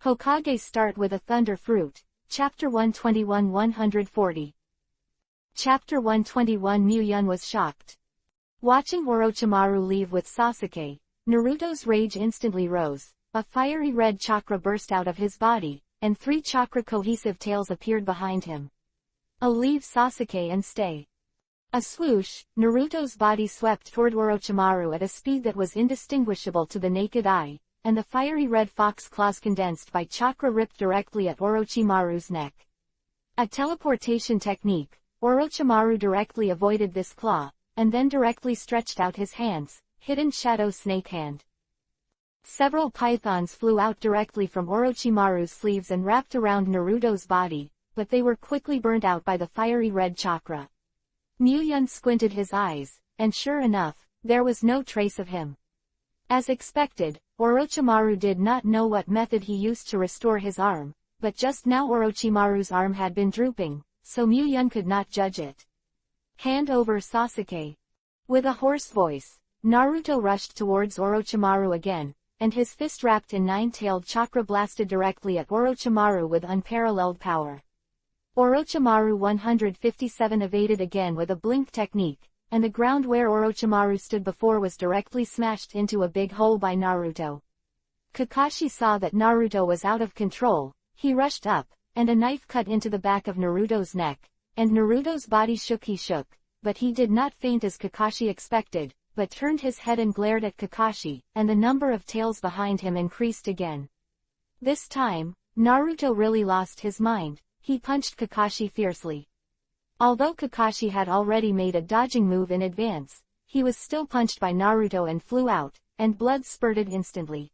Hokage start with a thunder fruit. Chapter 121-140. Chapter 121. Muyun was shocked. Watching Orochimaru leave with Sasuke, Naruto's rage instantly rose. A fiery red chakra burst out of his body, and 3 chakra cohesive tails appeared behind him. "I'll leave Sasuke and stay." A swoosh, Naruto's body swept toward Orochimaru at a speed that was indistinguishable to the naked eye, and the fiery red fox claws condensed by chakra ripped directly at Orochimaru's neck. A teleportation technique, Orochimaru directly avoided this claw, and then directly stretched out his hands, hidden shadow snake hand. Several pythons flew out directly from Orochimaru's sleeves and wrapped around Naruto's body, but they were quickly burned out by the fiery red chakra. Muyun squinted his eyes, and sure enough, there was no trace of him. As expected, Orochimaru did not know what method he used to restore his arm, but just now Orochimaru's arm had been drooping, so Muyun could not judge it. "Hand over Sasuke." With a hoarse voice, Naruto rushed towards Orochimaru again, and his fist wrapped in 9-tailed chakra blasted directly at Orochimaru with unparalleled power. Orochimaru 157 evaded again with a blink technique, and the ground where Orochimaru stood before was directly smashed into a big hole by Naruto. Kakashi saw that Naruto was out of control. He rushed up, and a knife cut into the back of Naruto's neck, and Naruto's body shook. He shook, but he did not faint as Kakashi expected, but turned his head and glared at Kakashi, and the number of tails behind him increased again. This time, Naruto really lost his mind. He punched Kakashi fiercely. Although Kakashi had already made a dodging move in advance, he was still punched by Naruto and flew out, and blood spurted instantly.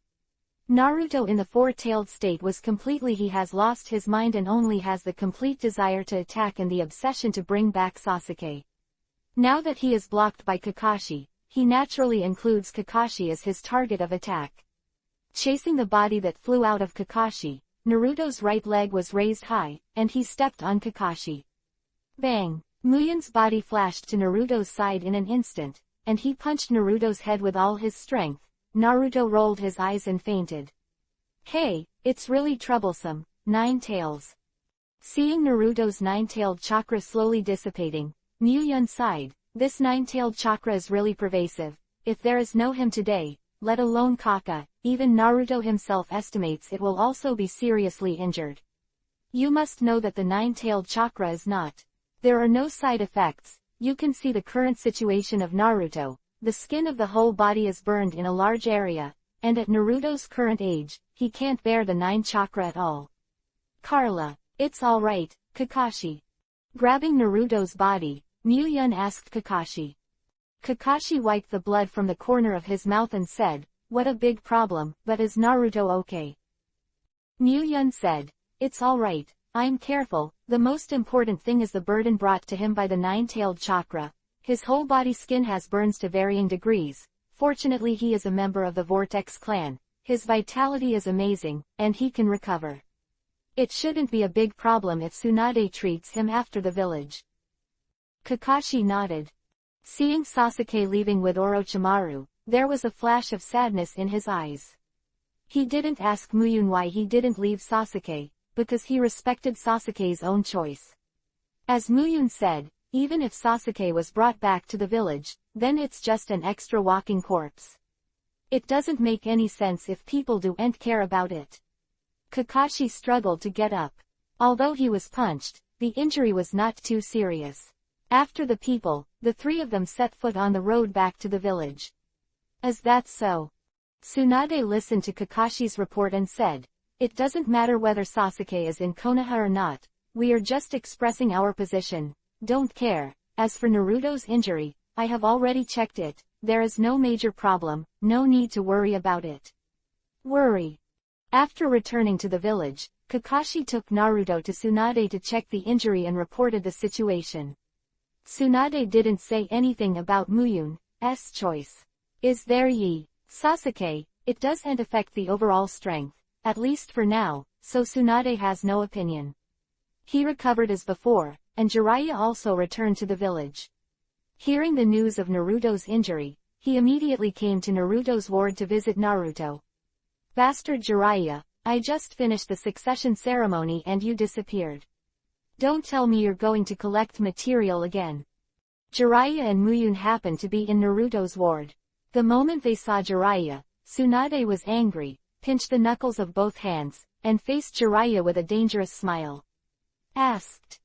Naruto in the 4-tailed state was completely he has lost his mind and only has the complete desire to attack and the obsession to bring back Sasuke. Now that he is blocked by Kakashi, he naturally includes Kakashi as his target of attack. Chasing the body that flew out of Kakashi, Naruto's right leg was raised high, and he stepped on Kakashi. Bang! Muyun's body flashed to Naruto's side in an instant, and he punched Naruto's head with all his strength. Naruto rolled his eyes and fainted. "Hey, it's really troublesome, 9 tails." Seeing Naruto's 9-tailed chakra slowly dissipating, Muyun sighed. This 9-tailed chakra is really pervasive. If there is no him today, let alone Kaka, even Naruto himself estimates it will also be seriously injured. You must know that the 9-tailed chakra is not. There are no side effects. You can see the current situation of Naruto. The skin of the whole body is burned in a large area, and at Naruto's current age, he can't bear the 9 chakra at all. "Carla, it's alright, Kakashi." Grabbing Naruto's body, Muyun asked Kakashi. Kakashi wiped the blood from the corner of his mouth and said, "What a big problem, but is Naruto okay?" Muyun said, "It's alright, I'm careful. The most important thing is the burden brought to him by the 9-tailed chakra. His whole body skin has burns to varying degrees. Fortunately he is a member of the Vortex clan. His vitality is amazing, and he can recover. It shouldn't be a big problem if Tsunade treats him after the village." Kakashi nodded. Seeing Sasuke leaving with Orochimaru, there was a flash of sadness in his eyes. He didn't ask Muyun why he didn't leave Sasuke, because he respected Sasuke's own choice. As Muyun said, even if Sasuke was brought back to the village, then it's just an extra walking corpse. It doesn't make any sense if people don't care about it. Kakashi struggled to get up. Although he was punched, the injury was not too serious. After the 3 of them set foot on the road back to the village. "Is that so?" Tsunade listened to Kakashi's report and said, "It doesn't matter whether Sasuke is in Konoha or not, we are just expressing our position. Don't care. As for Naruto's injury, I have already checked it. There is no major problem, no need to worry about it." Worry. After returning to the village, Kakashi took Naruto to Tsunade to check the injury and reported the situation. Tsunade didn't say anything about Muyun's choice. "Is there Sasuke, it doesn't affect the overall strength, at least for now, so Tsunade has no opinion. He recovered as before, and Jiraiya also returned to the village. Hearing the news of Naruto's injury, he immediately came to Naruto's ward to visit Naruto. "Bastard Jiraiya, I just finished the succession ceremony and you disappeared. Don't tell me you're going to collect material again. Jiraiya and Muyun happened to be in Naruto's ward. The moment they saw Jiraiya, Tsunade was angry, pinched the knuckles of both hands, and faced Jiraiya with a dangerous smile. Asked.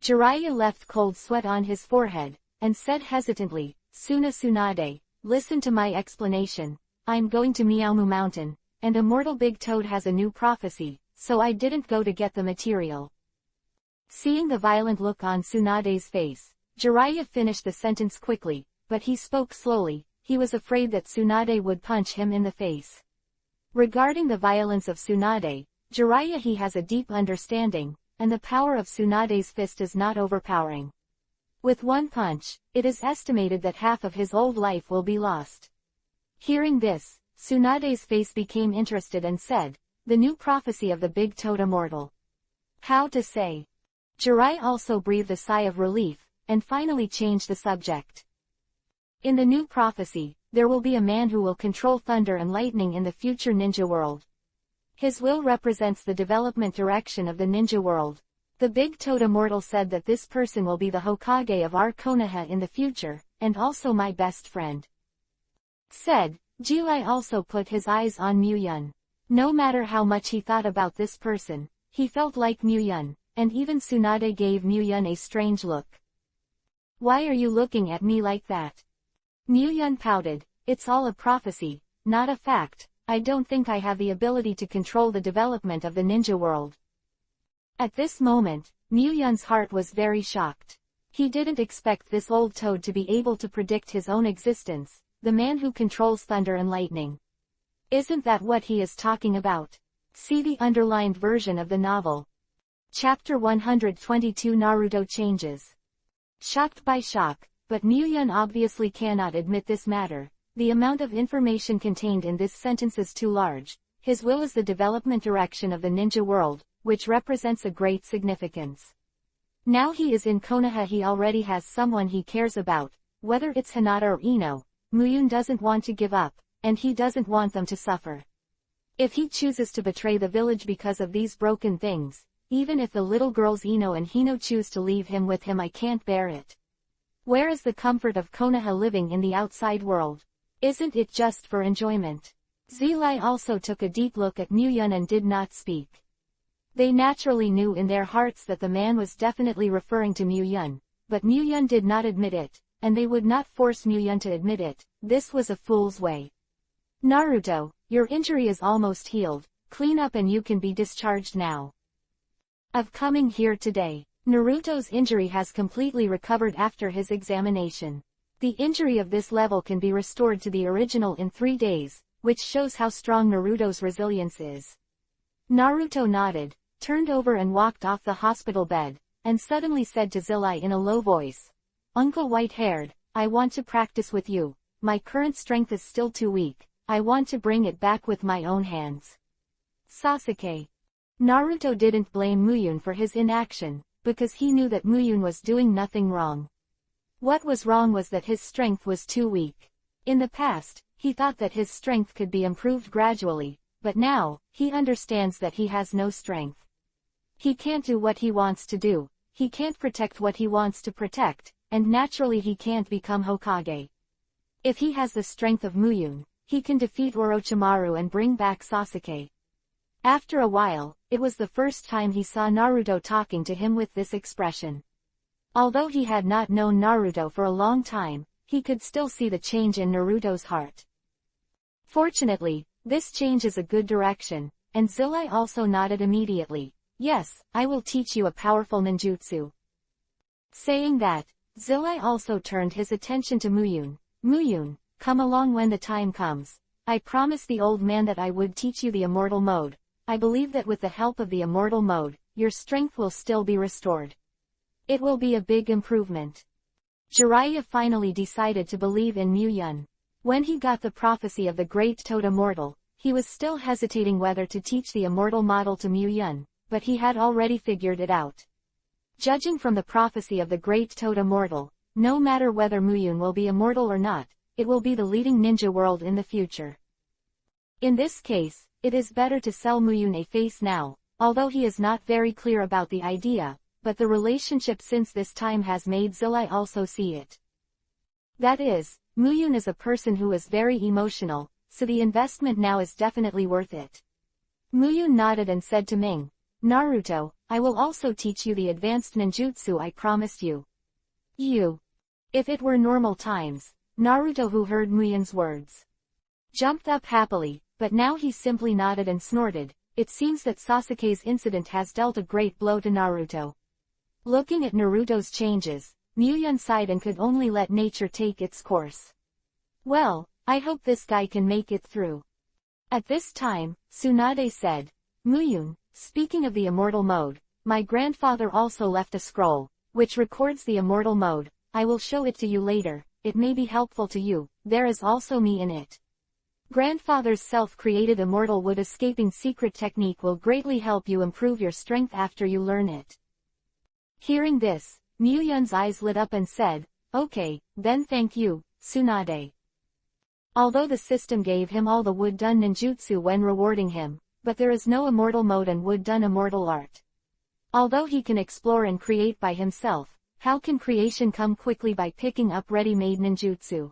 Jiraiya left cold sweat on his forehead, and said hesitantly, Tsunade, listen to my explanation. I'm going to Meowmoo Mountain, and Immortal Big Toad has a new prophecy, so I didn't go to get the material. Seeing the violent look on Tsunade's face, Jiraiya finished the sentence quickly, but he spoke slowly. He was afraid that Tsunade would punch him in the face. Regarding the violence of Tsunade, Jiraiya he has a deep understanding, and the power of Tsunade's fist is not overpowering. With one punch, it is estimated that half of his old life will be lost. Hearing this, Tsunade's face became interested and said, the new prophecy of the Big Toad Immortal. How to say? Jiraiya also breathed a sigh of relief, and finally changed the subject. In the new prophecy, there will be a man who will control thunder and lightning in the future ninja world. His will represents the development direction of the ninja world. The Big Toad Immortal said that this person will be the Hokage of our Konoha in the future, and also my best friend. Said, Jiraiya also put his eyes on Muyun. No matter how much he thought about this person, he felt like Muyun, and even Tsunade gave Muyun a strange look. Why are you looking at me like that? Muyun pouted, it's all a prophecy, not a fact. I don't think I have the ability to control the development of the ninja world. At this moment, Muyun's heart was very shocked. He didn't expect this old toad to be able to predict his own existence, the man who controls thunder and lightning. Isn't that what he is talking about? See the underlined version of the novel. Chapter 122 Naruto Changes. Shocked by shock, but Muyun obviously cannot admit this matter. The amount of information contained in this sentence is too large. His will is the development direction of the ninja world, which represents a great significance. Now he is in Konoha, he already has someone he cares about, whether it's Hinata or Ino. Muyun doesn't want to give up, and he doesn't want them to suffer. If he chooses to betray the village because of these broken things, even if the little girls Ino and Hino choose to leave him with him, I can't bear it. Where is the comfort of Konoha living in the outside world? Isn't it just for enjoyment? Zilai also took a deep look at Muyun and did not speak. They naturally knew in their hearts that the man was definitely referring to Muyun, but Muyun did not admit it, and they would not force Muyun to admit it. This was a fool's way. Naruto, your injury is almost healed. Clean up and you can be discharged now. Of coming here today, Naruto's injury has completely recovered after his examination. The injury of this level can be restored to the original in 3 days, which shows how strong Naruto's resilience is. Naruto nodded, turned over and walked off the hospital bed, and suddenly said to Zilai in a low voice, Uncle White-Haired, I want to practice with you. My current strength is still too weak. I want to bring it back with my own hands. Sasuke. Naruto didn't blame Muyun for his inaction, because he knew that Muyun was doing nothing wrong. What was wrong was that his strength was too weak. In the past, he thought that his strength could be improved gradually, but now, he understands that he has no strength. He can't do what he wants to do, he can't protect what he wants to protect, and naturally he can't become Hokage. If he has the strength of Muyun, he can defeat Orochimaru and bring back Sasuke. After a while, it was the first time he saw Naruto talking to him with this expression. Although he had not known Naruto for a long time, he could still see the change in Naruto's heart. Fortunately, this change is a good direction, and Zilai also nodded immediately. Yes, I will teach you a powerful ninjutsu. Saying that, Zilai also turned his attention to Muyun. Muyun, come along when the time comes. I promised the old man that I would teach you the immortal mode. I believe that with the help of the immortal mode, your strength will still be restored. It will be a big improvement. Jiraiya finally decided to believe in Muyun. When he got the prophecy of the Great Toad Immortal, he was still hesitating whether to teach the immortal model to Muyun, but he had already figured it out. Judging from the prophecy of the Great Toad Immortal, no matter whether Muyun will be immortal or not, it will be the leading ninja world in the future. In this case, it is better to sell Muyun a face now, although he is not very clear about the idea, but the relationship since this time has made Zulai also see it. That is, Muyun is a person who is very emotional, so the investment now is definitely worth it. Muyun nodded and said to Ming, Naruto, I will also teach you the advanced ninjutsu I promised you. If it were normal times, Naruto, who heard Muyun's words, jumped up happily, but now he simply nodded and snorted. It seems that Sasuke's incident has dealt a great blow to Naruto. Looking at Naruto's changes, Muyun sighed and could only let nature take its course. Well, I hope this guy can make it through. At this time, Tsunade said, Muyun, speaking of the immortal mode, my grandfather also left a scroll, which records the immortal mode. I will show it to you later, it may be helpful to you, there is also me in it. Grandfather's self-created immortal wood escaping secret technique will greatly help you improve your strength after you learn it. Hearing this, Muyun's eyes lit up and said, okay, then thank you, Tsunade. Although the system gave him all the wood-done ninjutsu when rewarding him, but there is no immortal mode and wood-done immortal art. Although he can explore and create by himself, how can creation come quickly by picking up ready-made ninjutsu?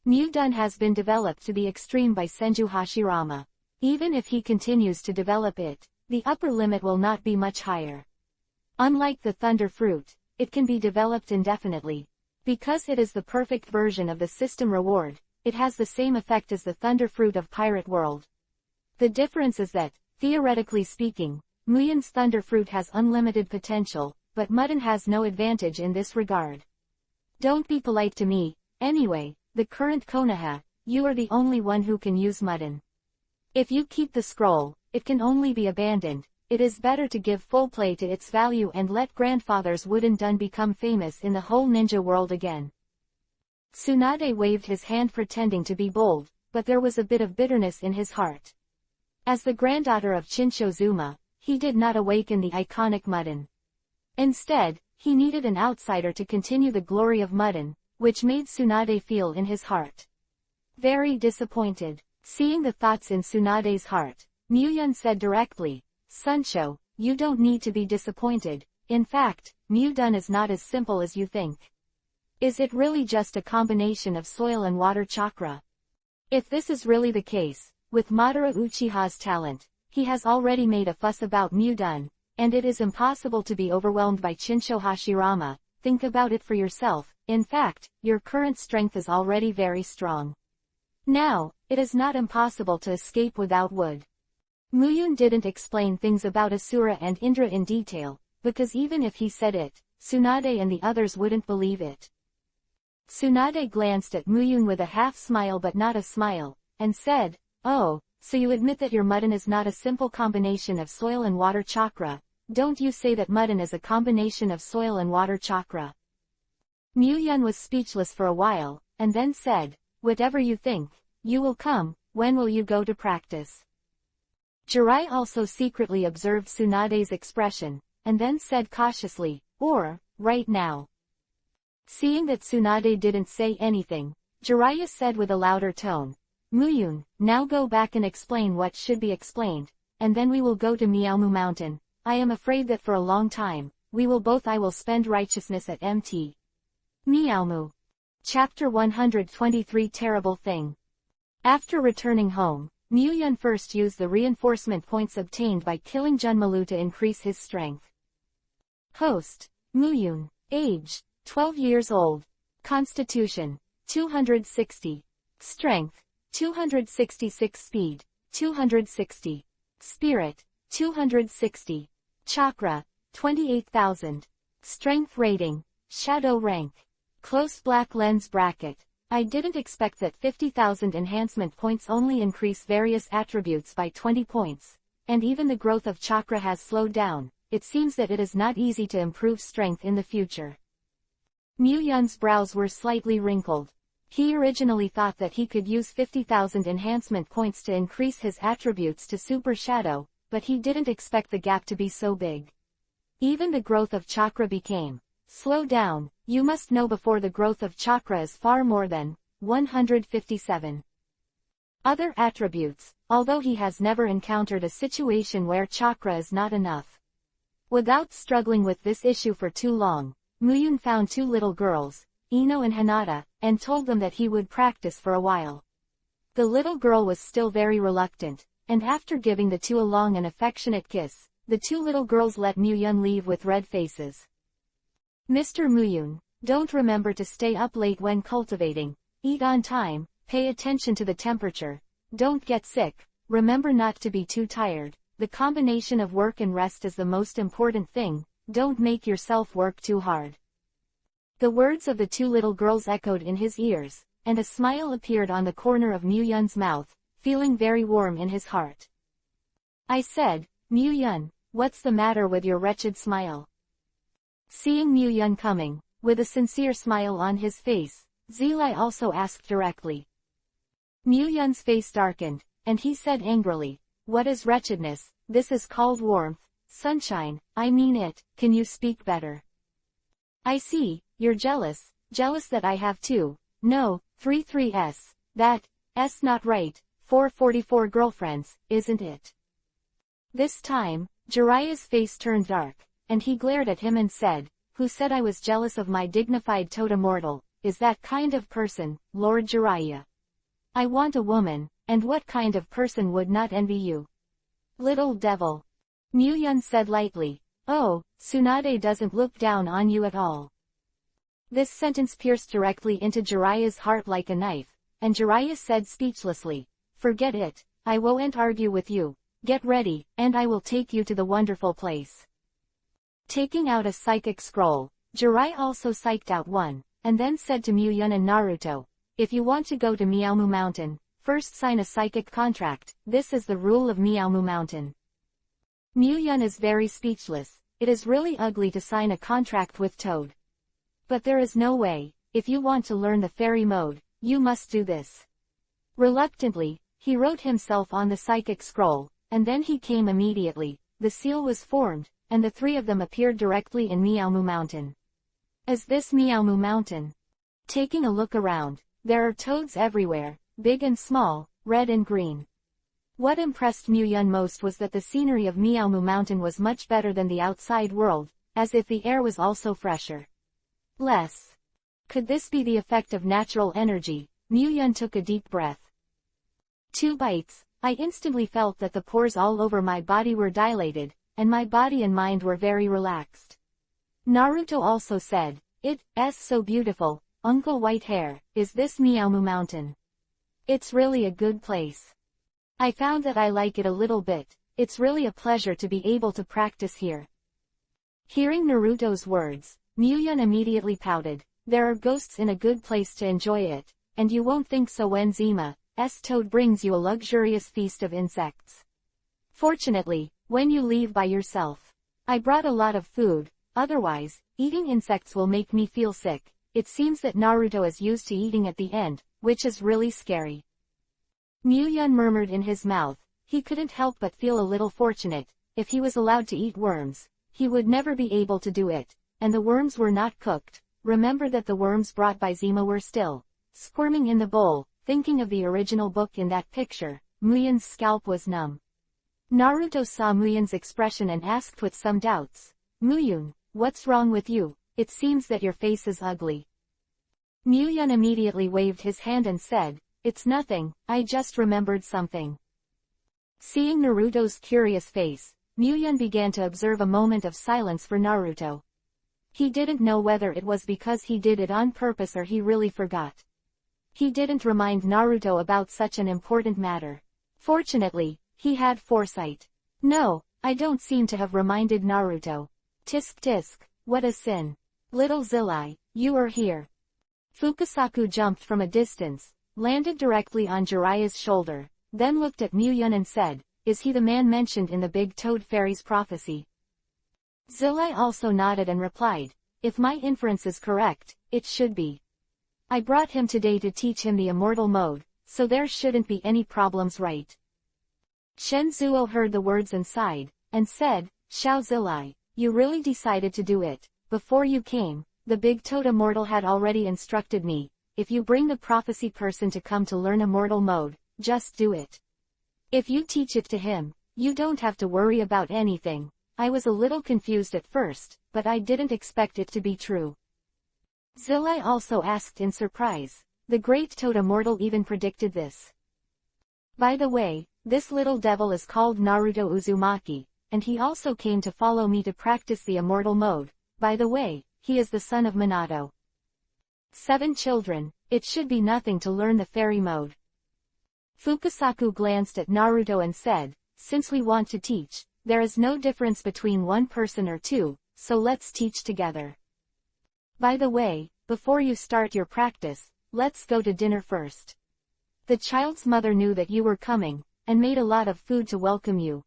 Mudun has been developed to the extreme by Senju Hashirama. Even if he continues to develop it, the upper limit will not be much higher. Unlike the Thunder Fruit, it can be developed indefinitely. Because it is the perfect version of the system reward, it has the same effect as the Thunder Fruit of Pirate World. The difference is that, theoretically speaking, Muyun's Thunder Fruit has unlimited potential, but Mudden has no advantage in this regard. Don't be polite to me, anyway, the current Konoha, you are the only one who can use Mudden. If you keep the scroll, it can only be abandoned. It is better to give full play to its value and let grandfather's wooden dun become famous in the whole ninja world again. Tsunade waved his hand pretending to be bold, but there was a bit of bitterness in his heart. As the granddaughter of Chinchozuma, he did not awaken the iconic Mudden. Instead, he needed an outsider to continue the glory of Mudden, which made Tsunade feel in his heart very disappointed. Seeing the thoughts in Tsunade's heart, Muyun said directly, Suncho, you don't need to be disappointed. In fact, Mudun is not as simple as you think. Is it really just a combination of soil and water chakra? If this is really the case, with Madara Uchiha's talent, he has already made a fuss about Mudun, and it is impossible to be overwhelmed by Chincho Hashirama. Think about it for yourself. In fact, your current strength is already very strong. Now, it is not impossible to escape without wood. Muyun didn't explain things about Asura and Indra in detail, because even if he said it, Tsunade and the others wouldn't believe it. Tsunade glanced at Muyun with a half smile but not a smile, and said, oh, so you admit that your Mudden is not a simple combination of soil and water chakra. Don't you say that Mudden is a combination of soil and water chakra? Muyun was speechless for a while, and then said, whatever you think, you will come. When will you go to practice? Jirai also secretly observed Tsunade's expression, and then said cautiously, or, right now. Seeing that Tsunade didn't say anything, Jiraiya said with a louder tone, Muyun, now go back and explain what should be explained, and then we will go to Miaomu Mountain. I am afraid that for a long time, I will spend righteousness at Mt. Miaomu. Chapter 123 Terrible Thing. After returning home, Muyun first used the reinforcement points obtained by killing Junmalu to increase his strength. Host, Muyun. Age, 12 years old. Constitution, 260. Strength, 266. Speed, 260. Spirit, 260. Chakra, 28,000. Strength rating, Shadow rank. Close black lens bracket. I didn't expect that 50,000 enhancement points only increase various attributes by 20 points, and even the growth of chakra has slowed down. It seems that it is not easy to improve strength in the future. Muyun's brows were slightly wrinkled. He originally thought that he could use 50,000 enhancement points to increase his attributes to Super Shadow, but he didn't expect the gap to be so big. Even the growth of chakra became slow down. You must know before the growth of chakra is far more than 157. Other attributes, although he has never encountered a situation where chakra is not enough. Without struggling with this issue for too long, Muyun found two little girls, Ino and Hinata, and told them that he would practice for a while. The little girl was still very reluctant, and after giving the two a long and affectionate kiss, the two little girls let Muyun leave with red faces. Mr. Muyun, don't remember to stay up late when cultivating, eat on time, pay attention to the temperature, don't get sick, remember not to be too tired, the combination of work and rest is the most important thing, don't make yourself work too hard. The words of the two little girls echoed in his ears, and a smile appeared on the corner of Muyun's mouth, feeling very warm in his heart. I said, Muyun, what's the matter with your wretched smile? Seeing Muyun coming, with a sincere smile on his face, Zilai also asked directly. Muyun's face darkened, and he said angrily, what is wretchedness? This is called warmth, sunshine, I mean it, can you speak better? I see, you're jealous that I have two, no, 3s, that, s not right, 444 girlfriends, isn't it? This time, Jiraiya's face turned dark, and he glared at him and said, who said I was jealous of my dignified totem mortal, is that kind of person, Lord Jiraiya? I want a woman, and what kind of person would not envy you? Little devil. Muyun said lightly, oh, Tsunade doesn't look down on you at all. This sentence pierced directly into Jiraiya's heart like a knife, and Jiraiya said speechlessly, forget it, I won't argue with you, get ready, and I will take you to the wonderful place. Taking out a psychic scroll, Jiraiya also psyched out one, and then said to Muyun and Naruto, if you want to go to Miaomu Mountain, first sign a psychic contract, this is the rule of Miaomu Mountain. Muyun is very speechless, it is really ugly to sign a contract with Toad. But there is no way, if you want to learn the fairy mode, you must do this. Reluctantly, he wrote himself on the psychic scroll, and then he came immediately, the seal was formed, and the three of them appeared directly in Miaomu Mountain. Is this Miaomu Mountain? Taking a look around, there are toads everywhere, big and small, red and green. What impressed Muyun most was that the scenery of Miaomu Mountain was much better than the outside world, as if the air was also fresher. Less. Could this be the effect of natural energy? Muyun took a deep breath. 2 bites, I instantly felt that the pores all over my body were dilated, and my body and mind were very relaxed. Naruto also said, it's so beautiful, Uncle White Hair, is this Miaomu Mountain? It's really a good place. I found that I like it a little bit, it's really a pleasure to be able to practice here. Hearing Naruto's words, Muyun immediately pouted, there are ghosts in a good place to enjoy it, and you won't think so when Zima's toad brings you a luxurious feast of insects. Fortunately, when you leave by yourself, I brought a lot of food, otherwise, eating insects will make me feel sick. It seems that Naruto is used to eating at the end, which is really scary. Muyun murmured in his mouth, he couldn't help but feel a little fortunate, if he was allowed to eat worms, he would never be able to do it, and the worms were not cooked, remember that the worms brought by Zima were still squirming in the bowl, thinking of the original book in that picture, Muyun's scalp was numb. Naruto saw Muyun's expression and asked with some doubts, Muyun, what's wrong with you? It seems that your face is ugly. Muyun immediately waved his hand and said, it's nothing, I just remembered something. Seeing Naruto's curious face, Muyun began to observe a moment of silence for Naruto. He didn't know whether it was because he did it on purpose or he really forgot. He didn't remind Naruto about such an important matter. Fortunately, he had foresight. No, I don't seem to have reminded Naruto. Tisk tisk, what a sin. Little Zilai, you are here. Fukasaku jumped from a distance, landed directly on Jiraiya's shoulder, then looked at Muyun and said, is he the man mentioned in the Big Toad Fairy's prophecy? Zilai also nodded and replied, if my inference is correct, it should be. I brought him today to teach him the immortal mode, so there shouldn't be any problems, right? Shenzuo heard the words and sighed, and said, Xiao Zilai, you really decided to do it. Before you came, the Big Toad Immortal had already instructed me, if you bring the prophecy person to come to learn immortal mode, just do it. If you teach it to him, you don't have to worry about anything. I was a little confused at first, but I didn't expect it to be true. Zilai also asked in surprise. The great toad immortal even predicted this. By the way, this little devil is called Naruto Uzumaki, and he also came to follow me to practice the immortal mode. By the way, he is the son of Minato. 7 children, it should be nothing to learn the fairy mode. Fukasaku glanced at Naruto and said, since we want to teach, there is no difference between one person or two, so let's teach together. By the way, before you start your practice, let's go to dinner first. The child's mother knew that you were coming, and made a lot of food to welcome you.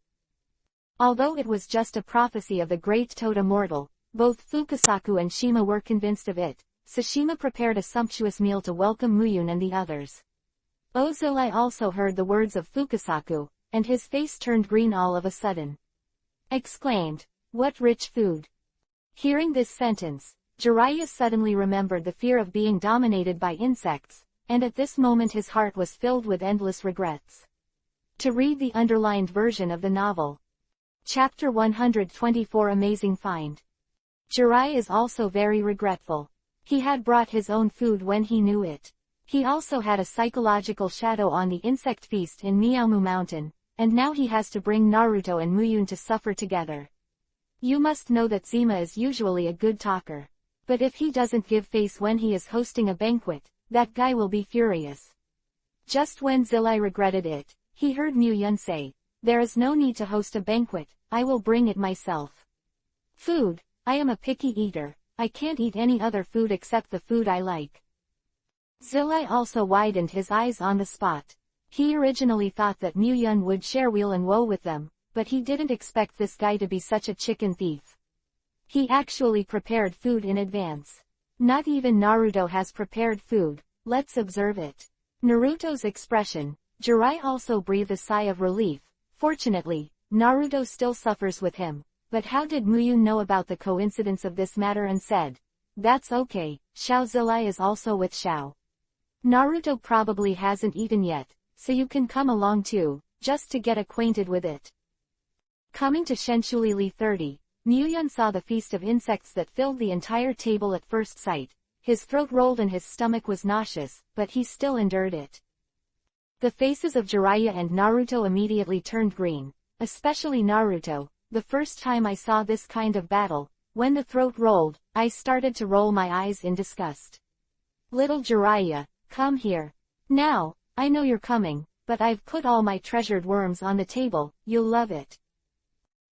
Although it was just a prophecy of the great toad immortal, both Fukasaku and Shima were convinced of it. Sashima prepared a sumptuous meal to welcome Muyun and the others. Ozilai also heard the words of Fukasaku, and his face turned green all of a sudden. Exclaimed, what rich food! Hearing this sentence, Jiraiya suddenly remembered the fear of being dominated by insects, and at this moment his heart was filled with endless regrets. To read the underlined version of the novel. Chapter 124 Amazing Find. Jiraiya is also very regretful. He had brought his own food when he knew it. He also had a psychological shadow on the insect feast in Miaomu Mountain, and now he has to bring Naruto and Muyun to suffer together. You must know that Zima is usually a good talker. But if he doesn't give face when he is hosting a banquet, that guy will be furious. Just when Zilai regretted it, he heard Muyun say, there is no need to host a banquet, I will bring it myself. Food, I am a picky eater. I can't eat any other food except the food I like. Zilai also widened his eyes on the spot. He originally thought that Muyun would share weal and woe with them, but he didn't expect this guy to be such a chicken thief. He actually prepared food in advance. Not even Naruto has prepared food, let's observe it. Naruto's expression. Jiraiya also breathed a sigh of relief. Fortunately, Naruto still suffers with him. But how did Muyun know about the coincidence of this matter and said, that's okay, Xiao Zilai is also with Xiao. Naruto probably hasn't eaten yet, so you can come along too, just to get acquainted with it. Coming to Shenshulili 30, Muyun saw the feast of insects that filled the entire table at first sight. His throat rolled and his stomach was nauseous, but he still endured it. The faces of Jiraiya and Naruto immediately turned green, especially Naruto. The first time I saw this kind of battle, when the throat rolled, I started to roll my eyes in disgust. Little Jiraiya, come here. Now, I know you're coming, but I've put all my treasured worms on the table, you'll love it.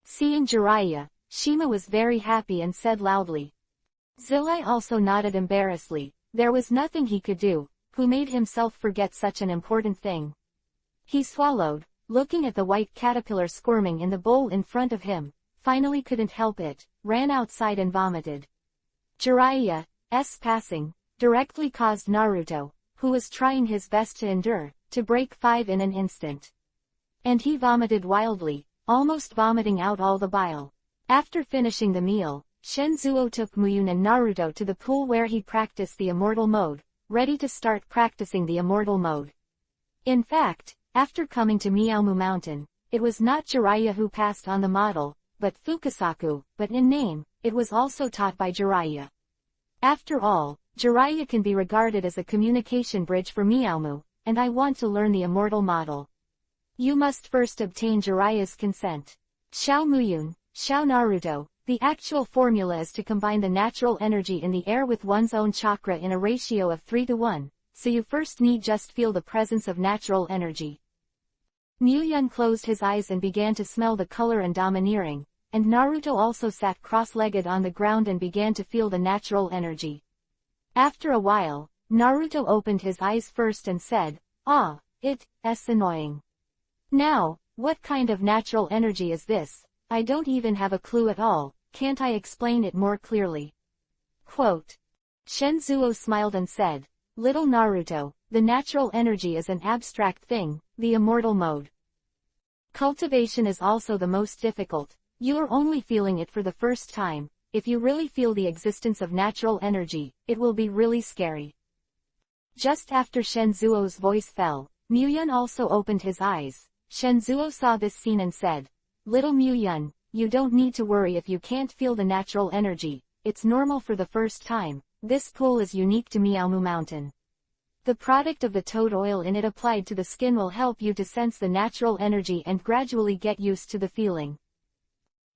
Seeing Jiraiya, Shima was very happy and said loudly. Zilai also nodded embarrassedly. There was nothing he could do, who made himself forget such an important thing. He swallowed, looking at the white caterpillar squirming in the bowl in front of him, finally couldn't help it, ran outside and vomited. Jiraiya's passing directly caused Naruto, who was trying his best to endure, to break 5 in an instant. And he vomited wildly, almost vomiting out all the bile. After finishing the meal, Shenzuo took Muyun and Naruto to the pool where he practiced the immortal mode, ready to start practicing the immortal mode. In fact, after coming to Miaomu Mountain, it was not Jiraiya who passed on the model, but Fukasaku, but in name, it was also taught by Jiraiya. After all, Jiraiya can be regarded as a communication bridge for Miaomu, and I want to learn the immortal model. You must first obtain Jiraiya's consent. Xiao Muyun, Xiao Naruto, the actual formula is to combine the natural energy in the air with one's own chakra in a ratio of 3:1, so you first need just feel the presence of natural energy. Muyun closed his eyes and began to smell the color and domineering, and Naruto also sat cross-legged on the ground and began to feel the natural energy. After a while, Naruto opened his eyes first and said, ah, it's annoying. Now, what kind of natural energy is this? I don't even have a clue at all, can't I explain it more clearly? Quote. Shenzuo smiled and said, little Naruto, the natural energy is an abstract thing, the immortal mode. Cultivation is also the most difficult, you are only feeling it for the first time. If you really feel the existence of natural energy, it will be really scary. Just after Shenzuo's voice fell, Muyun also opened his eyes. Shenzuo saw this scene and said, "Little Muyun, you don't need to worry if you can't feel the natural energy, it's normal for the first time, this pool is unique to Miaomu Mountain. The product of the toad oil in it applied to the skin will help you to sense the natural energy and gradually get used to the feeling.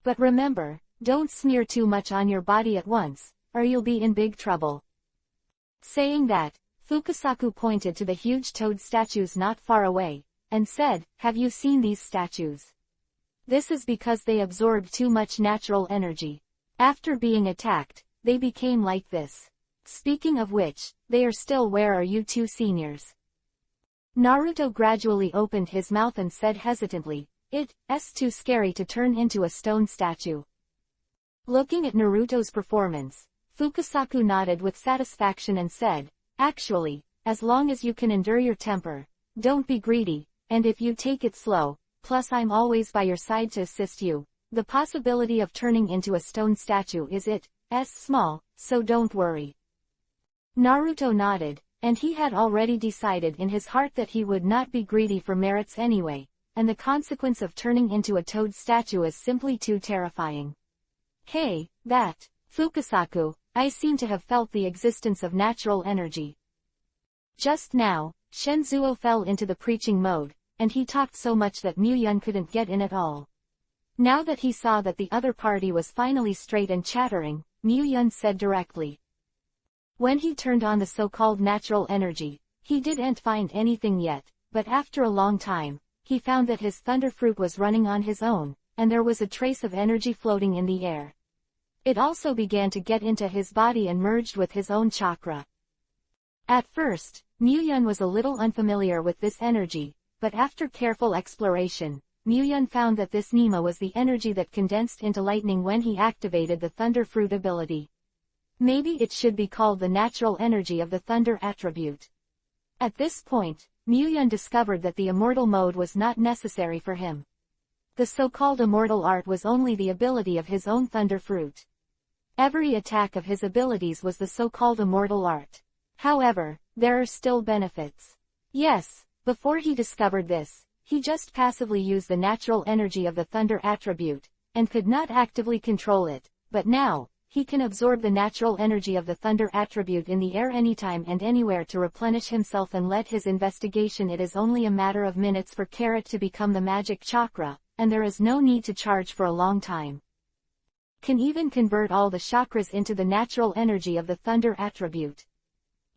But remember, don't smear too much on your body at once, or you'll be in big trouble." Saying that, Fukasaku pointed to the huge toad statues not far away, and said, "Have you seen these statues? This is because they absorbed too much natural energy. After being attacked, they became like this. Speaking of which, they are still. Where are you two seniors?" Naruto gradually opened his mouth and said hesitantly, "It's too scary to turn into a stone statue." Looking at Naruto's performance, Fukasaku nodded with satisfaction and said, "Actually, as long as you can endure your temper, don't be greedy, and if you take it slow, plus I'm always by your side to assist you, the possibility of turning into a stone statue is small, so don't worry." Naruto nodded, and he had already decided in his heart that he would not be greedy for merits anyway, and the consequence of turning into a toad statue is simply too terrifying. "Hey, Fukasaku, I seem to have felt the existence of natural energy." Just now, Shenzuo fell into the preaching mode, and he talked so much that Muyun couldn't get in at all. Now that he saw that the other party was finally straight and chattering, Muyun said directly. When he turned on the so-called natural energy, he didn't find anything yet, but after a long time, he found that his thunder fruit was running on his own, and there was a trace of energy floating in the air. It also began to get into his body and merged with his own chakra. At first, Muyun was a little unfamiliar with this energy, but after careful exploration, Muyun found that this Nima was the energy that condensed into lightning when he activated the thunder fruit ability. Maybe it should be called the natural energy of the thunder attribute. At this point, Muyun discovered that the immortal mode was not necessary for him. The so-called immortal art was only the ability of his own thunder fruit. Every attack of his abilities was the so-called immortal art. However, there are still benefits. Yes, before he discovered this, he just passively used the natural energy of the thunder attribute, and could not actively control it, but now, he can absorb the natural energy of the thunder attribute in the air anytime and anywhere to replenish himself and let his investigation. It is only a matter of minutes for Carrot to become the magic chakra, and there is no need to charge for a long time. Can even convert all the chakras into the natural energy of the thunder attribute.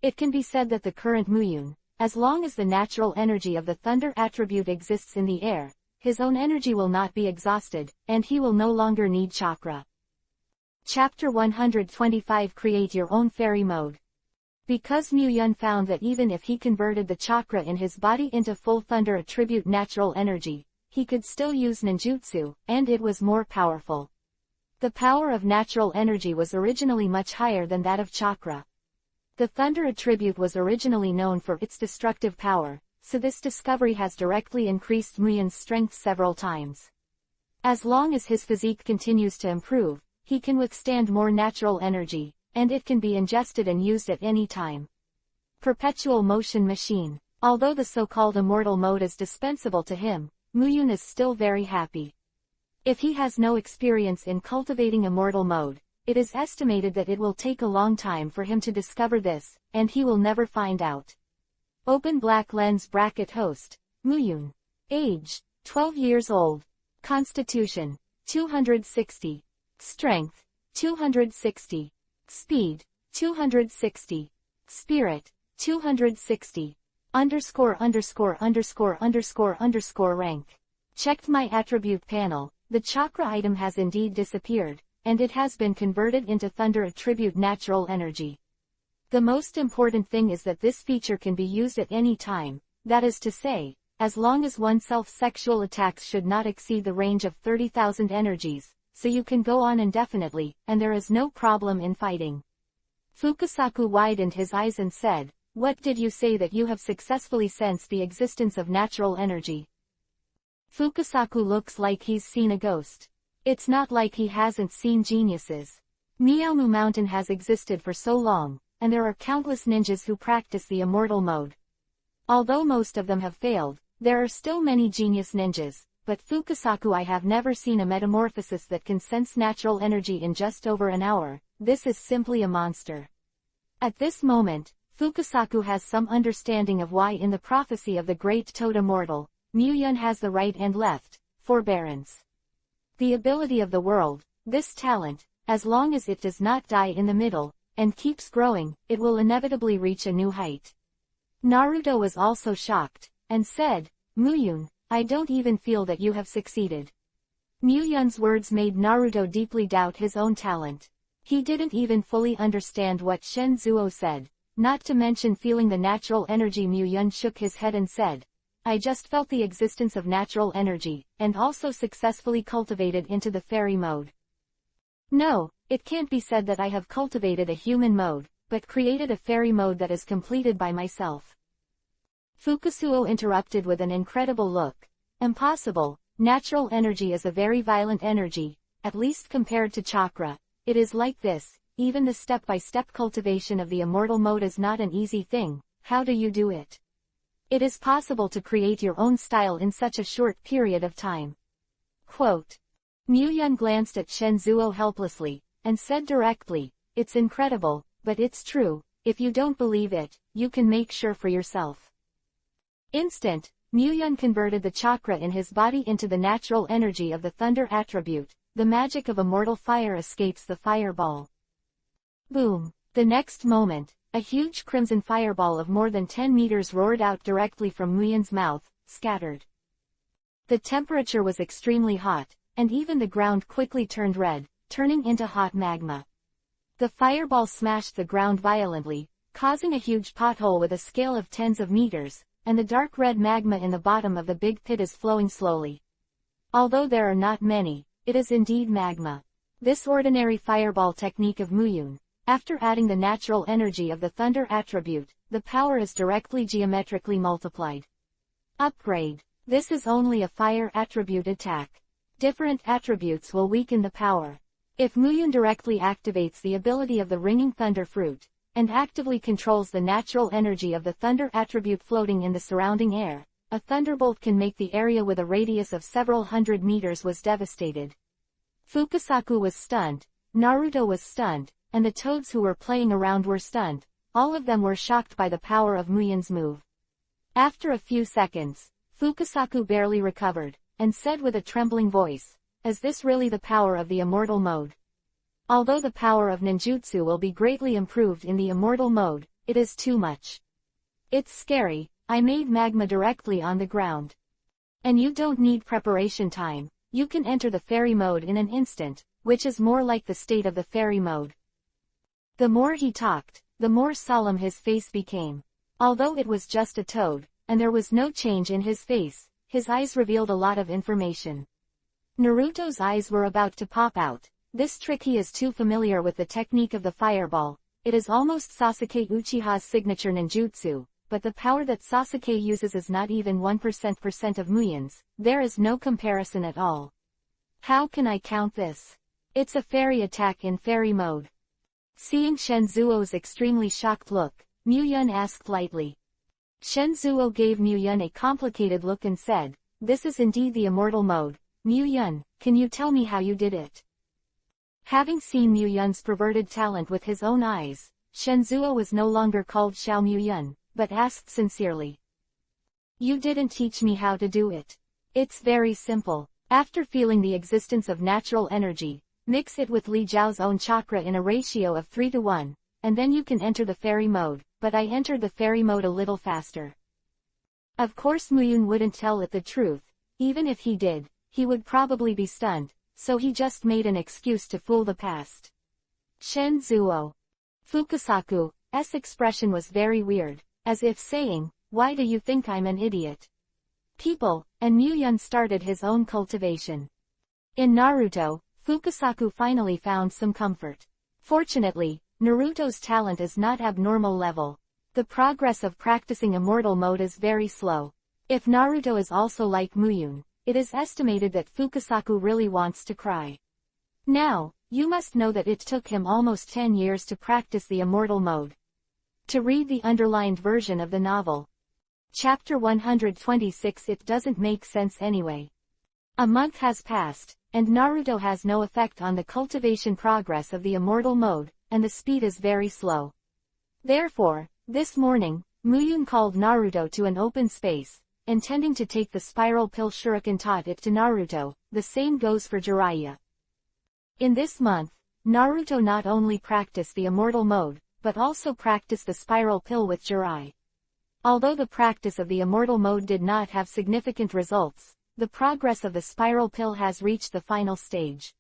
It can be said that the current Muyun, as long as the natural energy of the thunder attribute exists in the air, his own energy will not be exhausted, and he will no longer need chakra. Chapter 125 Create Your Own Fairy Mode. Because Muyun found that even if he converted the chakra in his body into full thunder attribute natural energy, he could still use ninjutsu, and it was more powerful. The power of natural energy was originally much higher than that of chakra. The thunder attribute was originally known for its destructive power, so this discovery has directly increased Muyun's strength several times. As long as his physique continues to improve, he can withstand more natural energy, and it can be ingested and used at any time. Perpetual motion machine. Although the so-called immortal mode is dispensable to him, Muyun is still very happy. If he has no experience in cultivating immortal mode, it is estimated that it will take a long time for him to discover this, and he will never find out. Open black lens bracket host, Muyun. Age, 12 years old. Constitution, 260. Strength, 260. Speed, 260. Spirit, 260. _______ rank. Checked my attribute panel, the chakra item has indeed disappeared, and it has been converted into thunder attribute natural energy. The most important thing is that this feature can be used at any time, that is to say, as long as oneself sexual attacks should not exceed the range of 30,000 energies, so you can go on indefinitely, and there is no problem in fighting. Fukasaku widened his eyes and said, "What did you say that you have successfully sensed the existence of natural energy?" Fukasaku looks like he's seen a ghost. It's not like he hasn't seen geniuses. Miaomu Mountain has existed for so long, and there are countless ninjas who practice the immortal mode. Although most of them have failed, there are still many genius ninjas, but Fukasaku, I have never seen a metamorphosis that can sense natural energy in just over an hour. This is simply a monster. At this moment, Fukasaku has some understanding of why in the prophecy of the great toad immortal, Muyun has the right and left, forbearance. The ability of the world, this talent, as long as it does not die in the middle, and keeps growing, it will inevitably reach a new height. Naruto was also shocked, and said, Muyun, I don't even feel that you have succeeded. Muyun's words made Naruto deeply doubt his own talent. He didn't even fully understand what Shenzuo said, not to mention feeling the natural energy. Muyun shook his head and said, I just felt the existence of natural energy, and also successfully cultivated into the fairy mode. No, it can't be said that I have cultivated a human mode, but created a fairy mode that is completed by myself. Fukusuo interrupted with an incredible look. Impossible, natural energy is a very violent energy, at least compared to chakra. It is like this, even the step-by-step cultivation of the immortal mode is not an easy thing. How do you do it? It is possible to create your own style in such a short period of time. Quote. Muyun glanced at Shenzuo helplessly, and said directly, it's incredible, but it's true. If you don't believe it, you can make sure for yourself. Instant, Muyun converted the chakra in his body into the natural energy of the thunder attribute. The magic of immortal fire escapes the fireball. Boom! The next moment, a huge crimson fireball of more than 10 meters roared out directly from Muyun's mouth, scattered. The temperature was extremely hot, and even the ground quickly turned red, turning into hot magma. The fireball smashed the ground violently, causing a huge pothole with a scale of tens of meters, and the dark red magma in the bottom of the big pit is flowing slowly. Although there are not many, it is indeed magma. This ordinary fireball technique of Muyun, after adding the natural energy of the thunder attribute, the power is directly geometrically multiplied. Upgrade. This is only a fire attribute attack. Different attributes will weaken the power. If Muyun directly activates the ability of the ringing thunder fruit, and actively controls the natural energy of the thunder attribute floating in the surrounding air, a thunderbolt can make the area with a radius of several hundred meters was devastated. Fukasaku was stunned, Naruto was stunned, and the toads who were playing around were stunned. All of them were shocked by the power of Muyun's move. After a few seconds, Fukasaku barely recovered, and said with a trembling voice, is this really the power of the immortal mode? Although the power of ninjutsu will be greatly improved in the immortal mode, it is too much. It's scary. I made magma directly on the ground. And you don't need preparation time. You can enter the fairy mode in an instant, which is more like the state of the fairy mode. The more he talked, the more solemn his face became. Although it was just a toad, and there was no change in his face, his eyes revealed a lot of information. Naruto's eyes were about to pop out. This trick, he is too familiar with the technique of the fireball. It is almost Sasuke Uchiha's signature ninjutsu, but the power that Sasuke uses is not even 1% of Muyun's. There is no comparison at all. How can I count this? It's a fairy attack in fairy mode. Seeing Shenzuo's extremely shocked look, Muyun asked lightly. Shenzuo gave Muyun a complicated look and said, this is indeed the immortal mode. Muyun, can you tell me how you did it? Having seen Muyun's perverted talent with his own eyes, Shenzuo was no longer called Xiao Muyun, but asked sincerely. You didn't teach me how to do it. It's very simple. After feeling the existence of natural energy, mix it with Li Jiao's own chakra in a ratio of 3:1, and then you can enter the fairy mode, but I entered the fairy mode a little faster. Of course Muyun wouldn't tell it the truth. Even if he did, he would probably be stunned, so he just made an excuse to fool the past. Shenzuo. Fukasaku's expression was very weird, as if saying, why do you think I'm an idiot? People, and Muyun started his own cultivation. In Naruto, Fukasaku finally found some comfort. Fortunately, Naruto's talent is not abnormal level. The progress of practicing immortal mode is very slow. If Naruto is also like Muyun, it is estimated that Fukasaku really wants to cry. Now, you must know that it took him almost 10 years to practice the immortal mode. To read the underlined version of the novel. Chapter 126. It doesn't make sense anyway. A month has passed, and Naruto has no effect on the cultivation progress of the immortal mode, and the speed is very slow. Therefore, this morning, Muyun called Naruto to an open space, intending to take the spiral pill shuriken taught it to Naruto. The same goes for Jiraiya. In this month, Naruto not only practiced the immortal mode, but also practiced the spiral pill with Jiraiya. Although the practice of the immortal mode did not have significant results, the progress of the spiral pill has reached the final stage.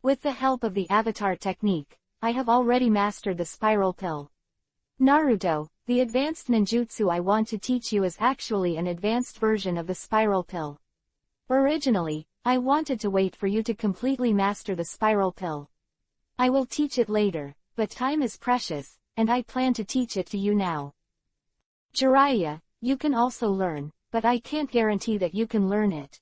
With the help of the avatar technique, I have already mastered the spiral pill. Naruto, the advanced ninjutsu I want to teach you is actually an advanced version of the spiral pill. Originally, I wanted to wait for you to completely master the spiral pill. I will teach it later, but time is precious, and I plan to teach it to you now. Jiraiya, you can also learn, but I can't guarantee that you can learn it.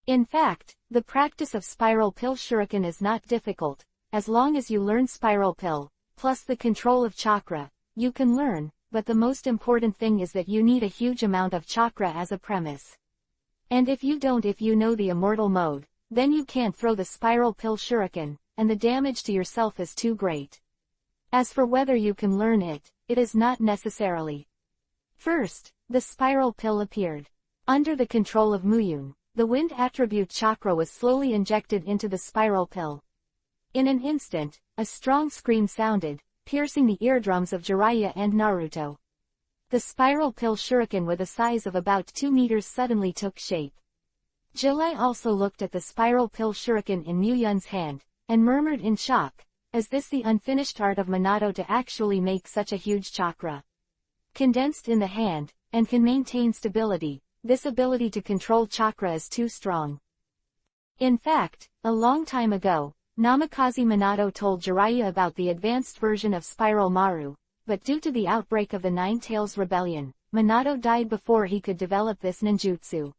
In fact, the practice of spiral pill shuriken is not difficult. As long as you learn spiral pill, plus the control of chakra, you can learn, but the most important thing is that you need a huge amount of chakra as a premise. And if you know the immortal mode, then you can't throw the spiral pill shuriken, and the damage to yourself is too great. As for whether you can learn it, it is not necessarily. First, the spiral pill appeared. Under the control of Muyun, the wind attribute chakra was slowly injected into the spiral pill. In an instant, a strong scream sounded, piercing the eardrums of Jiraiya and Naruto. The spiral pill shuriken with a size of about 2 meters suddenly took shape. Jiraiya also looked at the spiral pill shuriken in Muyun's hand, and murmured in shock, is this the unfinished art of Minato to actually make such a huge chakra? Condensed in the hand, and can maintain stability, this ability to control chakra is too strong. In fact, a long time ago, Namikaze Minato told Jiraiya about the advanced version of Spiral Maru, but due to the outbreak of the Nine Tails Rebellion, Minato died before he could develop this ninjutsu.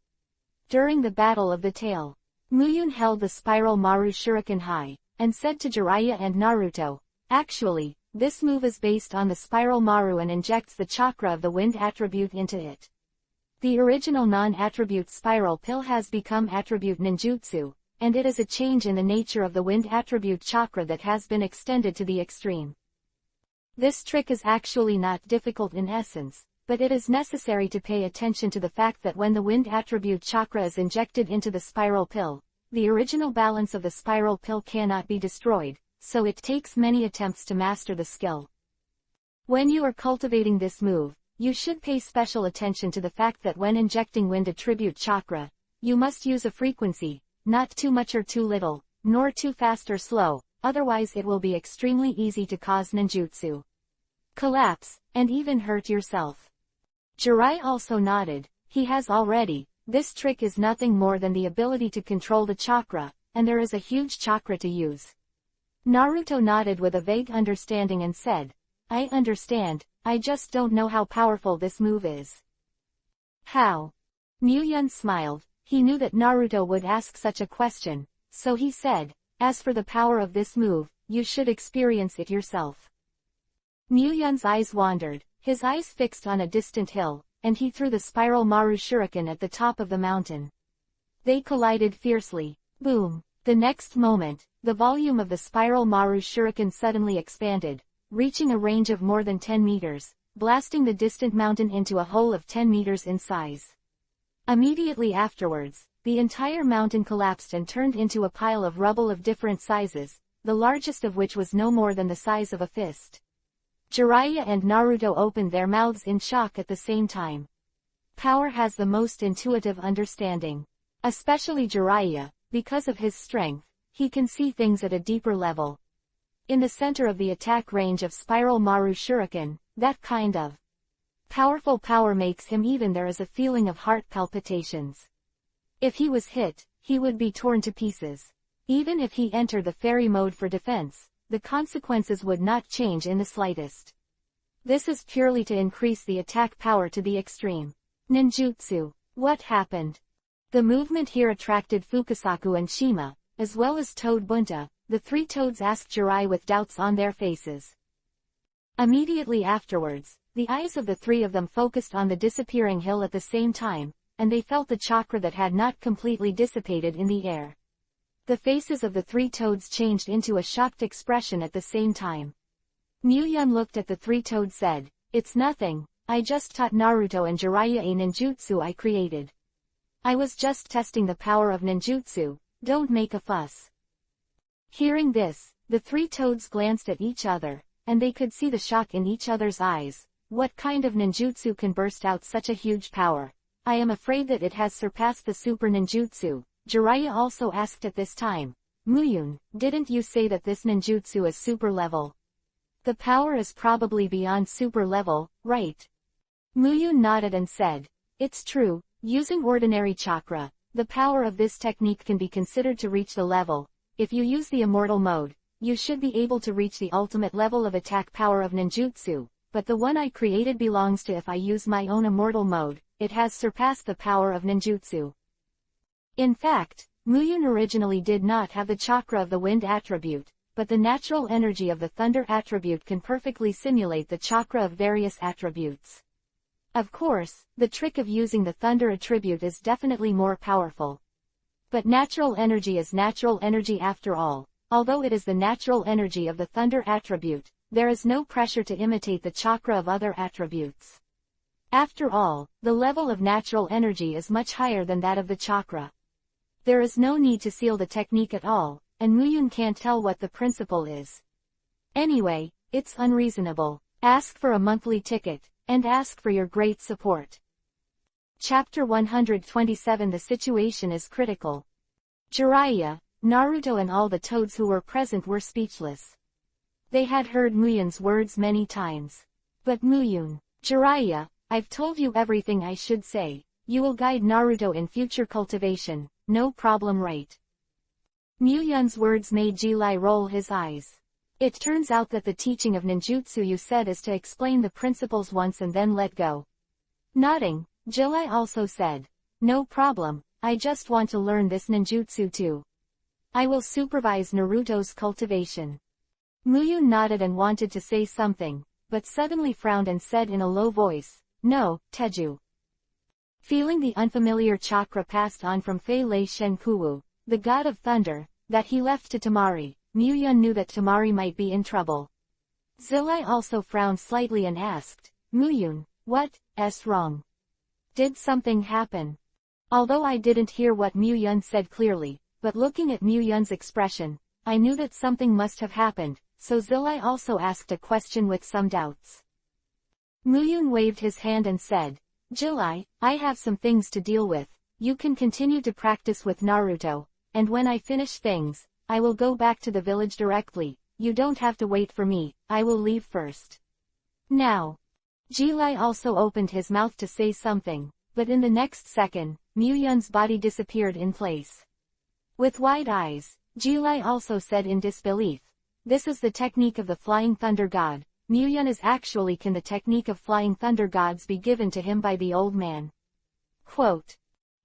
During the Battle of the Tail, Muyun held the Spiral Maru shuriken high, and said to Jiraiya and Naruto, actually, this move is based on the Spiral Maru and injects the chakra of the wind attribute into it. The original non-attribute spiral pill has become attribute ninjutsu, and it is a change in the nature of the wind attribute chakra that has been extended to the extreme. This trick is actually not difficult in essence, but it is necessary to pay attention to the fact that when the wind attribute chakra is injected into the spiral pill, the original balance of the spiral pill cannot be destroyed, so it takes many attempts to master the skill. When you are cultivating this move, you should pay special attention to the fact that when injecting wind attribute chakra, you must use a frequency, not too much or too little, nor too fast or slow, otherwise it will be extremely easy to cause ninjutsu collapse, and even hurt yourself. Jiraiya also nodded, he has already. This trick is nothing more than the ability to control the chakra, and there is a huge chakra to use. Naruto nodded with a vague understanding and said, I understand, I just don't know how powerful this move is. How? Muyun smiled, he knew that Naruto would ask such a question, so he said, as for the power of this move, you should experience it yourself. Muyun's eyes wandered, his eyes fixed on a distant hill, and he threw the Spiral Maru shuriken at the top of the mountain. They collided fiercely. Boom! The next moment, the volume of the Spiral Maru shuriken suddenly expanded, reaching a range of more than 10 meters, blasting the distant mountain into a hole of 10 meters in size. Immediately afterwards, the entire mountain collapsed and turned into a pile of rubble of different sizes, the largest of which was no more than the size of a fist. Jiraiya and Naruto opened their mouths in shock at the same time. Power has the most intuitive understanding. Especially Jiraiya, because of his strength, he can see things at a deeper level. In the center of the attack range of Spiral Maru shuriken, that kind of powerful power makes him even there is a feeling of heart palpitations. If he was hit, he would be torn to pieces. Even if he entered the fairy mode for defense, the consequences would not change in the slightest. This is purely to increase the attack power to the extreme. Ninjutsu. What happened? The movement here attracted Fukasaku and Shima, as well as Toad Bunta. The three toads asked Jiraiya with doubts on their faces. Immediately afterwards, The eyes of the three of them focused on the disappearing hill at the same time, and they felt the chakra that had not completely dissipated in the air. The faces of the three toads changed into a shocked expression at the same time. Muyun looked at the three toads said, "It's nothing, I just taught Naruto and Jiraiya a ninjutsu I created. I was just testing the power of ninjutsu, don't make a fuss." Hearing this, the three toads glanced at each other, and they could see the shock in each other's eyes. What kind of ninjutsu can burst out such a huge power? I am afraid that it has surpassed the super ninjutsu, Jiraiya also asked at this time. Muyun, didn't you say that this ninjutsu is super level? The power is probably beyond super level, right? Muyun nodded and said, "It's true, using ordinary chakra, the power of this technique can be considered to reach the level. If you use the immortal mode, you should be able to reach the ultimate level of attack power of ninjutsu, but the one I created belongs to if I use my own immortal mode, it has surpassed the power of ninjutsu." In fact, Muyun originally did not have the chakra of the wind attribute, but the natural energy of the thunder attribute can perfectly simulate the chakra of various attributes. Of course, the trick of using the thunder attribute is definitely more powerful. But natural energy is natural energy after all. Although it is the natural energy of the thunder attribute, there is no pressure to imitate the chakra of other attributes. After all, the level of natural energy is much higher than that of the chakra. There is no need to seal the technique at all, and Muyun can't tell what the principle is. Anyway, it's unreasonable. Ask for a monthly ticket, and ask for your great support. Chapter 127. The situation is critical. Jiraiya, Naruto and all the toads who were present were speechless. They had heard Muyun's words many times. But Muyun, Jiraiya, I've told you everything I should say. You will guide Naruto in future cultivation, no problem, right? Muyun's words made Jilai roll his eyes. It turns out that the teaching of ninjutsu you said is to explain the principles once and then let go. Nodding, Jilai also said, "No problem, I just want to learn this ninjutsu too. I will supervise Naruto's cultivation." Muyun nodded and wanted to say something, but suddenly frowned and said in a low voice, "No, Teju." Feeling the unfamiliar chakra passed on from Fei Lei Shenkuwu, the god of thunder, that he left to Temari, Muyun knew that Temari might be in trouble. Zilai also frowned slightly and asked, "Muyun, what's wrong? Did something happen?" Although I didn't hear what Muyun said clearly, but looking at Muyun's expression, I knew that something must have happened, so Zilai also asked a question with some doubts. Muyun waved his hand and said, "Jilai, I have some things to deal with. You can continue to practice with Naruto, and when I finish things, I will go back to the village directly. You don't have to wait for me, I will leave first." Now. Jilai also opened his mouth to say something, but in the next second, Muyun's body disappeared in place. With wide eyes, Jilai also said in disbelief, "This is the technique of the Flying Thunder God. Muyun is actually can the technique of Flying Thunder Gods be given to him by the old man?" Quote.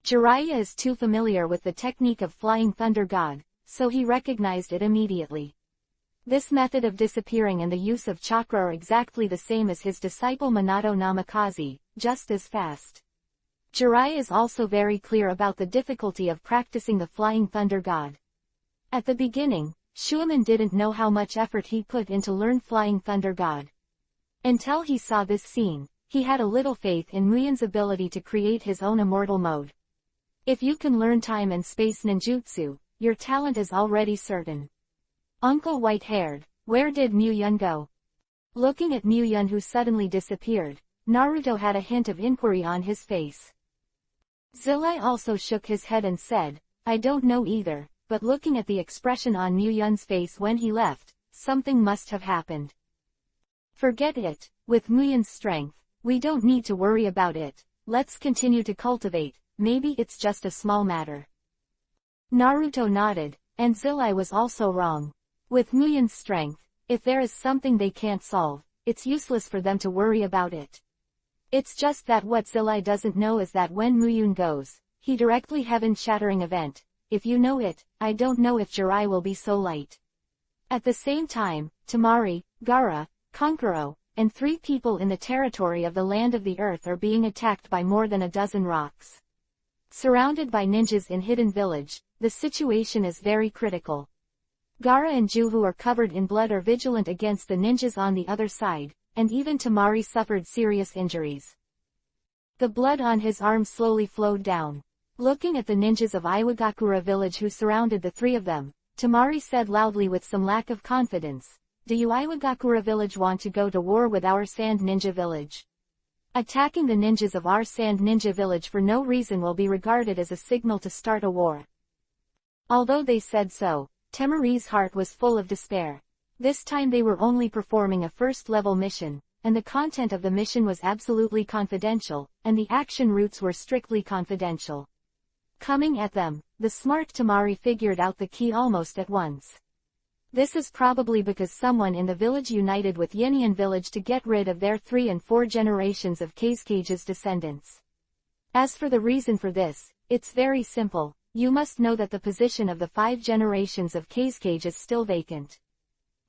Jiraiya is too familiar with the technique of Flying Thunder God, so he recognized it immediately. This method of disappearing and the use of chakra are exactly the same as his disciple Minato Namikaze, just as fast. Jiraiya is also very clear about the difficulty of practicing the Flying Thunder God. At the beginning, Shuaman didn't know how much effort he put into learn Flying Thunder God. Until he saw this scene, he had a little faith in Muyun's ability to create his own immortal mode. If you can learn time and space ninjutsu, your talent is already certain. Uncle White-Haired, where did Muyun go? Looking at Muyun who suddenly disappeared, Naruto had a hint of inquiry on his face. Zilai also shook his head and said, "I don't know either, but looking at the expression on Muyun's face when he left, something must have happened." Forget it, with Muyun's strength, we don't need to worry about it. Let's continue to cultivate, maybe it's just a small matter. Naruto nodded, and Zilai was also wrong. With Muyun's strength, if there is something they can't solve, it's useless for them to worry about it. It's just that what Zilai doesn't know is that when Muyun goes, he directly heaven-shattering event. If you know it, I don't know if Jirai will be so light. At the same time, Temari, Gaara, Kankuro, and 3 people in the territory of the land of the earth are being attacked by more than a dozen rocks. Surrounded by ninjas in hidden village, the situation is very critical. Gaara and Ju, who are covered in blood, are vigilant against the ninjas on the other side, and even Tamari suffered serious injuries. The blood on his arm slowly flowed down. Looking at the ninjas of Iwagakure village who surrounded the 3 of them, Tamari said loudly with some lack of confidence, "Do you Iwagakure village want to go to war with our Sand Ninja village? Attacking the ninjas of our Sand Ninja village for no reason will be regarded as a signal to start a war." Although they said so, Tamari's heart was full of despair. This time they were only performing a first-level mission, and the content of the mission was absolutely confidential, and the action routes were strictly confidential. Coming at them, the smart Tamari figured out the key almost at once. This is probably because someone in the village united with Yenian village to get rid of their 3 and 4 generations of Kage's descendants. As for the reason for this, it's very simple. You must know that the position of the 5 generations of Kage is still vacant.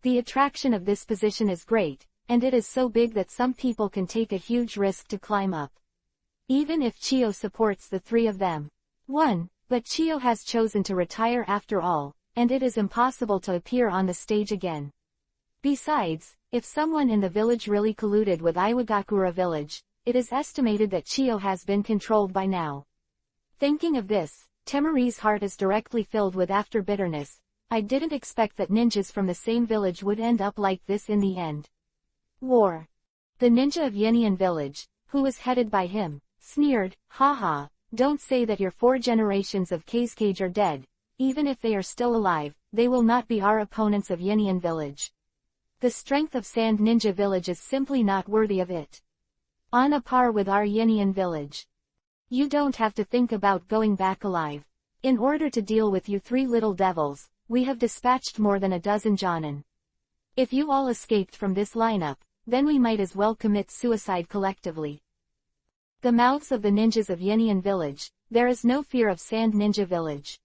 The attraction of this position is great, and it is so big that some people can take a huge risk to climb up. Even if Chio supports the 3 of them. But Chio has chosen to retire after all, and it is impossible to appear on the stage again. Besides, if someone in the village really colluded with Iwagakure village, it is estimated that Chio has been controlled by now. Thinking of this, Tamari's heart is directly filled with after bitterness. I didn't expect that ninjas from the same village would end up like this in the end. War. The ninja of Yenian village, who was headed by him, sneered, "Haha, don't say that your 4 generations of Kage are dead. Even if they are still alive, they will not be our opponents of Yenian village. The strength of Sand Ninja village is simply not worthy of it. On a par with our Yenian village. You don't have to think about going back alive. In order to deal with you 3 little devils, we have dispatched more than a dozen Jonin. If you all escaped from this lineup, then we might as well commit suicide collectively." The mouths of the ninjas of Yenian village, there is no fear of Sand Ninja village.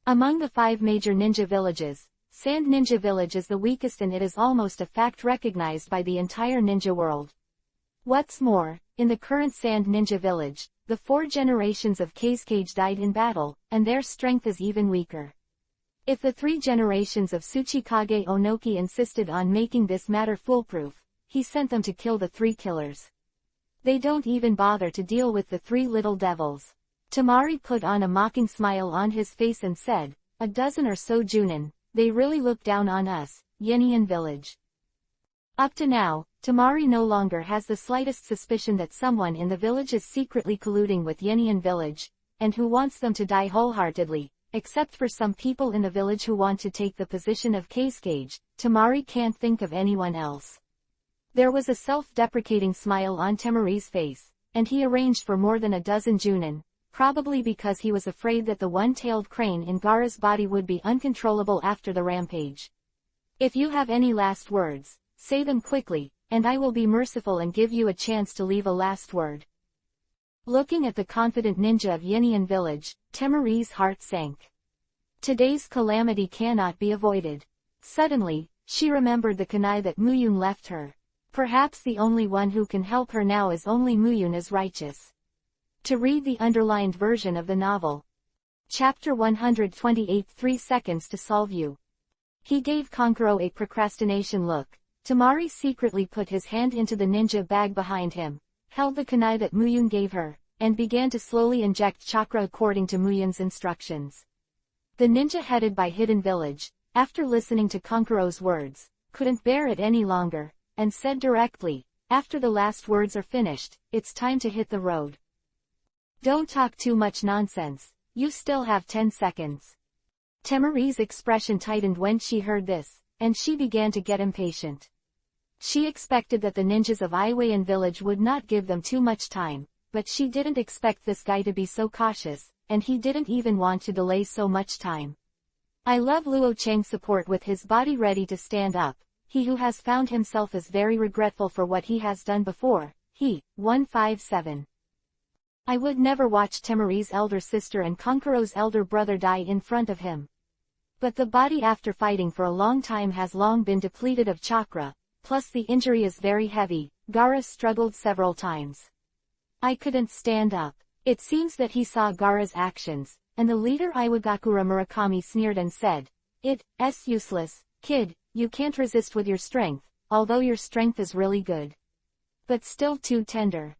Among the 5 major ninja villages, Sand Ninja village is the weakest, and it is almost a fact recognized by the entire ninja world. What's more, in the current Sand Ninja village, the 4 generations of Kage died in battle, and their strength is even weaker. If the 3 generations of Tsuchikage Onoki insisted on making this matter foolproof, he sent them to kill the 3 killers. They don't even bother to deal with the 3 little devils. Tamari put on a mocking smile on his face and said, "A dozen or so Junin, they really look down on us, Yenian village." Up to now, Tamari no longer has the slightest suspicion that someone in the village is secretly colluding with Yenian village, and who wants them to die wholeheartedly, except for some people in the village who want to take the position of Kage. Tamari can't think of anyone else. There was a self-deprecating smile on Tamari's face, and he arranged for more than a dozen Junin, probably because he was afraid that the one-tailed crane in Gaara's body would be uncontrollable after the rampage. "If you have any last words, say them quickly, and I will be merciful and give you a chance to leave a last word." Looking at the confident ninja of Yenian village, Tamari's heart sank. Today's calamity cannot be avoided. Suddenly, she remembered the kunai that Muyun left her. Perhaps the only one who can help her now is only Muyun is righteous. To read the underlined version of the novel. Chapter 128 3 seconds to solve you. He gave Kankuro a procrastination look. Tamari secretly put his hand into the ninja bag behind him, held the kunai that Muyun gave her, and began to slowly inject chakra according to Muyun's instructions. The ninja headed by Hidden Village, after listening to Kankuro's words, couldn't bear it any longer, and said directly, "After the last words are finished, it's time to hit the road. Don't talk too much nonsense, you still have 10 seconds. Tamari's expression tightened when she heard this, and she began to get impatient. She expected that the ninjas of Iwayan village would not give them too much time, but she didn't expect this guy to be so cautious, and he didn't even want to delay so much time. I love Luo Cheng's support with his body ready to stand up. He who has found himself is very regretful for what he has done before. He, 157. I would never watch Tamari's elder sister and Kankuro's elder brother die in front of him. But the body after fighting for a long time has long been depleted of chakra, plus the injury is very heavy. Gaara struggled several times. I couldn't stand up. It seems that he saw Gaara's actions, and the leader Iwagakure Murakami sneered and said, "It's useless, kid, you can't resist with your strength, although your strength is really good. But still too tender.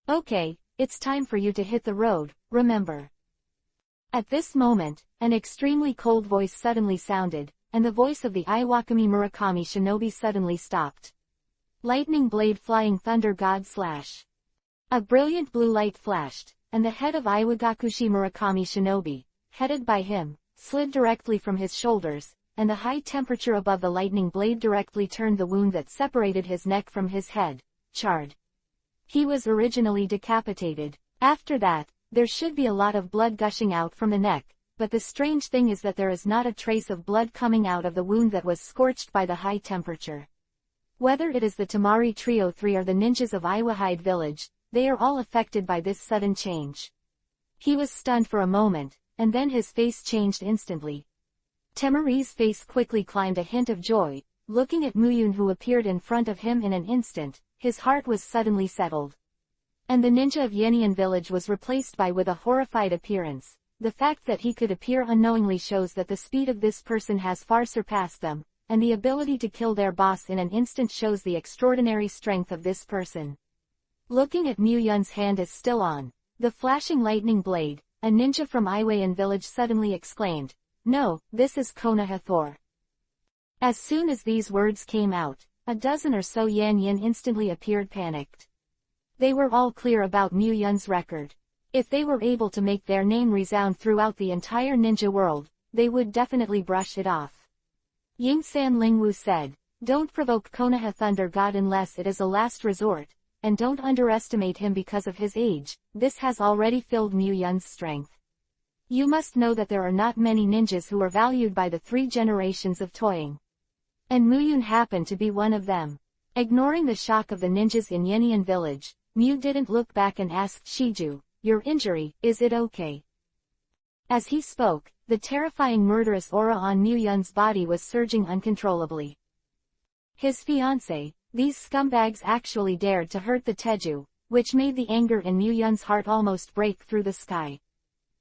Okay, it's time for you to hit the road, remember." At this moment, an extremely cold voice suddenly sounded, and the voice of the Iwakami Murakami shinobi suddenly stopped. Lightning blade flying thunder god slash. A brilliant blue light flashed, and the head of Iwagakushi Murakami shinobi, headed by him, slid directly from his shoulders, and the high temperature above the lightning blade directly turned the wound that separated his neck from his head, charred. He was originally decapitated. After that, there should be a lot of blood gushing out from the neck, but the strange thing is that there is not a trace of blood coming out of the wound that was scorched by the high temperature. Whether it is the Tamari Trio 3 or the ninjas of Iwahide village, they are all affected by this sudden change. He was stunned for a moment, and then his face changed instantly. Temari's face quickly climbed a hint of joy. Looking at Muyun who appeared in front of him in an instant, his heart was suddenly settled. And the ninja of Yenian village was replaced by with a horrified appearance. The fact that he could appear unknowingly shows that the speed of this person has far surpassed them, and the ability to kill their boss in an instant shows the extraordinary strength of this person. Looking at Muyun's hand is still on the flashing lightning blade, a ninja from Iwayan village suddenly exclaimed, "No, this is Konoha Thor." As soon as these words came out, a dozen or so Yanyin instantly appeared panicked. They were all clear about Muyun's record. If they were able to make their name resound throughout the entire ninja world, they would definitely brush it off. Ying-san Lingwu said, "Don't provoke Konoha Thunder God unless it is a last resort, and don't underestimate him because of his age. This has already filled Muyun's strength. You must know that there are not many ninjas who are valued by the 3 generations of toying. And Muyun happened to be one of them." Ignoring the shock of the ninjas in Yenian village, Mu didn't look back and asked Shiju, "Your injury, is it okay?" As he spoke, the terrifying murderous aura on Muyun's body was surging uncontrollably. His fiancée, these scumbags actually dared to hurt the Teju, which made the anger in Muyun's heart almost break through the sky.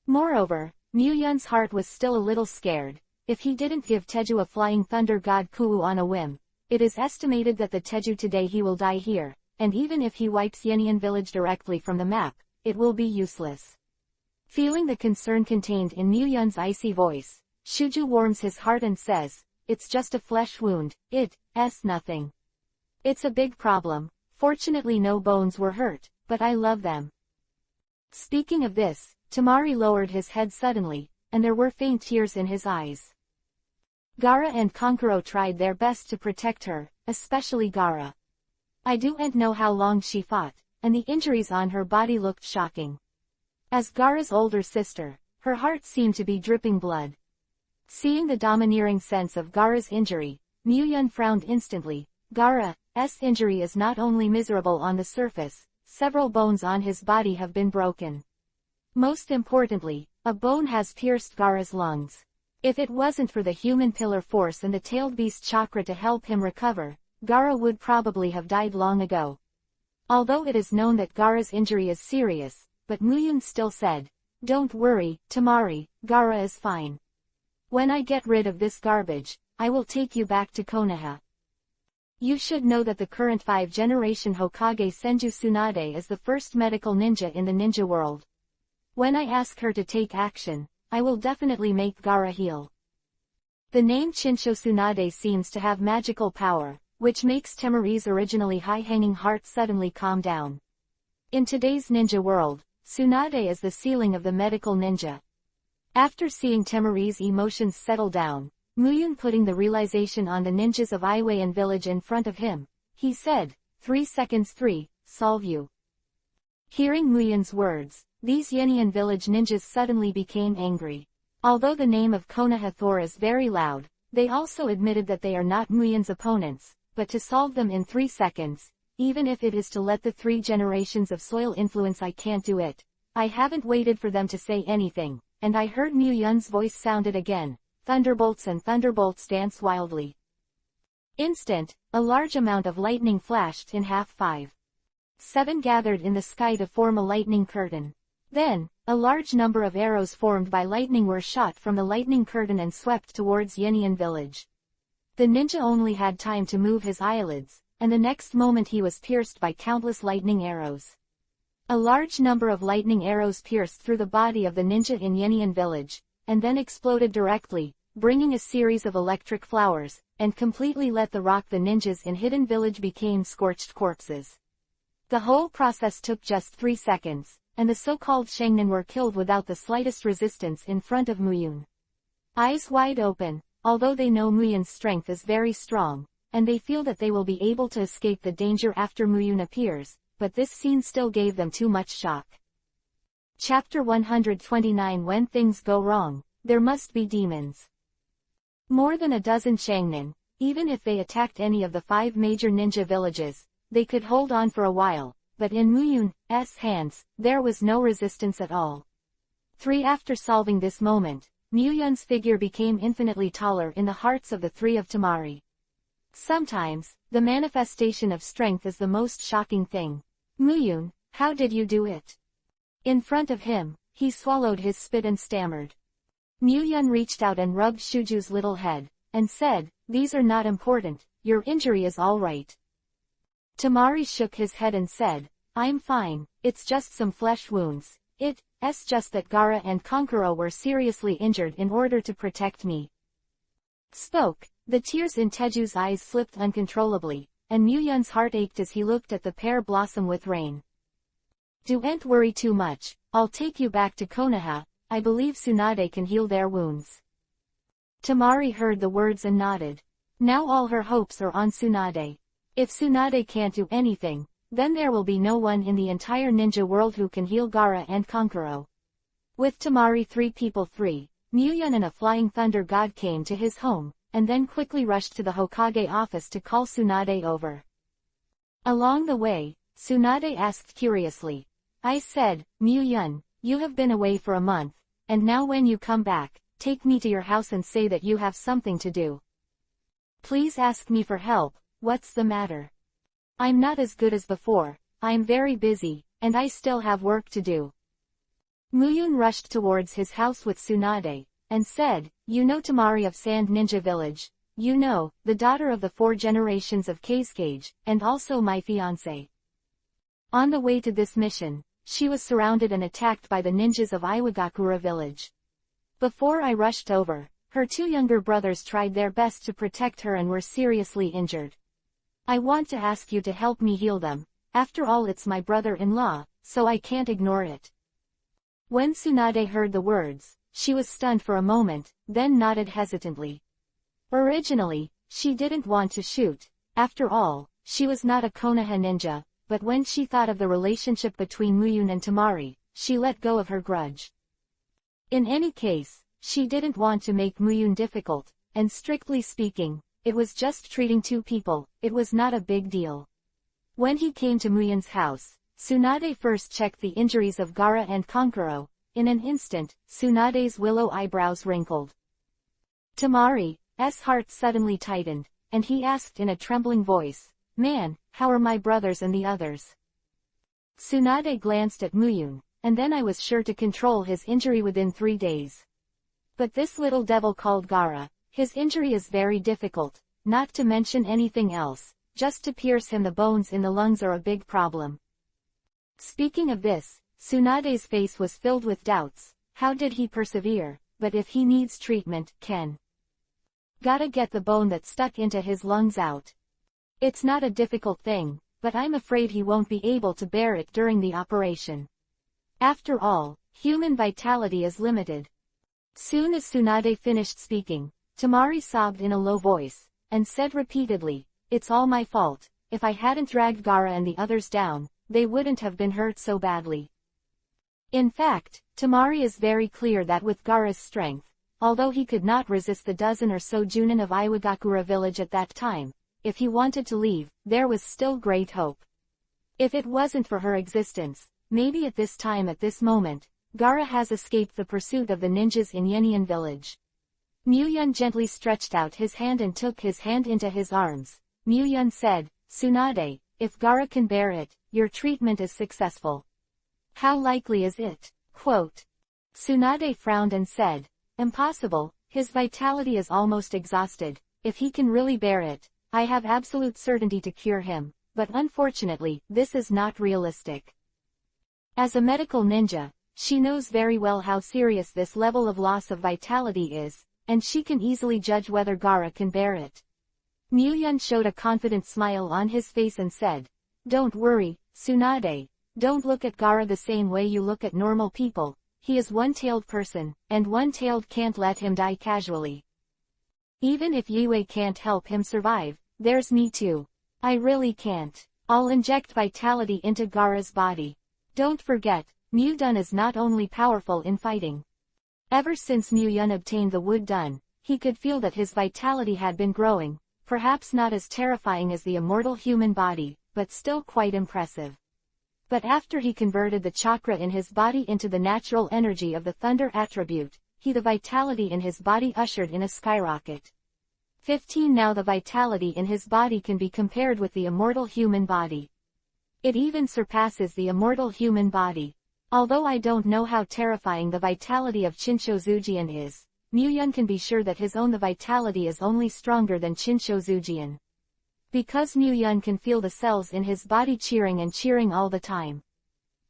Moreover, Muyun's heart was still a little scared. If he didn't give Teju a flying thunder god Kuu on a whim, it is estimated that the Teju today he will die here, and even if he wipes Yenian village directly from the map, it will be useless. Feeling the concern contained in Muyun's icy voice, Shuju warms his heart and says, "It's just a flesh wound, it's nothing. It's a big problem. Fortunately no bones were hurt, but I love them." Speaking of this, Tamari lowered his head suddenly, and there were faint tears in his eyes. Gaara and Kankuro tried their best to protect her, especially Gaara. I don't know how long she fought, and the injuries on her body looked shocking. As Gaara's older sister, her heart seemed to be dripping blood. Seeing the domineering sense of Gaara's injury, Muyun frowned instantly. Gaara's injury is not only miserable on the surface, several bones on his body have been broken. Most importantly, a bone has pierced Gaara's lungs. If it wasn't for the human pillar force and the tailed beast chakra to help him recover, Gaara would probably have died long ago. Although it is known that Gaara's injury is serious, but Muyun still said, "Don't worry, Tamari, Gaara is fine. When I get rid of this garbage, I will take you back to Konoha. You should know that the current 5th-generation Hokage Senju Tsunade is the first medical ninja in the ninja world. When I ask her to take action, I will definitely make Gaara heal." The name Chinsho Tsunade seems to have magical power, which makes Temari's originally high-hanging heart suddenly calm down. In today's ninja world, Tsunade is the ceiling of the medical ninja. After seeing Temari's emotions settle down, Muyun putting the realization on the ninjas of Iwayan village in front of him, he said, 3 seconds 3, solve you. Hearing Muyun's words, these Yenian village ninjas suddenly became angry. Although the name of Konoha Thor is very loud, they also admitted that they are not Muyun's opponents, but to solve them in 3 seconds, even if it is to let the 3 generations of soil influence, I can't do it. I haven't waited for them to say anything, and I heard Muyun's voice sounded again, "Thunderbolts and thunderbolts dance wildly." Instant, a large amount of lightning flashed in half 5. 7 gathered in the sky to form a lightning curtain. Then, a large number of arrows formed by lightning were shot from the lightning curtain and swept towards Yenian village. The ninja only had time to move his eyelids, and the next moment he was pierced by countless lightning arrows. A large number of lightning arrows pierced through the body of the ninja in Yenian village, and then exploded directly, bringing a series of electric flowers, and completely let the rock the ninjas in Hidden Village became scorched corpses. The whole process took just 3 seconds, and the so-called Shangnin were killed without the slightest resistance in front of Muyun. Eyes wide open, although they know Muyun's strength is very strong, and they feel that they will be able to escape the danger after Muyun appears, but this scene still gave them too much shock. Chapter 129 When things go wrong, there must be demons. More than a dozen Shangnin, even if they attacked any of the 5 major ninja villages, they could hold on for a while, but in Muyun's hands, there was no resistance at all. 3 After solving this moment, Muyun's figure became infinitely taller in the hearts of the 3 of Tamari. Sometimes, the manifestation of strength is the most shocking thing. Muyun, how did you do it? In front of him, he swallowed his spit and stammered. Muyun reached out and rubbed Shuju's little head, and said, "These are not important, your injury is all right." Tamari shook his head and said, "I'm fine, it's just some flesh wounds, it's just that Gaara and Konkuro were seriously injured in order to protect me." The tears in Teju's eyes slipped uncontrollably, and Muyun's heart ached as he looked at the pear blossom with rain. "Don't worry too much, I'll take you back to Konoha, I believe Tsunade can heal their wounds." Tamari heard the words and nodded. Now all her hopes are on Tsunade. If Tsunade can't do anything, then there will be no one in the entire ninja world who can heal Gaara and Konkuro. With Tamari 3 people 3, Muyun and a flying thunder god came to his home, and then quickly rushed to the Hokage office to call Tsunade over. Along the way, Tsunade asked curiously, "I said, Muyun, you have been away for a month, and now when you come back, take me to your house and say that you have something to do. Please ask me for help, what's the matter? I'm not as good as before, I'm very busy, and I still have work to do." Muyun rushed towards his house with Tsunade, and said, "You know Tamari of Sand Ninja Village, you know, the daughter of the 4 generations of Kazekage, and also my fiancé. On the way to this mission, she was surrounded and attacked by the ninjas of Iwagakura village. Before I rushed over, her 2 younger brothers tried their best to protect her and were seriously injured. I want to ask you to help me heal them, after all it's my brother-in-law, so I can't ignore it." When Tsunade heard the words, she was stunned for a moment, then nodded hesitantly. Originally, she didn't want to shoot, after all, she was not a Konoha ninja, but when she thought of the relationship between Muyun and Tamari, she let go of her grudge. In any case, she didn't want to make Muyun difficult, and strictly speaking, it was just treating 2 people, it was not a big deal. When he came to Muyun's house, Tsunade first checked the injuries of Gaara and Konkuro. In an instant, Tsunade's willow eyebrows wrinkled. Tamari's heart suddenly tightened, and he asked in a trembling voice, "Man, how are my brothers and the others?" Tsunade glanced at Muyun, and then I was sure to control his injury within 3 days. But this little devil called Gaara, his injury is very difficult, not to mention anything else, just to pierce him the bones in the lungs are a big problem. Speaking of this, Tsunade's face was filled with doubts. How did he persevere? But if he needs treatment, gotta get the bone that stuck into his lungs out. It's not a difficult thing, but I'm afraid he won't be able to bear it during the operation. After all, human vitality is limited. Soon as Tsunade finished speaking, Tamari sobbed in a low voice, and said repeatedly, "It's all my fault, if I hadn't dragged Gaara and the others down, they wouldn't have been hurt so badly." In fact, Tamari is very clear that with Gaara's strength, although he could not resist the dozen or so Junin of Iwagakura village at that time, if he wanted to leave, there was still great hope. If it wasn't for her existence, maybe at this moment, Gaara has escaped the pursuit of the ninjas in Yenian village. Mu-yun gently stretched out his hand and took his hand into his arms. Mu-yun said, Tsunade, if Gaara can bear it, your treatment is successful. How likely is it? Quote. Tsunade frowned and said, impossible, his vitality is almost exhausted. If he can really bear it, I have absolute certainty to cure him, but unfortunately, this is not realistic. As a medical ninja, she knows very well how serious this level of loss of vitality is, and she can easily judge whether Gaara can bear it. Mu-yun showed a confident smile on his face and said, don't worry, Tsunade. Don't look at Gaara the same way you look at normal people. He is one-tailed person, and one-tailed can't let him die casually. Even if Yue can't help him survive, there's me too. I really can't. I'll inject vitality into Gaara's body. Don't forget, Mu-dun is not only powerful in fighting. Ever since Mu-yun obtained the wood dun, he could feel that his vitality had been growing, perhaps not as terrifying as the immortal human body, but still quite impressive. But after he converted the chakra in his body into the natural energy of the thunder attribute, the vitality in his body ushered in a skyrocket. 15 Now the vitality in his body can be compared with the immortal human body. It even surpasses the immortal human body. Although I don't know how terrifying the vitality of Chinshozujian is, Mu-yun can be sure that his own the vitality is only stronger than Chinshozujian. Because Mu-yun can feel the cells in his body cheering and cheering all the time.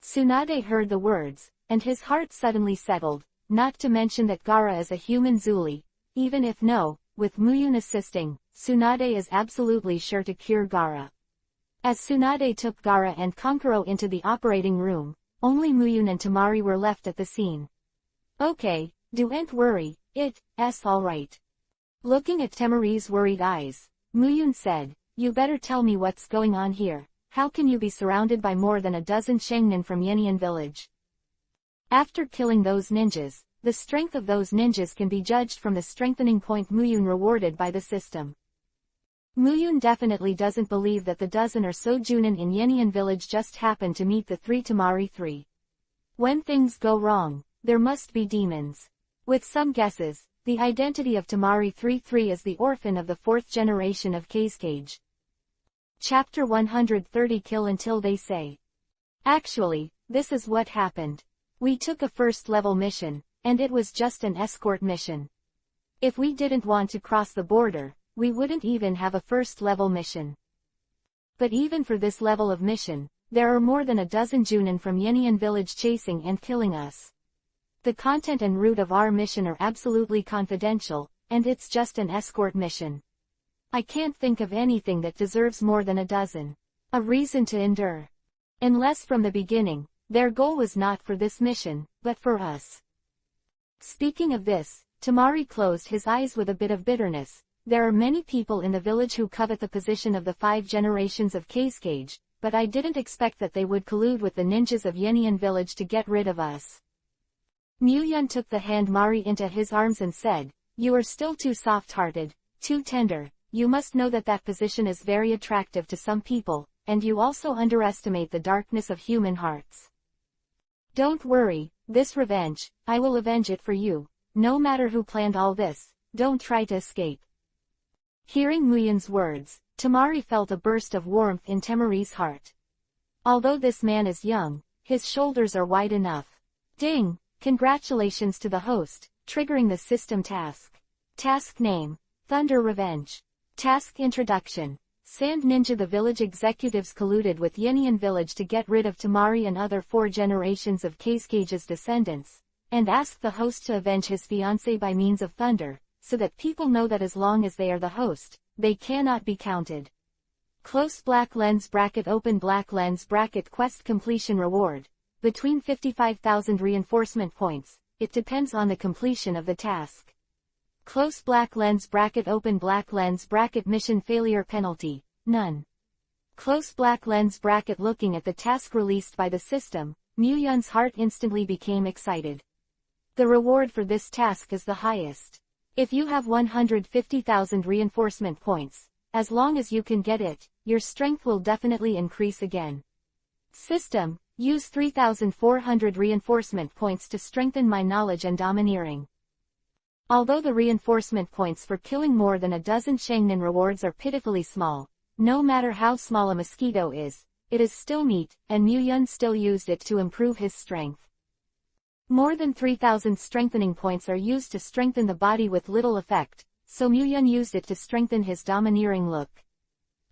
Tsunade heard the words, and his heart suddenly settled, not to mention that Gaara is a human Zuli. Even if no, with Mu-yun assisting, Tsunade is absolutely sure to cure Gaara. As Tsunade took Gaara and Kankuro into the operating room, only Mu-yun and Tamari were left at the scene. Okay, don't worry, it's alright. Looking at Tamari's worried eyes, Mu-yun said, you better tell me what's going on here. How can you be surrounded by more than a dozen Shangnin from Yenian village? After killing those ninjas, the strength of those ninjas can be judged from the strengthening point Mu-yun rewarded by the system. Mu-yun definitely doesn't believe that the dozen or so Junin in Yenian village just happened to meet the three Tamari 3. When things go wrong, there must be demons. With some guesses, the identity of Tamari 3 is the orphan of the 4th generation of Kazekage. Chapter 130 Kill Until They Say. Actually, this is what happened. We took a first-level mission, and it was just an escort mission. If we didn't want to cross the border, we wouldn't even have a first-level mission. But even for this level of mission, there are more than a dozen Junin from Yenian village chasing and killing us. The content and route of our mission are absolutely confidential, and it's just an escort mission. I can't think of anything that deserves more than a dozen. A reason to endure. Unless from the beginning, their goal was not for this mission, but for us. Speaking of this, Tamari closed his eyes with a bit of bitterness. There are many people in the village who covet the position of the 5 generations of Kazekage, but I didn't expect that they would collude with the ninjas of Yenian village to get rid of us. Mu-yun took the hand Mari into his arms and said, you are still too soft-hearted, too tender. You must know that that position is very attractive to some people, and you also underestimate the darkness of human hearts. Don't worry, this revenge, I will avenge it for you. No matter who planned all this, don't try to escape. Hearing Mu-yun's words, Tamari felt a burst of warmth in Tamari's heart. Although this man is young, his shoulders are wide enough. Ding! Congratulations to the host, triggering the system task. Task name, Thunder Revenge. Task introduction. Sand Ninja. The village executives colluded with Yenian village to get rid of Tamari and other 4 generations of Kazecage's descendants, and asked the host to avenge his fiancée by means of thunder, so that people know that as long as they are the host, they cannot be counted. Close black lens bracket open black lens bracket quest completion reward. Between 55,000 reinforcement points, it depends on the completion of the task. Close black lens bracket open black lens bracket mission failure penalty, none. Close black lens bracket looking at the task released by the system, Mu-yun's heart instantly became excited. The reward for this task is the highest. If you have 150,000 reinforcement points, as long as you can get it, your strength will definitely increase again. System, use 3,400 reinforcement points to strengthen my knowledge and domineering. Although the reinforcement points for killing more than a dozen Shangnin rewards are pitifully small, no matter how small a mosquito is, it is still meat, and Muyun still used it to improve his strength. More than 3,000 strengthening points are used to strengthen the body with little effect, so Muyun used it to strengthen his domineering look.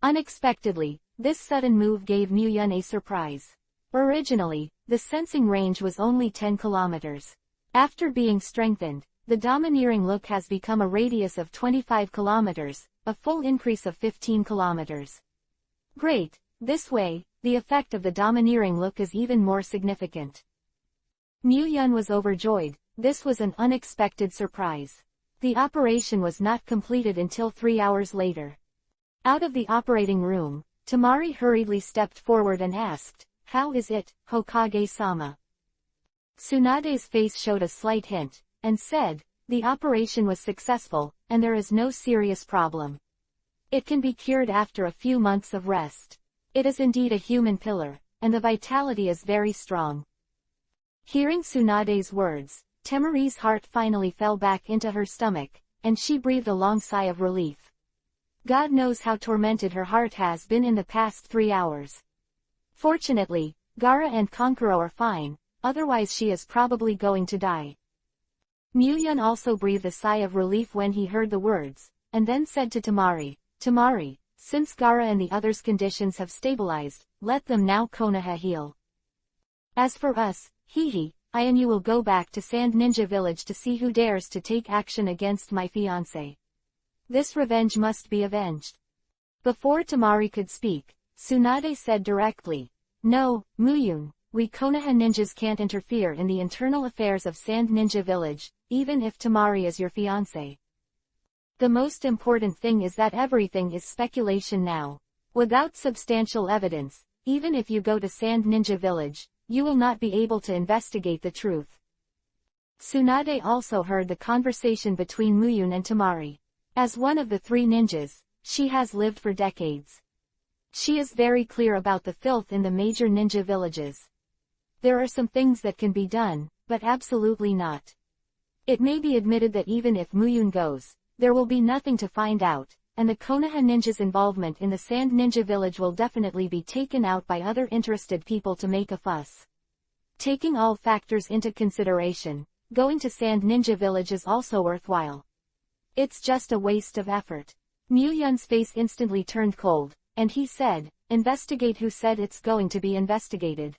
Unexpectedly, this sudden move gave Muyun a surprise. Originally, the sensing range was only 10 kilometers. After being strengthened, the domineering look has become a radius of 25 kilometers, a full increase of 15 kilometers. Great, this way, the effect of the domineering look is even more significant. Muyun was overjoyed. This was an unexpected surprise. The operation was not completed until 3 hours later. Out of the operating room, Tamari hurriedly stepped forward and asked, "How is it, Hokage-sama?" Tsunade's face showed a slight hint, and said, "The operation was successful, and there is no serious problem. It can be cured after a few months of rest. It is indeed a human pillar, and the vitality is very strong." Hearing Tsunade's words, Temari's heart finally fell back into her stomach, and she breathed a long sigh of relief. God knows how tormented her heart has been in the past 3 hours. Fortunately, Gaara and Kankuro are fine, otherwise she is probably going to die. Muyun also breathed a sigh of relief when he heard the words, and then said to Tamari, "Tamari, since Gaara and the others' conditions have stabilized, let them now Konoha heal. As for us, I and you will go back to Sand Ninja Village to see who dares to take action against my fiancé. This revenge must be avenged." Before Tamari could speak, Tsunade said directly, "No, Muyun, we Konoha ninjas can't interfere in the internal affairs of Sand Ninja Village, even if Tamari is your fiancé. The most important thing is that everything is speculation now. Without substantial evidence, even if you go to Sand Ninja Village, you will not be able to investigate the truth." Tsunade also heard the conversation between Muyun and Tamari. As one of the 3 ninjas, she has lived for decades. She is very clear about the filth in the major ninja villages. There are some things that can be done, but absolutely not. It may be admitted that even if Muyun goes, there will be nothing to find out, and the Konoha ninjas' involvement in the Sand Ninja Village will definitely be taken out by other interested people to make a fuss. Taking all factors into consideration, going to Sand Ninja Village is also worthwhile. It's just a waste of effort. Muyun's face instantly turned cold, and he said, "Investigate who said it's going to be investigated?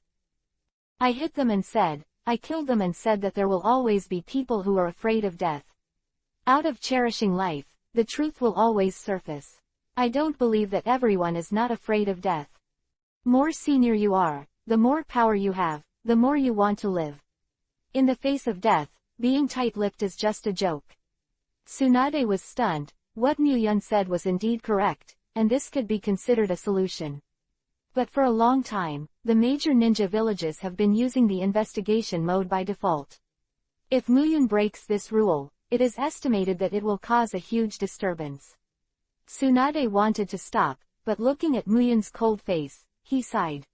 I hit them and said, I killed them and said that there will always be people who are afraid of death. Out of cherishing life, the truth will always surface. I don't believe that everyone is not afraid of death. More senior you are, the more power you have, the more you want to live. In the face of death, being tight-lipped is just a joke." Tsunade was stunned. What Muyun said was indeed correct, and this could be considered a solution. But for a long time, the major ninja villages have been using the investigation mode by default. If Muyun breaks this rule, it is estimated that it will cause a huge disturbance. Tsunade wanted to stop, but looking at Muyun's cold face, he sighed.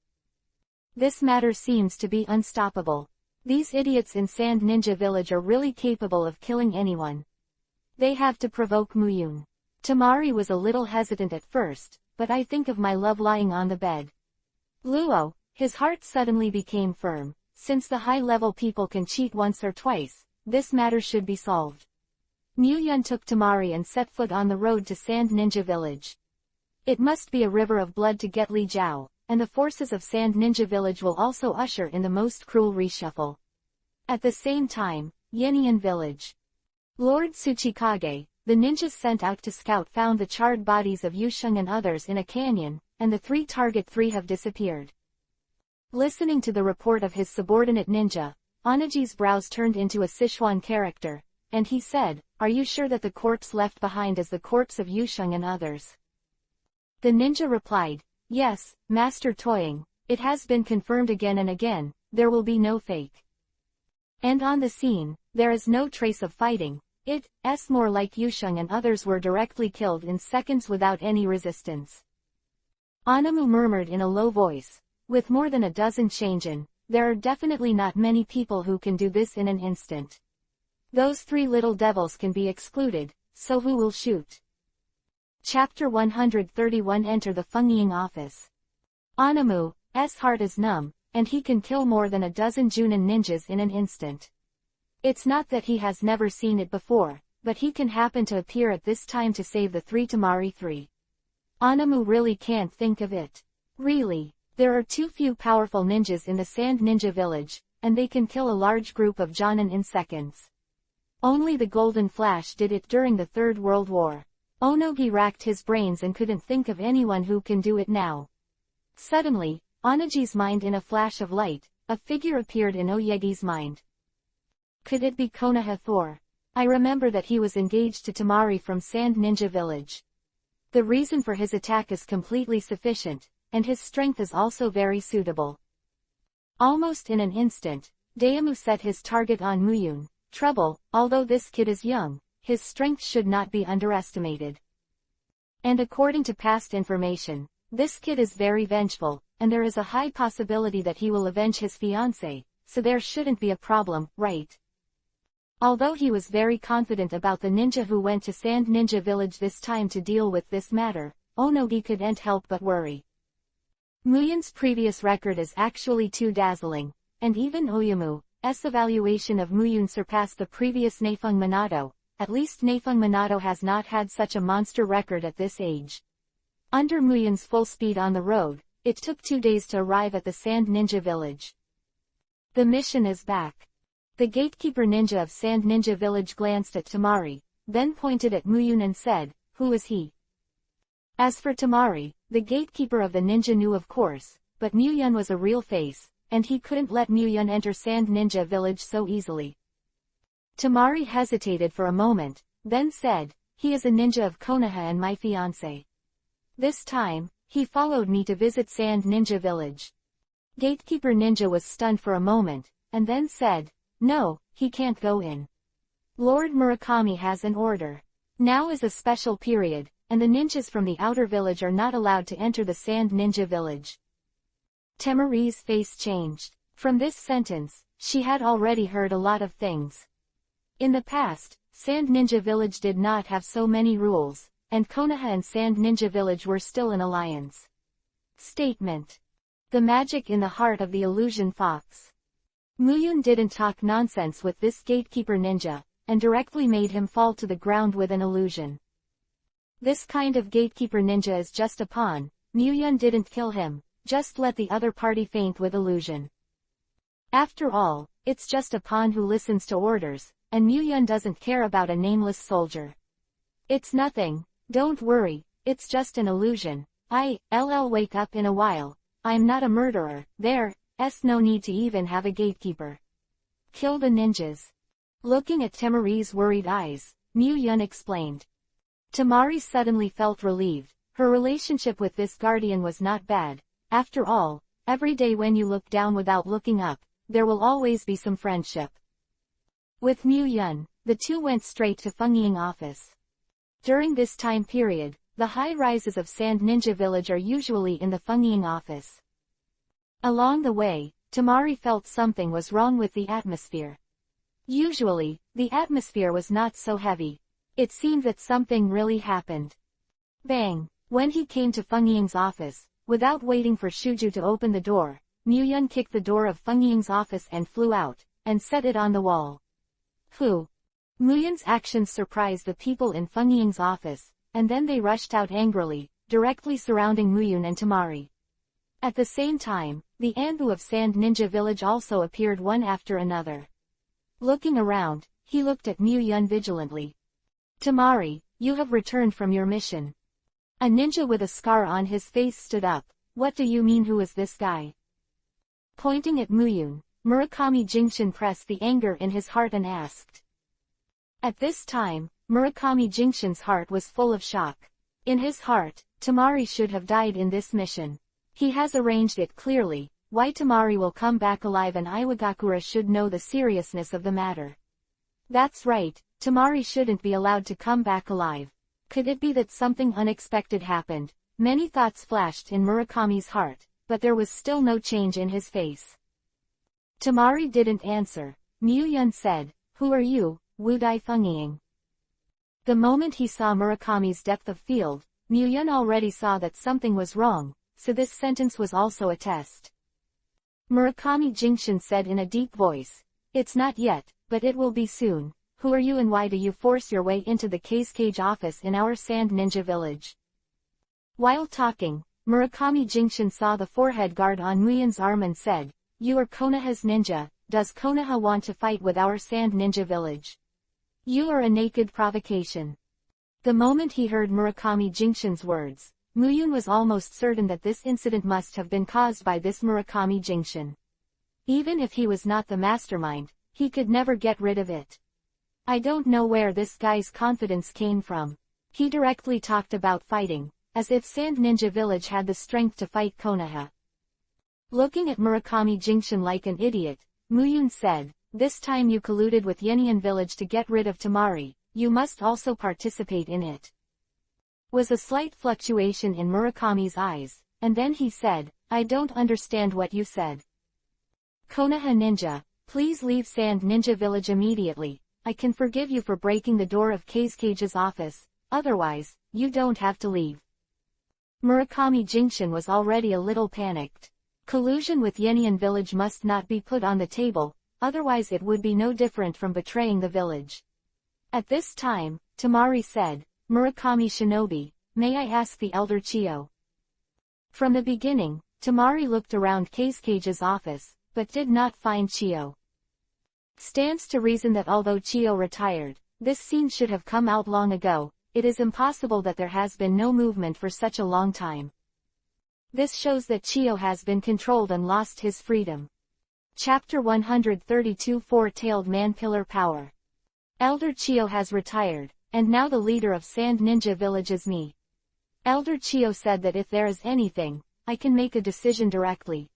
This matter seems to be unstoppable. These idiots in Sand Ninja Village are really capable of killing anyone. They have to provoke Muyun. Tamari was a little hesitant at first, but I think of my love lying on the bed. Luo, his heart suddenly became firm. Since the high-level people can cheat once or twice, this matter should be solved. Muyun took Tamari and set foot on the road to Sand Ninja Village. It must be a river of blood to get Li Jiao, and the forces of Sand Ninja Village will also usher in the most cruel reshuffle. At the same time, Yenian Village. Lord Tsuchikage, the ninjas sent out to scout, found the charred bodies of Yusheng and others in a canyon, and the 3 target 3 have disappeared. Listening to the report of his subordinate ninja, Anaji's brows turned into a Sichuan character, and he said, "Are you sure that the corpse left behind is the corpse of Yusheng and others?" The ninja replied, "Yes, Master Toying, it has been confirmed again and again, there will be no fake. And on the scene, there is no trace of fighting. It's more like Yusheng and others were directly killed in seconds without any resistance." Anamu murmured in a low voice, "With more than a dozen Shangin, there are definitely not many people who can do this in an instant. Those 3 little devils can be excluded, so who will shoot? Chapter 131 Enter the Fungiying office. Onamu's heart is numb, and he can kill more than a dozen Junin ninjas in an instant. It's not that he has never seen it before, but he can happen to appear at this time to save the 3 Tamari 3. Onamu really can't think of it. Really, there are too few powerful ninjas in the Sand Ninja Village, and they can kill a large group of Jonin in seconds. Only the Golden Flash did it during the Third World War. Onogi racked his brains and couldn't think of anyone who can do it now. Suddenly, Onagi's mind in a flash of light, a figure appeared in Oyegi's mind. Could it be Konoha Thor? I remember that he was engaged to Tamari from Sand Ninja Village. The reason for his attack is completely sufficient, and his strength is also very suitable. Almost in an instant, Daemu set his target on Muyun. Trouble, although this kid is young, his strength should not be underestimated. And according to past information, this kid is very vengeful, and there is a high possibility that he will avenge his fiancée, so there shouldn't be a problem, right? Although he was very confident about the ninja who went to Sand Ninja Village this time to deal with this matter, Onogi couldn't help but worry. Muyun's previous record is actually too dazzling, and even Oyamu's evaluation of Muyun surpassed the previous Neifeng Minato. At least Neifeng Minato has not had such a monster record at this age. Under Muyun's full speed on the road, it took 2 days to arrive at the Sand Ninja Village. The mission is back. The gatekeeper ninja of Sand Ninja Village glanced at Tamari, then pointed at Muyun and said, "Who is he?" As for Tamari, the gatekeeper of the ninja knew of course, but Muyun was a real face, and he couldn't let Muyun enter Sand Ninja Village so easily. Tamari hesitated for a moment, then said, "He is a ninja of Konoha and my fiancé. This time, he followed me to visit Sand Ninja Village." Gatekeeper Ninja was stunned for a moment, and then said, "No, he can't go in. Lord Murakami has an order. Now is a special period, and the ninjas from the outer village are not allowed to enter the Sand Ninja Village." Tamari's face changed. From this sentence, she had already heard a lot of things. In the past, Sand Ninja Village did not have so many rules, and Konoha and Sand Ninja Village were still in alliance. Statement. The magic in the heart of the illusion fox. Muyun didn't talk nonsense with this gatekeeper ninja, and directly made him fall to the ground with an illusion. This kind of gatekeeper ninja is just a pawn. Muyun didn't kill him, just let the other party faint with illusion. After all, it's just a pawn who listens to orders, and Muyun doesn't care about a nameless soldier. "It's nothing, don't worry, it's just an illusion. I'll wake up in a while. I'm not a murderer, there's no need to even have a gatekeeper. Kill the ninjas." Looking at Tamari's worried eyes, Muyun explained. Tamari suddenly felt relieved. Her relationship with this guardian was not bad. After all, every day when you look down without looking up, there will always be some friendship. With Muyun, the two went straight to Fungiying office. During this time period, the high-rises of Sand Ninja Village are usually in the Fungiying office. Along the way, Tamari felt something was wrong with the atmosphere. Usually, the atmosphere was not so heavy. It seemed that something really happened. Bang! When he came to Fungiying's office, without waiting for Shuju to open the door, Muyun kicked the door of Fungiying's office and flew out, and set it on the wall. Phew! Muyun's actions surprised the people in Fungiying's office, and then they rushed out angrily, directly surrounding Muyun and Tamari. At the same time, the Anbu of Sand Ninja Village also appeared one after another. Looking around, he looked at Muyun vigilantly. "Tamari, you have returned from your mission." A ninja with a scar on his face stood up. "What do you mean, who is this guy?" Pointing at Muyun, Murakami Jingshin pressed the anger in his heart and asked. At this time, Murakami Jingshin's heart was full of shock. In his heart, Tamari should have died in this mission. He has arranged it clearly. Why Tamari will come back alive, and Iwagakure should know the seriousness of the matter. That's right, Tamari shouldn't be allowed to come back alive. Could it be that something unexpected happened? Many thoughts flashed in Murakami's heart, but there was still no change in his face. Tamari didn't answer. Muyun said, "Who are you? Wudai Fengiying. The moment he saw Murakami's depth of field, Muyun already saw that something was wrong, so this sentence was also a test. Murakami Jingshin said in a deep voice, "It's not yet, but it will be soon. Who are you and why do you force your way into the Cage office in our Sand Ninja village?" While talking, Murakami Jingshin saw the forehead guard on Muyun's arm and said, "You are Konoha's ninja. Does Konoha want to fight with our Sand Ninja village? You are a naked provocation." The moment he heard Murakami Jingshin's words, Muyun was almost certain that this incident must have been caused by this Murakami Jingshin. Even if he was not the mastermind, he could never get rid of it. I don't know where this guy's confidence came from. He directly talked about fighting, as if Sand Ninja Village had the strength to fight Konoha. Looking at Murakami Jingshin like an idiot, Muyun said, "This time you colluded with Yenian Village to get rid of Tamari, you must also participate in it." Was a slight fluctuation in Murakami's eyes, and then he said, "I don't understand what you said." "Konoha Ninja, please leave Sand Ninja Village immediately. I can forgive you for breaking the door of Cage's office, otherwise, you don't have to leave." Murakami Jingshin was already a little panicked. Collusion with Yenian Village must not be put on the table, otherwise it would be no different from betraying the village. At this time, Tamari said, "Murakami Shinobi, may I ask the elder Chiyo?" From the beginning, Tamari looked around Cage's office, but did not find Chiyo. Stands to reason that although Chiyo retired, this scene should have come out long ago. It is impossible that there has been no movement for such a long time. This shows that Chiyo has been controlled and lost his freedom. Chapter 132 Four-Tailed Man Pillar Power. Elder Chiyo has retired, and now the leader of Sand Ninja Village is me. Elder Chiyo said that if there is anything, I can make a decision directly.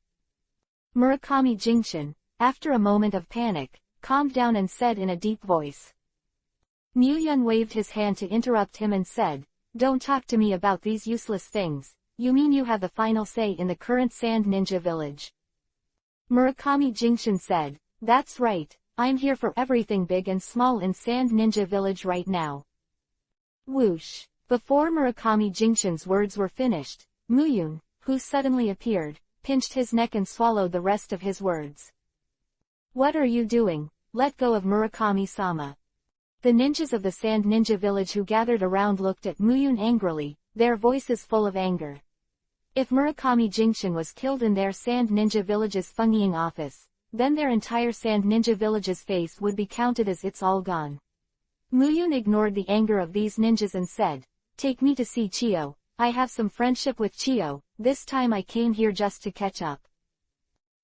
Murakami Jingshin, after a moment of panic, calmed down and said in a deep voice. Muyun waved his hand to interrupt him and said, "Don't talk to me about these useless things. You mean you have the final say in the current Sand Ninja Village?" Murakami Jingshin said, "That's right, I'm here for everything big and small in Sand Ninja Village right now." Whoosh! Before Murakami Jingshin's words were finished, Muyun, who suddenly appeared, pinched his neck and swallowed the rest of his words. "What are you doing? Let go of Murakami-sama." The ninjas of the Sand Ninja Village who gathered around looked at Muyun angrily, their voices full of anger. If Murakami Jingshin was killed in their Sand Ninja Village's Fengiying office, then their entire Sand Ninja Village's face would be counted as it's all gone. Muyun ignored the anger of these ninjas and said, "Take me to see Chiyo. I have some friendship with Chiyo. This time I came here just to catch up."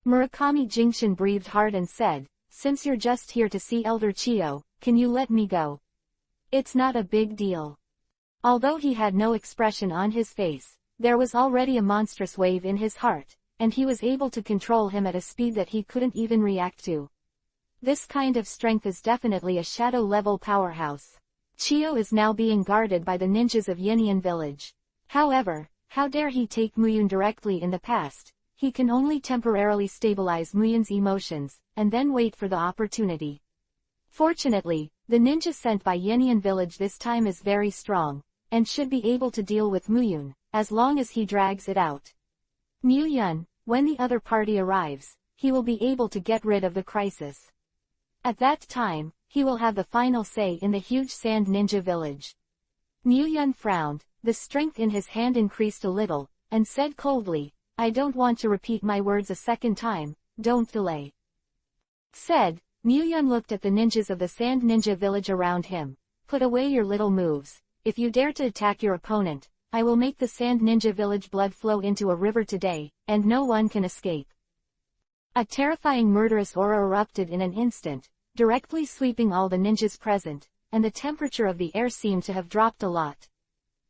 Murakami Jingshin breathed hard and said, "Since you're just here to see Elder Chiyo, can you let me go? It's not a big deal." Although he had no expression on his face, there was already a monstrous wave in his heart, and he was able to control him at a speed that he couldn't even react to. This kind of strength is definitely a shadow-level powerhouse. Chiyo is now being guarded by the ninjas of Yenian Village. However, how dare he take Muyun directly in the past? He can only temporarily stabilize Muyun's emotions, and then wait for the opportunity. Fortunately, the ninja sent by Yenian Village this time is very strong, and should be able to deal with Muyun, as long as he drags it out. Muyun, when the other party arrives, he will be able to get rid of the crisis. At that time, he will have the final say in the huge Sand Ninja Village. Muyun frowned, the strength in his hand increased a little, and said coldly, "I don't want to repeat my words a second time, don't delay." Said, Muyun looked at the ninjas of the Sand Ninja Village around him. "Put away your little moves. If you dare to attack your opponent, I will make the Sand Ninja Village blood flow into a river today, and no one can escape." A terrifying murderous aura erupted in an instant, directly sweeping all the ninjas present, and the temperature of the air seemed to have dropped a lot.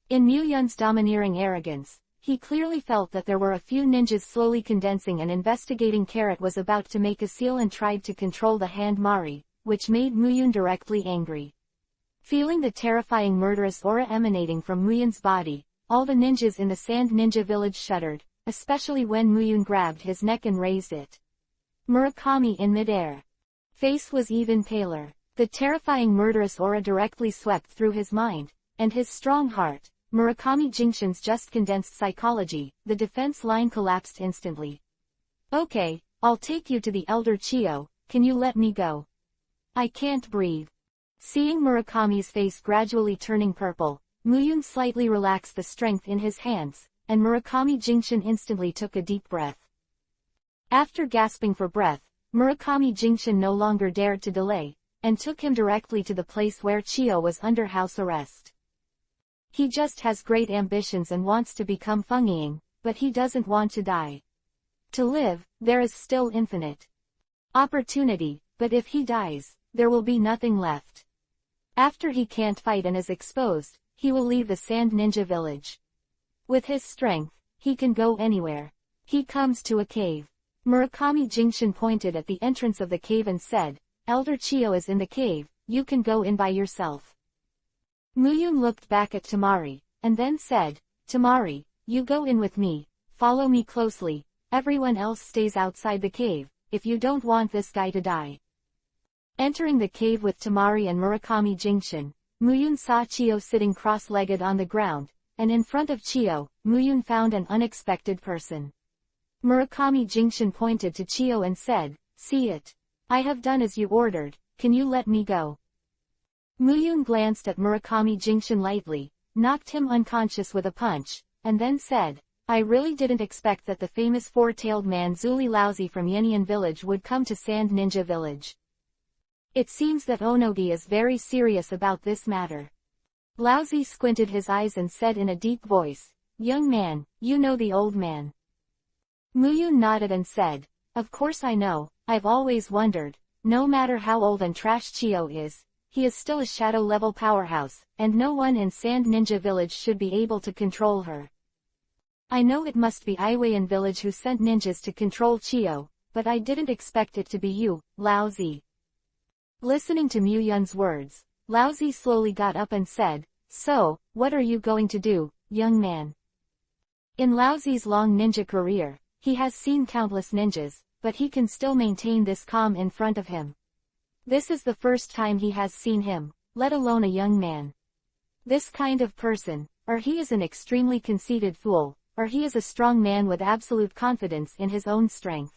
In Muyun's domineering arrogance, he clearly felt that there were a few ninjas slowly condensing and investigating. Carrot was about to make a seal and tried to control the hand Mari, which made Muyun directly angry. Feeling the terrifying murderous aura emanating from Muyun's body, all the ninjas in the Sand Ninja Village shuddered, especially when Muyun grabbed his neck and raised it. Murakami in midair. Face was even paler. The terrifying murderous aura directly swept through his mind, and his strong heart. Murakami Jinshin's just condensed psychology, the defense line collapsed instantly. Okay, I'll take you to the elder Chiyo, can you let me go? I can't breathe. Seeing Murakami's face gradually turning purple, Muyun slightly relaxed the strength in his hands, and Murakami Jinshin instantly took a deep breath. After gasping for breath, Murakami Jinshin no longer dared to delay, and took him directly to the place where Chiyo was under house arrest. He just has great ambitions and wants to become Fengyiang, but he doesn't want to die. To live, there is still infinite opportunity, but if he dies, there will be nothing left. After he can't fight and is exposed, he will leave the Sand Ninja Village. With his strength, he can go anywhere. He comes to a cave. Murakami Jinshin pointed at the entrance of the cave and said, Elder Chiyo is in the cave, you can go in by yourself. Muyun looked back at Tamari, and then said, Tamari, you go in with me, follow me closely, everyone else stays outside the cave, if you don't want this guy to die. Entering the cave with Tamari and Murakami Jinshin, Muyun saw Chiyo sitting cross-legged on the ground, and in front of Chiyo, Muyun found an unexpected person. Murakami Jinshin pointed to Chiyo and said, See it. I have done as you ordered, can you let me go? Muyun glanced at Murakami Jinshin lightly, knocked him unconscious with a punch, and then said, I really didn't expect that the famous four-tailed man Zuli Laozi from Yenian Village would come to Sand Ninja Village. It seems that Onogi is very serious about this matter. Laozi squinted his eyes and said in a deep voice, Young man, you know the old man. Muyun nodded and said, Of course I know, I've always wondered, no matter how old and trash Chiyo is, he is still a shadow-level powerhouse, and no one in Sand Ninja Village should be able to control her. I know it must be Iwayan Village who sent ninjas to control Chiyo, but I didn't expect it to be you, Laozi. Listening to Muyun's words, Laozi slowly got up and said, So, what are you going to do, young man? In Laozi's long ninja career, he has seen countless ninjas, but he can still maintain this calm in front of him. This is the first time he has seen him, let alone a young man. This kind of person, or he is an extremely conceited fool, or he is a strong man with absolute confidence in his own strength.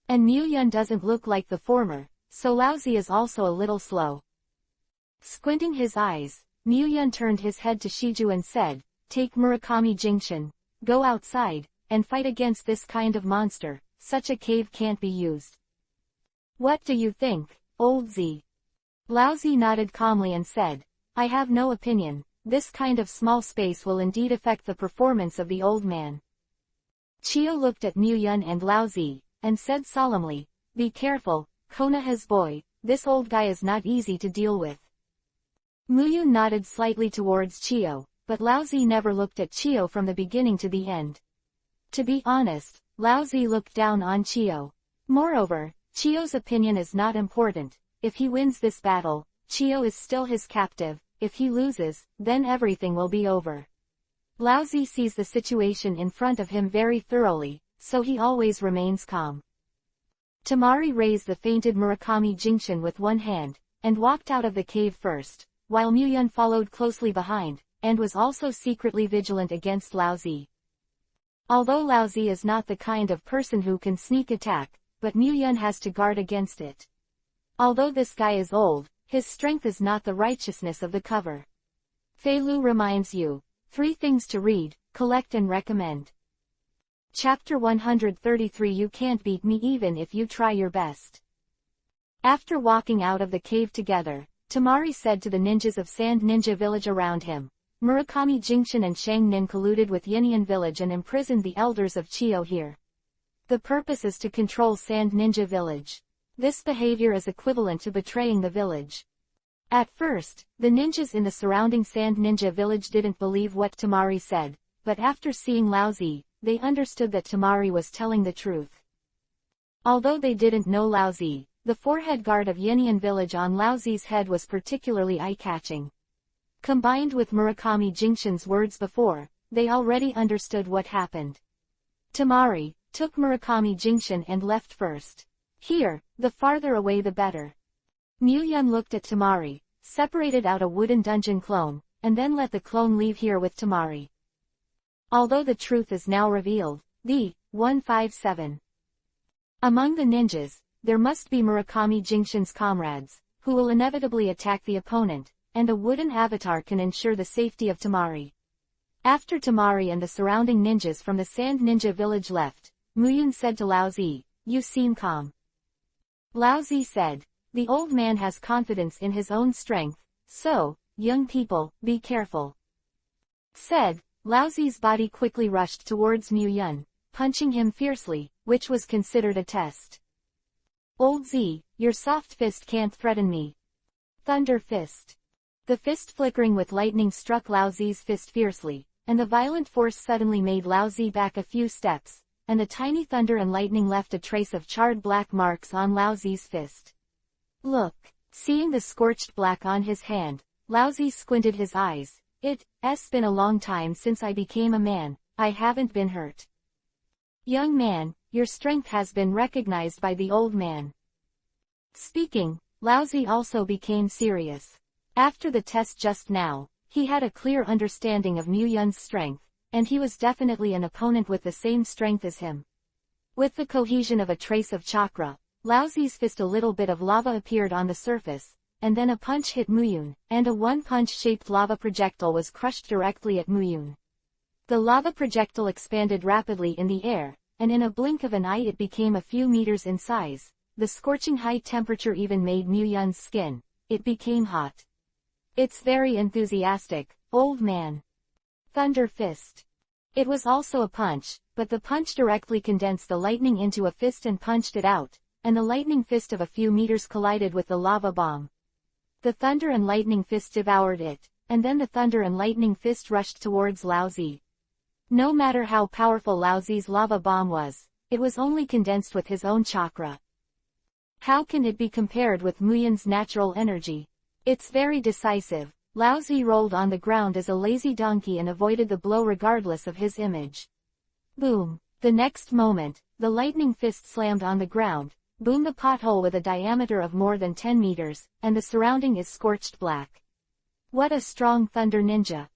And Muyun doesn't look like the former, so Laozi is also a little slow. Squinting his eyes, Muyun turned his head to Shiju and said, Take Murakami Jinshin, go outside, and fight against this kind of monster, such a cave can't be used. What do you think, Old Z? Laozi nodded calmly and said, I have no opinion, this kind of small space will indeed affect the performance of the old man. Chiyo looked at Muyun and Laozi, and said solemnly, Be careful, Konoha's boy, this old guy is not easy to deal with. Muyun nodded slightly towards Chiyo, but Laozi never looked at Chiyo from the beginning to the end. To be honest, Laozi looked down on Chiyo. Moreover, Chiyo's opinion is not important. If he wins this battle, Chiyo is still his captive. If he loses, then everything will be over. Laozi sees the situation in front of him very thoroughly, so he always remains calm. Tamari raised the fainted Murakami Jinshin with one hand, and walked out of the cave first, while Muyun followed closely behind, and was also secretly vigilant against Laozi. Although Laozi is not the kind of person who can sneak attack, but Muyun has to guard against it. Although this guy is old, his strength is not the righteousness of the cover. Fei Lu reminds you, 3 things to read, collect and recommend. Chapter 133 You can't beat me even if you try your best. After walking out of the cave together, Tamari said to the ninjas of Sand Ninja Village around him, Murakami Jinshin and Shang Nin colluded with Yenian Village and imprisoned the elders of Chiyo here. The purpose is to control Sand Ninja Village. This behavior is equivalent to betraying the village. At first, the ninjas in the surrounding Sand Ninja Village didn't believe what Tamari said, but after seeing Laozi, they understood that Tamari was telling the truth. Although they didn't know Laozi, the forehead guard of Yenian Village on Laozi's head was particularly eye-catching. Combined with Murakami Jinshin's words before, they already understood what happened. Tamari took Murakami Jinshin and left first. Here, the farther away the better. Mu Yun looked at Tamari, separated out a wooden dungeon clone, and then let the clone leave here with Tamari. Although the truth is now revealed, the 157. Among the ninjas, there must be Murakami Jingshin's comrades, who will inevitably attack the opponent, and a wooden avatar can ensure the safety of Tamari. After Tamari and the surrounding ninjas from the Sand Ninja village left, Muyun said to Lao Zi, "You seem calm." Lao Zi said, "The old man has confidence in his own strength, so, young people, be careful." Said, Lao Zi's body quickly rushed towards Muyun, punching him fiercely, which was considered a test. "Old Z, your soft fist can't threaten me." Thunder fist. The fist flickering with lightning struck Lao Zi's fist fiercely, and the violent force suddenly made Lao Zi back a few steps, and the tiny thunder and lightning left a trace of charred black marks on Lao Zi's fist. "Look." Seeing the scorched black on his hand, Lao Zi squinted his eyes. "It's been a long time since I became a man, I haven't been hurt." "Young man, your strength has been recognized by the old man." Speaking, Lao Zi also became serious. After the test just now, he had a clear understanding of Mu Yun's strength, and he was definitely an opponent with the same strength as him. With the cohesion of a trace of chakra, Lao Zi's fist, a little bit of lava appeared on the surface, and then a punch hit Muyun, and a one-punch-shaped lava projectile was crushed directly at Muyun. The lava projectile expanded rapidly in the air, and in a blink of an eye it became a few meters in size. The scorching high temperature even made Muyun's skin. It became hot. "It's very enthusiastic, old man." Thunder fist. It was also a punch, but the punch directly condensed the lightning into a fist and punched it out, and the lightning fist of a few meters collided with the lava bomb. The thunder and lightning fist devoured it, and then the thunder and lightning fist rushed towards Lao Zi. No matter how powerful Lao Zi's lava bomb was, it was only condensed with his own chakra. How can it be compared with Muyun's natural energy? It's very decisive. Lao Zi rolled on the ground as a lazy donkey and avoided the blow regardless of his image. Boom! The next moment, the lightning fist slammed on the ground, boomed the pothole with a diameter of more than 10 meters, and the surrounding is scorched black. What a strong thunder ninja!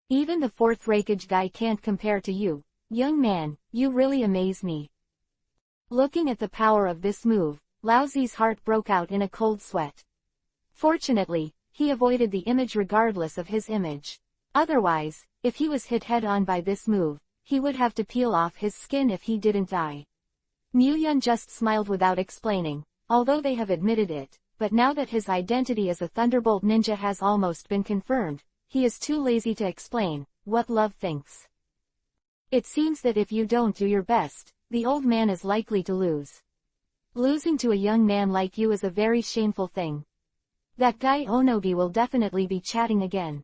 Even the fourth Hokage guy can't compare to you, young man, you really amaze me. Looking at the power of this move, Lao Zi's heart broke out in a cold sweat. Fortunately, he avoided the image regardless of his image. Otherwise, if he was hit head-on by this move, he would have to peel off his skin if he didn't die. Mu Yun just smiled without explaining, although they have admitted it, but now that his identity as a Thunderbolt ninja has almost been confirmed, he is too lazy to explain what love thinks. It seems that if you don't do your best, the old man is likely to lose. Losing to a young man like you is a very shameful thing. That guy Onobi will definitely be chatting again.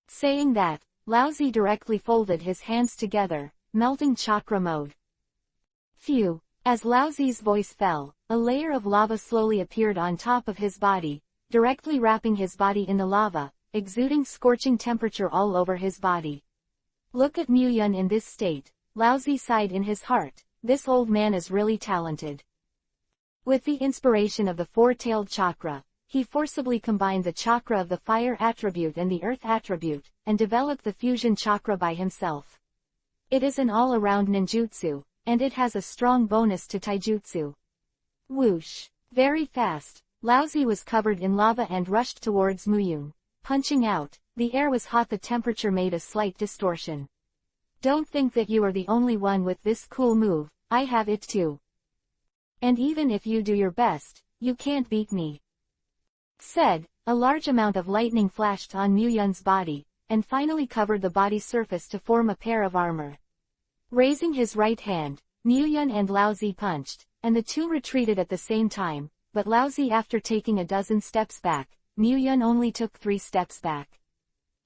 Saying that, Lao Zi directly folded his hands together, melting chakra mode. Phew. As Lao Zi's voice fell, a layer of lava slowly appeared on top of his body, directly wrapping his body in the lava, exuding scorching temperature all over his body. Look at Mu Yun in this state. Lao Zi sighed in his heart. This old man is really talented. With the inspiration of the four-tailed chakra, he forcibly combined the chakra of the fire attribute and the earth attribute, and developed the fusion chakra by himself. It is an all-around ninjutsu, and it has a strong bonus to taijutsu. Whoosh! Very fast, Lao Zi was covered in lava and rushed towards Muyun. Punching out, the air was hot, the temperature made a slight distortion. Don't think that you are the only one with this cool move, I have it too. And even if you do your best, you can't beat me. Said, a large amount of lightning flashed on Mu Yun's body, and finally covered the body surface to form a pair of armor. Raising his right hand, Mu Yun and Lao Zi punched, and the two retreated at the same time, but Lao Zi, after taking a dozen steps back, Mu Yun only took 3 steps back.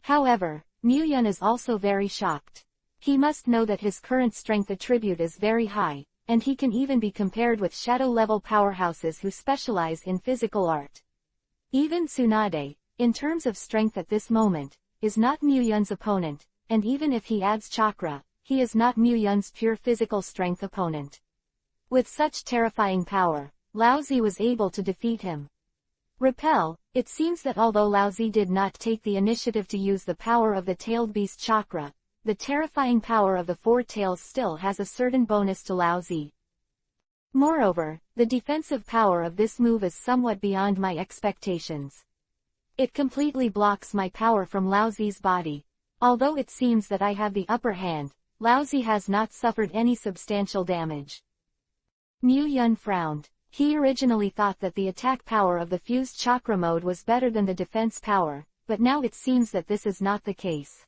However, Mu Yun is also very shocked. He must know that his current strength attribute is very high, and he can even be compared with shadow-level powerhouses who specialize in physical art. Even Tsunade, in terms of strength at this moment, is not Mu Yun's opponent, and even if he adds chakra, he is not Mu Yun's pure physical strength opponent. With such terrifying power, Lao Zi was able to defeat him. Repel. It seems that although Laozi did not take the initiative to use the power of the tailed beast chakra, the terrifying power of the four tails still has a certain bonus to Laozi. Moreover, the defensive power of this move is somewhat beyond my expectations. It completely blocks my power from Laozi's body. Although it seems that I have the upper hand, Laozi has not suffered any substantial damage. Mu Yun frowned. He originally thought that the attack power of the fused chakra mode was better than the defense power, but now it seems that this is not the case.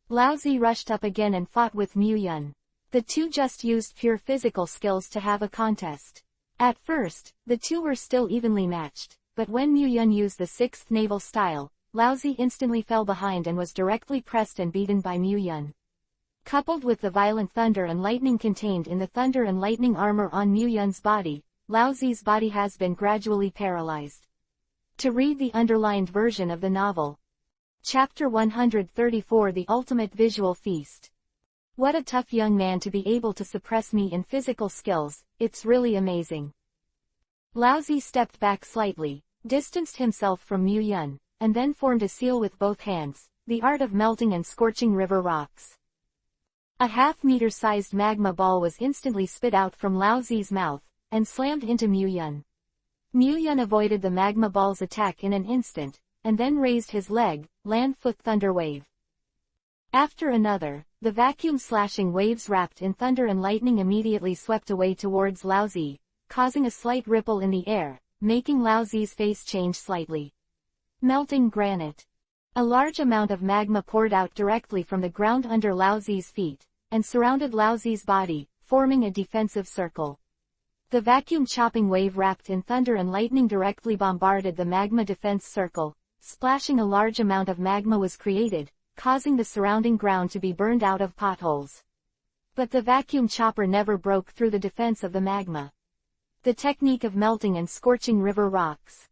Laozi rushed up again and fought with Mu Yun. The two just used pure physical skills to have a contest. At first, the two were still evenly matched, but when Mu Yun used the 6th naval style, Laozi instantly fell behind and was directly pressed and beaten by Mu Yun. Coupled with the violent thunder and lightning contained in the thunder and lightning armor on Mu Yun's body, Laozi's body has been gradually paralyzed. To read the underlined version of the novel. Chapter 134 The Ultimate Visual Feast. What a tough young man to be able to suppress me in physical skills, it's really amazing. Laozi stepped back slightly, distanced himself from Mu Yun, and then formed a seal with both hands, the art of melting and scorching river rocks. A half-meter-sized magma ball was instantly spit out from Laozi's mouth, and slammed into Mu Yun. Mu Yun avoided the magma ball's attack in an instant, and then raised his leg, land-foot thunder wave. After another, the vacuum-slashing waves wrapped in thunder and lightning immediately swept away towards Laozi, causing a slight ripple in the air, making Laozi's face change slightly. Melting granite. A large amount of magma poured out directly from the ground under Laozi's feet, and surrounded Laozi's body, forming a defensive circle. The vacuum-chopping wave wrapped in thunder and lightning directly bombarded the magma defense circle, splashing a large amount of magma was created, causing the surrounding ground to be burned out of potholes. But the vacuum chopper never broke through the defense of the magma. The technique of melting and scorching river rocks.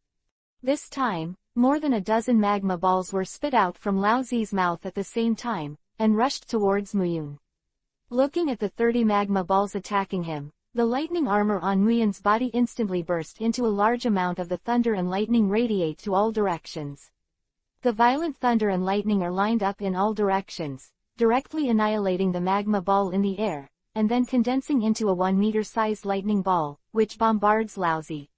This time, more than a dozen magma balls were spit out from Laozi's mouth at the same time, and rushed towards Mu Yun. Looking at the 30 magma balls attacking him, the lightning armor on Mu Yun's body instantly burst into a large amount of the thunder and lightning radiate to all directions. The violent thunder and lightning are lined up in all directions, directly annihilating the magma ball in the air, and then condensing into a 1-meter-sized lightning ball, which bombards Laozi.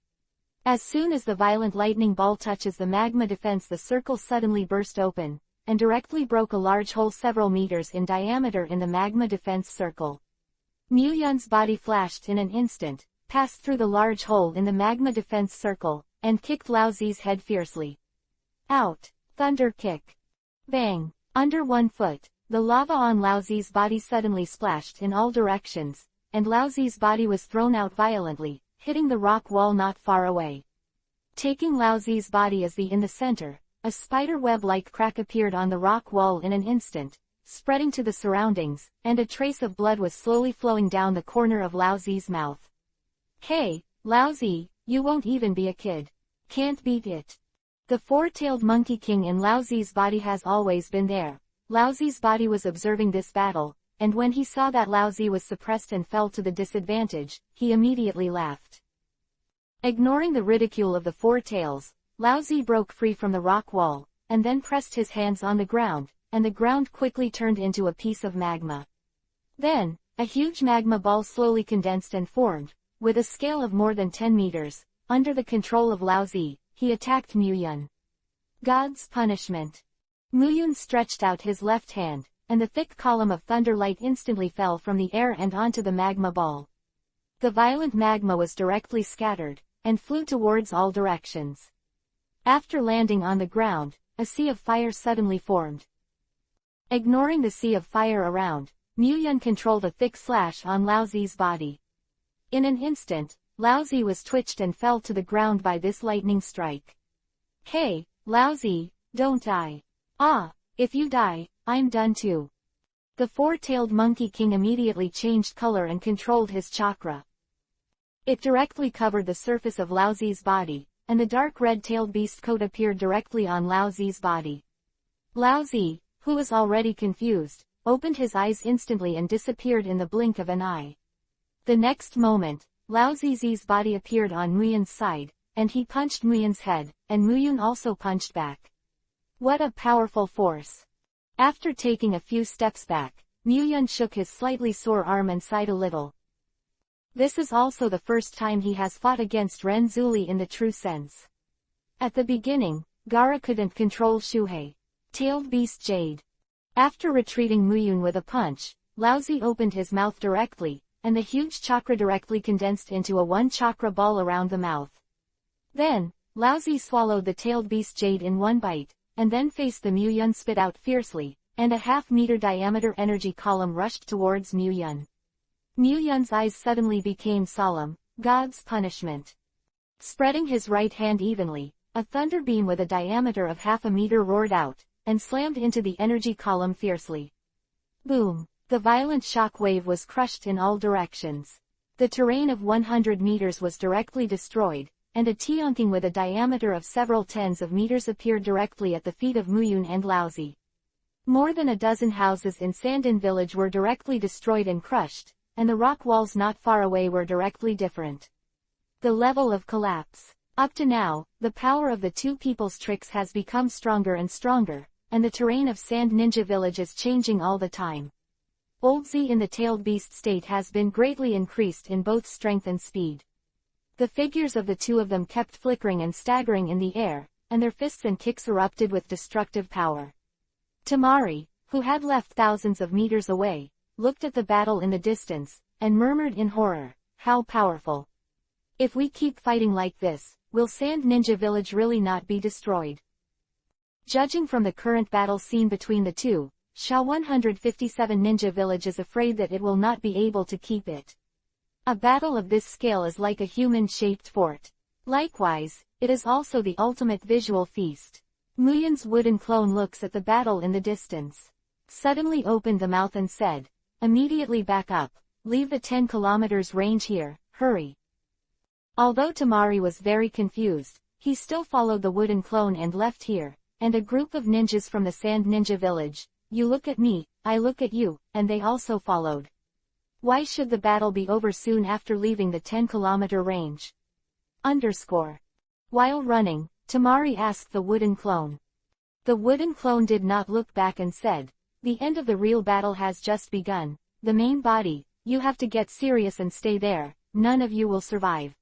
As soon as the violent lightning ball touches the magma defense, the circle suddenly burst open, and directly broke a large hole several meters in diameter in the magma defense circle. Mu Yun's body flashed in an instant, passed through the large hole in the magma defense circle, and kicked Laozi's head fiercely. Out! Thunder kick. Bang! Under 1 foot, the lava on Laozi's body suddenly splashed in all directions, and Laozi's body was thrown out violently, hitting the rock wall not far away. Taking Laozi's body as in the center, a spider web-like crack appeared on the rock wall in an instant, spreading to the surroundings, and a trace of blood was slowly flowing down the corner of Laozi's mouth. Hey, Laozi, you won't even be a kid. Can't beat it. The four-tailed monkey king in Laozi's body has always been there. Laozi's body was observing this battle, and when he saw that Laozi was suppressed and fell to the disadvantage, he immediately laughed. Ignoring the ridicule of the four tails, Laozi broke free from the rock wall, and then pressed his hands on the ground, and the ground quickly turned into a piece of magma. Then, a huge magma ball slowly condensed and formed, with a scale of more than 10 meters, under the control of Laozi. He attacked Mu Yun. God's punishment. Mu Yun stretched out his left hand, and the thick column of thunder light instantly fell from the air and onto the magma ball. The violent magma was directly scattered, and flew towards all directions. After landing on the ground, a sea of fire suddenly formed. Ignoring the sea of fire around, Mu Yun controlled a thick slash on Laozi's body. In an instant, Laozi was twitched and fell to the ground by this lightning strike. Hey, Laozi, don't die. Ah, if you die, I'm done too. The four-tailed monkey king immediately changed color and controlled his chakra. It directly covered the surface of Laozi's body, and the dark red-tailed beast coat appeared directly on Laozi's body. Laozi, who was already confused, opened his eyes instantly and disappeared in the blink of an eye. The next moment, Laozi's body appeared on Mu Yun's side, and he punched Muyun's head, and Muyun also punched back. What a powerful force! After taking a few steps back, Muyun shook his slightly sore arm and sighed a little. This is also the first time he has fought against Ren Zuli in the true sense. At the beginning, Gaara couldn't control Shuhei. Tailed Beast Jade. After retreating Muyun with a punch, Laozi opened his mouth directly, and the huge chakra directly condensed into a one-chakra ball around the mouth. Then, Laozi swallowed the Tailed Beast Jade in one bite, and then faced the Muyun spit out fiercely, and a half-meter diameter energy column rushed towards Muyun. Muyun's eyes suddenly became solemn. God's punishment. Spreading his right hand evenly, a thunder beam with a diameter of half a meter roared out, and slammed into the energy column fiercely. Boom! The violent shock wave was crushed in all directions. The terrain of 100 meters was directly destroyed, and a Tianqing with a diameter of several tens of meters appeared directly at the feet of Muyun and Laozi. More than a dozen houses in Sandin village were directly destroyed and crushed, and the rock walls not far away were directly different. The level of collapse. Up to now, the power of the two people's tricks has become stronger and stronger, and the terrain of Sand Ninja Village is changing all the time. Old Z in the tailed beast state has been greatly increased in both strength and speed. The figures of the two of them kept flickering and staggering in the air, and their fists and kicks erupted with destructive power. Tamari, who had left thousands of meters away, looked at the battle in the distance, and murmured in horror, "How powerful! If we keep fighting like this, will Sand Ninja Village really not be destroyed?" Judging from the current battle scene between the two, Sha 157 Ninja Village is afraid that it will not be able to keep it. A battle of this scale is like a human-shaped fort. Likewise, it is also the ultimate visual feast. Muyun's wooden clone looks at the battle in the distance. Suddenly opened the mouth and said, "Immediately back up. Leave the 10 kilometers range here, hurry." Although Tamari was very confused, he still followed the wooden clone and left here, and a group of ninjas from the Sand Ninja Village, "You look at me, I look at you," and they also followed. Why should the battle be over soon after leaving the 10-kilometer range? While running, Tamari asked the wooden clone. The wooden clone did not look back and said, "The end of the real battle has just begun. The main body, you have to get serious and stay there, none of you will survive."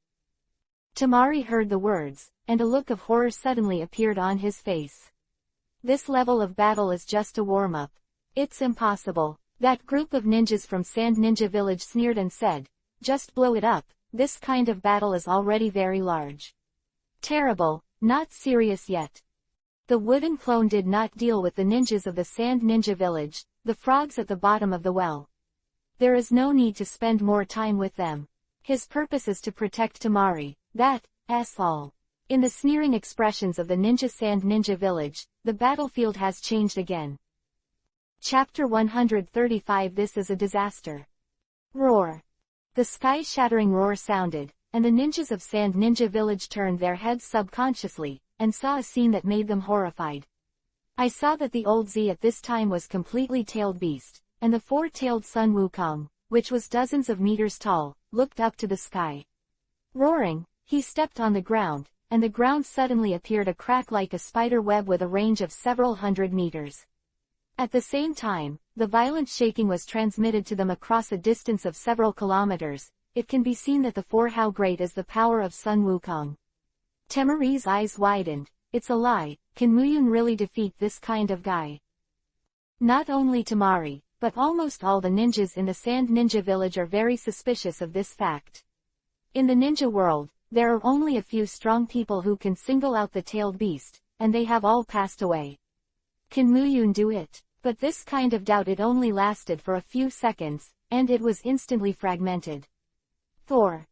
Tamari heard the words, and a look of horror suddenly appeared on his face. This level of battle is just a warm-up. It's impossible. That group of ninjas from Sand Ninja Village sneered and said, "Just blow it up, this kind of battle is already very large. Terrible, not serious yet." The wooden clone did not deal with the ninjas of the Sand Ninja Village, the frogs at the bottom of the well. There is no need to spend more time with them. His purpose is to protect Tamari, that's all. In the sneering expressions of the ninja Sand Ninja Village, the battlefield has changed again. Chapter 135 This is a disaster. Roar. The sky-shattering roar sounded, and the ninjas of Sand Ninja Village turned their heads subconsciously, and saw a scene that made them horrified. I saw that the old Z at this time was completely tailed beast, and the four-tailed Sun Wukong, which was dozens of meters tall, looked up to the sky. Roaring, he stepped on the ground, and the ground suddenly appeared a crack like a spider web with a range of several hundred meters. At the same time, the violent shaking was transmitted to them across a distance of several kilometers. It can be seen that how great is the power of Sun Wukong. Tamari's eyes widened. It's a lie, can Muyun really defeat this kind of guy? Not only Tamari, but almost all the ninjas in the Sand Ninja Village are very suspicious of this fact. In the ninja world, there are only a few strong people who can single out the tailed beast, and they have all passed away. Can Muyun do it? But this kind of doubt it only lasted for a few seconds, and it was instantly fragmented. Thor.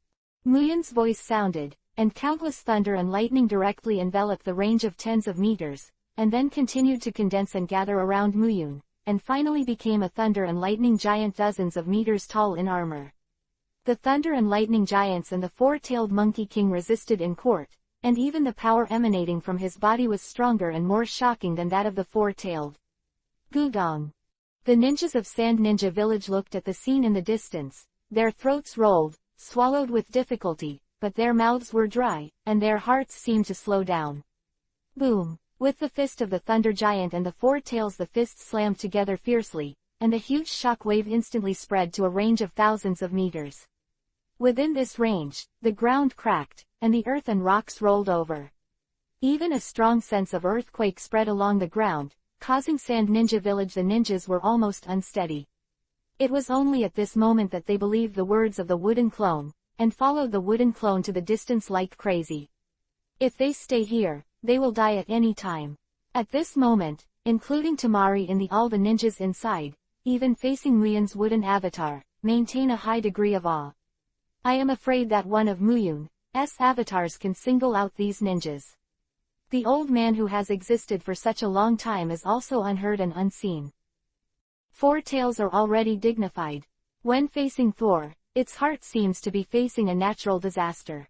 Muyun's voice sounded, and countless thunder and lightning directly enveloped the range of tens of meters, and then continued to condense and gather around Muyun, and finally became a thunder and lightning giant dozens of meters tall in armor. The thunder and lightning giants and the four-tailed monkey king resisted in court, and even the power emanating from his body was stronger and more shocking than that of the four-tailed. Gudong. The ninjas of Sand Ninja Village looked at the scene in the distance, their throats rolled, swallowed with difficulty, but their mouths were dry, and their hearts seemed to slow down. Boom! With the fist of the thunder giant and the four tails, the fists slammed together fiercely, and the huge shock wave instantly spread to a range of thousands of meters. Within this range, the ground cracked, and the earth and rocks rolled over. Even a strong sense of earthquake spread along the ground, causing Sand Ninja Village. The ninjas were almost unsteady. It was only at this moment that they believed the words of the wooden clone, and followed the wooden clone to the distance like crazy. If they stay here, they will die at any time. At this moment, including Tamari and all the ninjas inside, even facing Muyun's wooden avatar, maintain a high degree of awe. I am afraid that one of Muyun's avatars can single out these ninjas. The old man who has existed for such a long time is also unheard and unseen. Four Tails are already dignified. When facing Thor, its heart seems to be facing a natural disaster.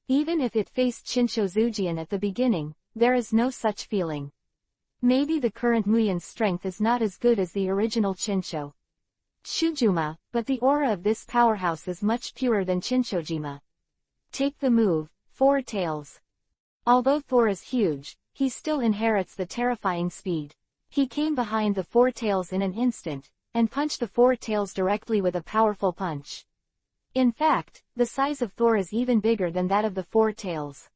Even if it faced Shinsho Zujian at the beginning, there is no such feeling. Maybe the current Muyun's strength is not as good as the original Shinsho Shujuma, but the aura of this powerhouse is much purer than Shinshojima. Take the move, Four Tails. Although Thor is huge, he still inherits the terrifying speed. He came behind the Four Tails in an instant, and punched the Four Tails directly with a powerful punch. In fact, the size of Thor is even bigger than that of the Four Tails.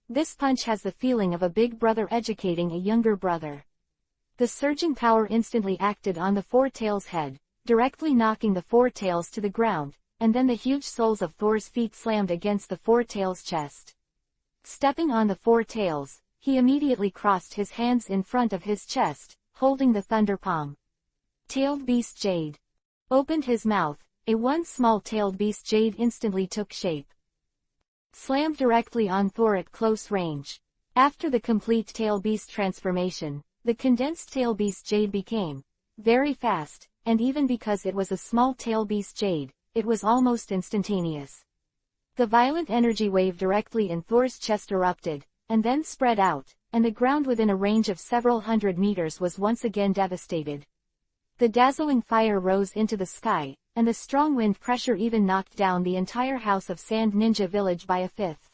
This punch has the feeling of a big brother educating a younger brother. The surging power instantly acted on the Four Tails' head, directly knocking the Four Tails to the ground, and then the huge soles of Thor's feet slammed against the Four Tails' chest. Stepping on the Four Tails, he immediately crossed his hands in front of his chest, holding the thunder palm. Tailed Beast Jade opened his mouth. One small-tailed beast jade instantly took shape. Slammed directly on Thor at close range. After the complete tail beast transformation, the condensed tail beast jade became very fast, and even because it was a small tail beast jade, it was almost instantaneous. The violent energy wave directly in Thor's chest erupted, and then spread out, and the ground within a range of several hundred meters was once again devastated. The dazzling fire rose into the sky, and the strong wind pressure even knocked down the entire house of Sand Ninja Village by a fifth.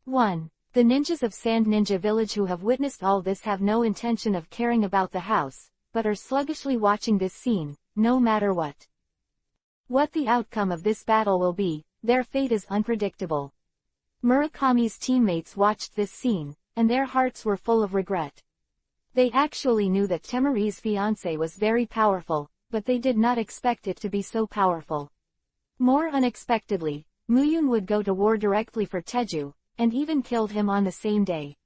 1. The ninjas of Sand Ninja Village who have witnessed all this have no intention of caring about the house, but are sluggishly watching this scene, no matter what. What the outcome of this battle will be, their fate is unpredictable. Murakami's teammates watched this scene, and their hearts were full of regret. They actually knew that Temari's fiancé was very powerful, but they did not expect it to be so powerful. More unexpectedly, Muyun would go to war directly for Teju, and even killed him on the same day.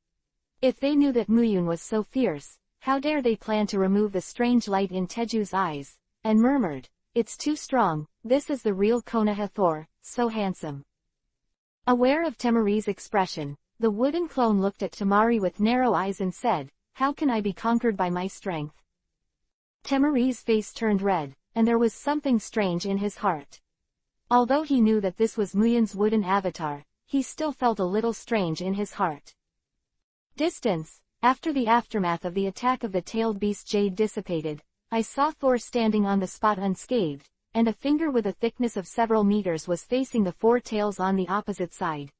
If they knew that Muyun was so fierce, how dare they plan to remove the strange light in Teju's eyes, and murmured, "It's too strong, this is the real Konoha Thor, so handsome." Aware of Temari's expression, the wooden clone looked at Tamari with narrow eyes and said, "How can I be conquered by my strength?" Temari's face turned red, and there was something strange in his heart. Although he knew that this was Muyun's wooden avatar, he still felt a little strange in his heart. Distance. After the aftermath of the attack of the tailed beast jade dissipated, I saw Thor standing on the spot unscathed, and a finger with a thickness of several meters was facing the Four Tails on the opposite side.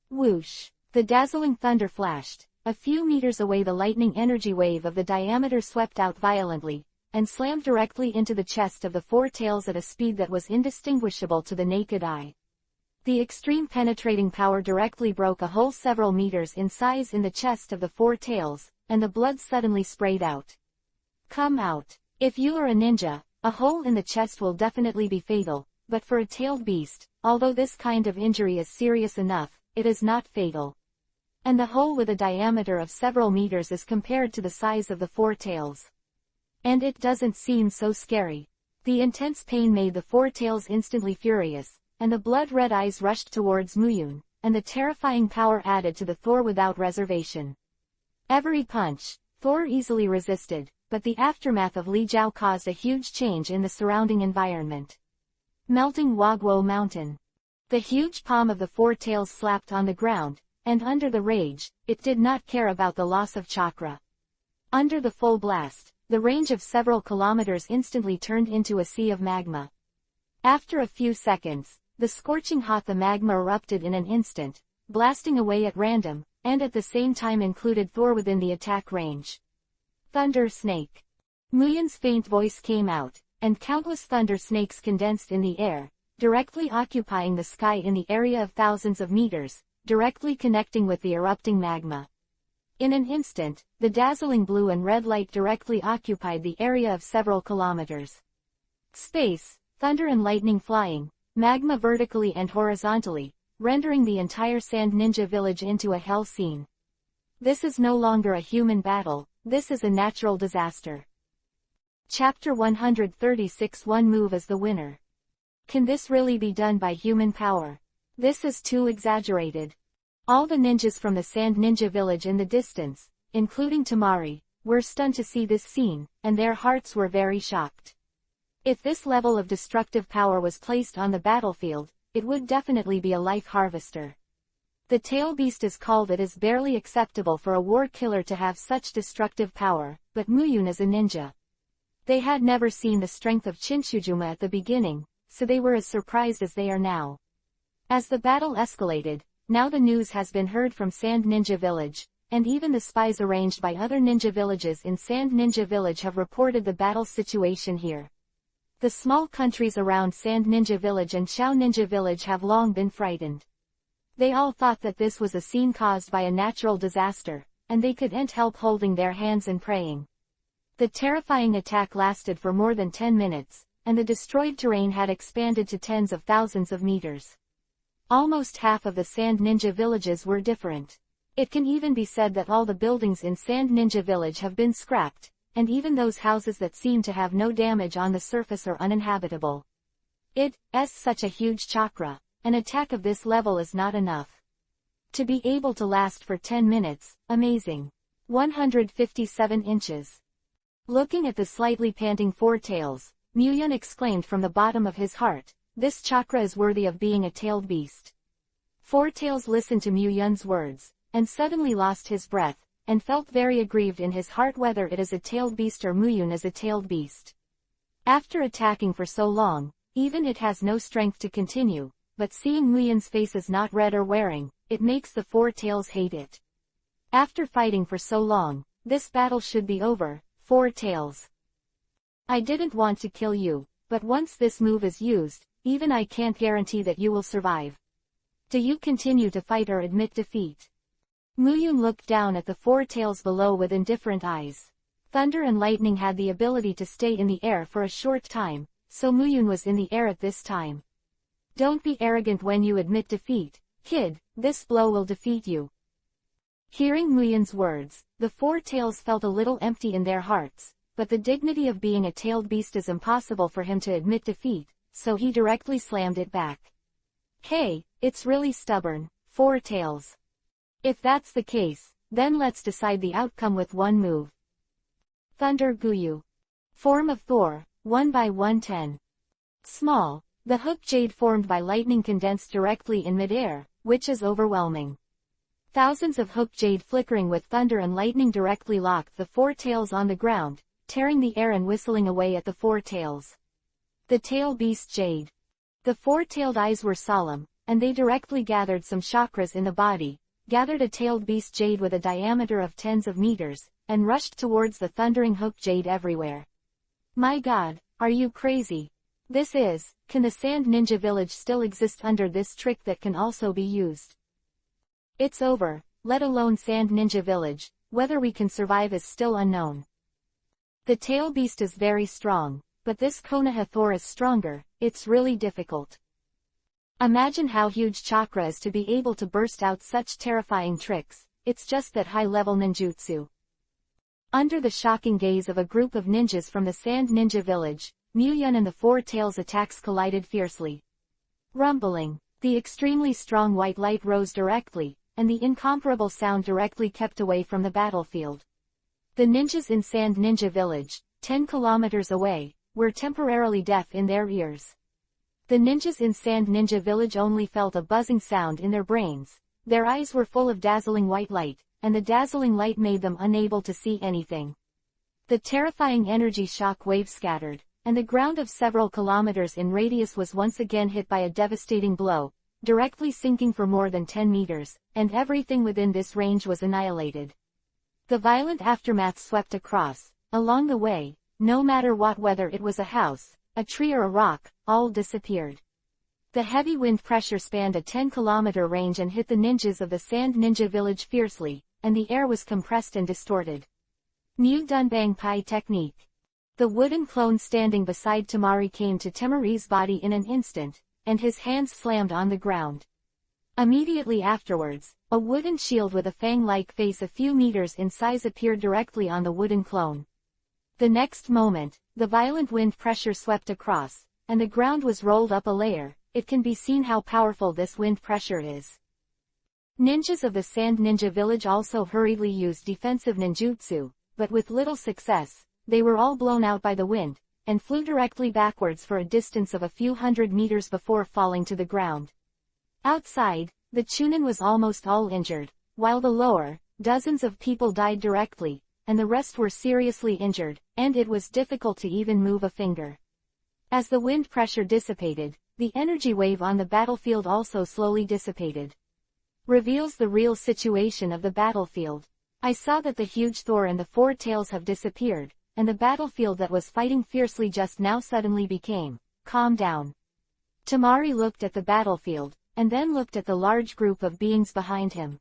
Whoosh! The dazzling thunder flashed. A few meters away the lightning energy wave of the diameter swept out violently, and slammed directly into the chest of the Four Tails at a speed that was indistinguishable to the naked eye. The extreme penetrating power directly broke a hole several meters in size in the chest of the Four Tails, and the blood suddenly sprayed out. Come out. If you are a ninja, a hole in the chest will definitely be fatal, but for a tailed beast, although this kind of injury is serious enough, it is not fatal. And the hole with a diameter of several meters is compared to the size of the Four Tails. And it doesn't seem so scary. The intense pain made the Four Tails instantly furious, and the blood-red eyes rushed towards Muyun, and the terrifying power added to the Thor without reservation. Every punch, Thor easily resisted, but the aftermath of Li Jiao caused a huge change in the surrounding environment. Melting Wagwo Mountain. The huge palm of the Four Tails slapped on the ground, and under the rage, it did not care about the loss of chakra. Under the full blast, the range of several kilometers instantly turned into a sea of magma. After a few seconds, The scorching hot the magma erupted in an instant, blasting away at random, and at the same time included Thor within the attack range. Thunder Snake. Muyun's faint voice came out, and countless thunder snakes condensed in the air, directly occupying the sky in the area of thousands of meters, directly connecting with the erupting magma. In an instant, the dazzling blue and red light directly occupied the area of several kilometers. Space, thunder and lightning flying, magma vertically and horizontally, rendering the entire Sand Ninja village into a hell scene. This is no longer a human battle, this is a natural disaster. Chapter 136. One move is the winner. Can this really be done by human power? This is too exaggerated. All the ninjas from the Sand Ninja village in the distance, including Tamari, were stunned to see this scene, and their hearts were very shocked. If this level of destructive power was placed on the battlefield, it would definitely be a life harvester. The tail beast is called. It is barely acceptable for a war killer to have such destructive power, but Muyun is a ninja. They had never seen the strength of Chinchujuma at the beginning, so they were as surprised as they are now. As the battle escalated, now the news has been heard from Sand Ninja Village, and even the spies arranged by other ninja villages in Sand Ninja Village have reported the battle situation here. The small countries around Sand Ninja Village and Xiao Ninja Village have long been frightened. They all thought that this was a scene caused by a natural disaster, and they couldn't help holding their hands and praying. The terrifying attack lasted for more than 10 minutes, and the destroyed terrain had expanded to tens of thousands of meters. Almost half of the Sand Ninja villages were different. It can even be said that all the buildings in Sand Ninja Village have been scrapped, and even those houses that seem to have no damage on the surface are uninhabitable. It's such a huge chakra. An attack of this level is not enough. To be able to last for 10 minutes, amazing. 157 inches. Looking at the slightly panting four tails, Muyun exclaimed from the bottom of his heart, this chakra is worthy of being a tailed beast. Four Tails listened to Muyun's words, and suddenly lost his breath, and felt very aggrieved in his heart whether it is a tailed beast or Muyun is a tailed beast. After attacking for so long, even it has no strength to continue, but seeing Muyun's face is not red or wearing, it makes the Four Tails hate it. After fighting for so long, this battle should be over, Four Tails. I didn't want to kill you, but once this move is used, even I can't guarantee that you will survive. Do you continue to fight or admit defeat? Muyun looked down at the Four Tails below with indifferent eyes. Thunder and lightning had the ability to stay in the air for a short time, so Muyun was in the air at this time. Don't be arrogant when you admit defeat, kid, this blow will defeat you. Hearing Muyun's words, the Four Tails felt a little empty in their hearts, but the dignity of being a tailed beast is impossible for him to admit defeat, so he directly slammed it back. Hey, it's really stubborn, Four Tails. If that's the case, then let's decide the outcome with one move. Thunder Guyu. Form of Thor, 1/110. Small, the hook jade formed by lightning condensed directly in midair, which is overwhelming. Thousands of hook jade flickering with thunder and lightning directly locked the Four Tails on the ground, tearing the air and whistling away at the Four Tails. The Tail Beast Jade. The four-tailed eyes were solemn, and they directly gathered some chakras in the body, gathered a tailed beast jade with a diameter of tens of meters, and rushed towards the thundering hook jade everywhere. My god, are you crazy? Can the Sand Ninja Village still exist under this trick that can also be used? It's over, let alone Sand Ninja Village, whether we can survive is still unknown. The tail beast is very strong, but this Konoha Thor is stronger, it's really difficult. Imagine how huge chakra is to be able to burst out such terrifying tricks, it's just that high-level ninjutsu. Under the shocking gaze of a group of ninjas from the Sand Ninja Village, Muyun and the Four Tails attacks collided fiercely. Rumbling, the extremely strong white light rose directly, and the incomparable sound directly kept away from the battlefield. The ninjas in Sand Ninja Village, 10 kilometers away, were temporarily deaf in their ears. The ninjas in Sand Ninja Village only felt a buzzing sound in their brains, their eyes were full of dazzling white light, and the dazzling light made them unable to see anything. The terrifying energy shock wave scattered, and the ground of several kilometers in radius was once again hit by a devastating blow, directly sinking for more than 10 meters, and everything within this range was annihilated. The violent aftermath swept across. Along the way, no matter what, whether it was a house, a tree or a rock, all disappeared. The heavy wind pressure spanned a 10-kilometer range and hit the ninjas of the Sand Ninja Village fiercely, and the air was compressed and distorted. Mu Dunbang Pai technique. The wooden clone standing beside Tamari came to Tamari's body in an instant, and his hands slammed on the ground. Immediately afterwards, a wooden shield with a fang-like face a few meters in size appeared directly on the wooden clone. The next moment, the violent wind pressure swept across, and the ground was rolled up a layer. It can be seen how powerful this wind pressure is. Ninjas of the Sand Ninja Village also hurriedly used defensive ninjutsu, but with little success. They were all blown out by the wind, and flew directly backwards for a distance of a few hundred meters before falling to the ground. Outside, the Chunin was almost all injured, while the lower, dozens of people died directly, and the rest were seriously injured, and it was difficult to even move a finger. As the wind pressure dissipated, the energy wave on the battlefield also slowly dissipated. Reveals the real situation of the battlefield. I saw that the huge Thor and the four tails have disappeared, and the battlefield that was fighting fiercely just now suddenly became calm down. Tamari looked at the battlefield, and then looked at the large group of beings behind him.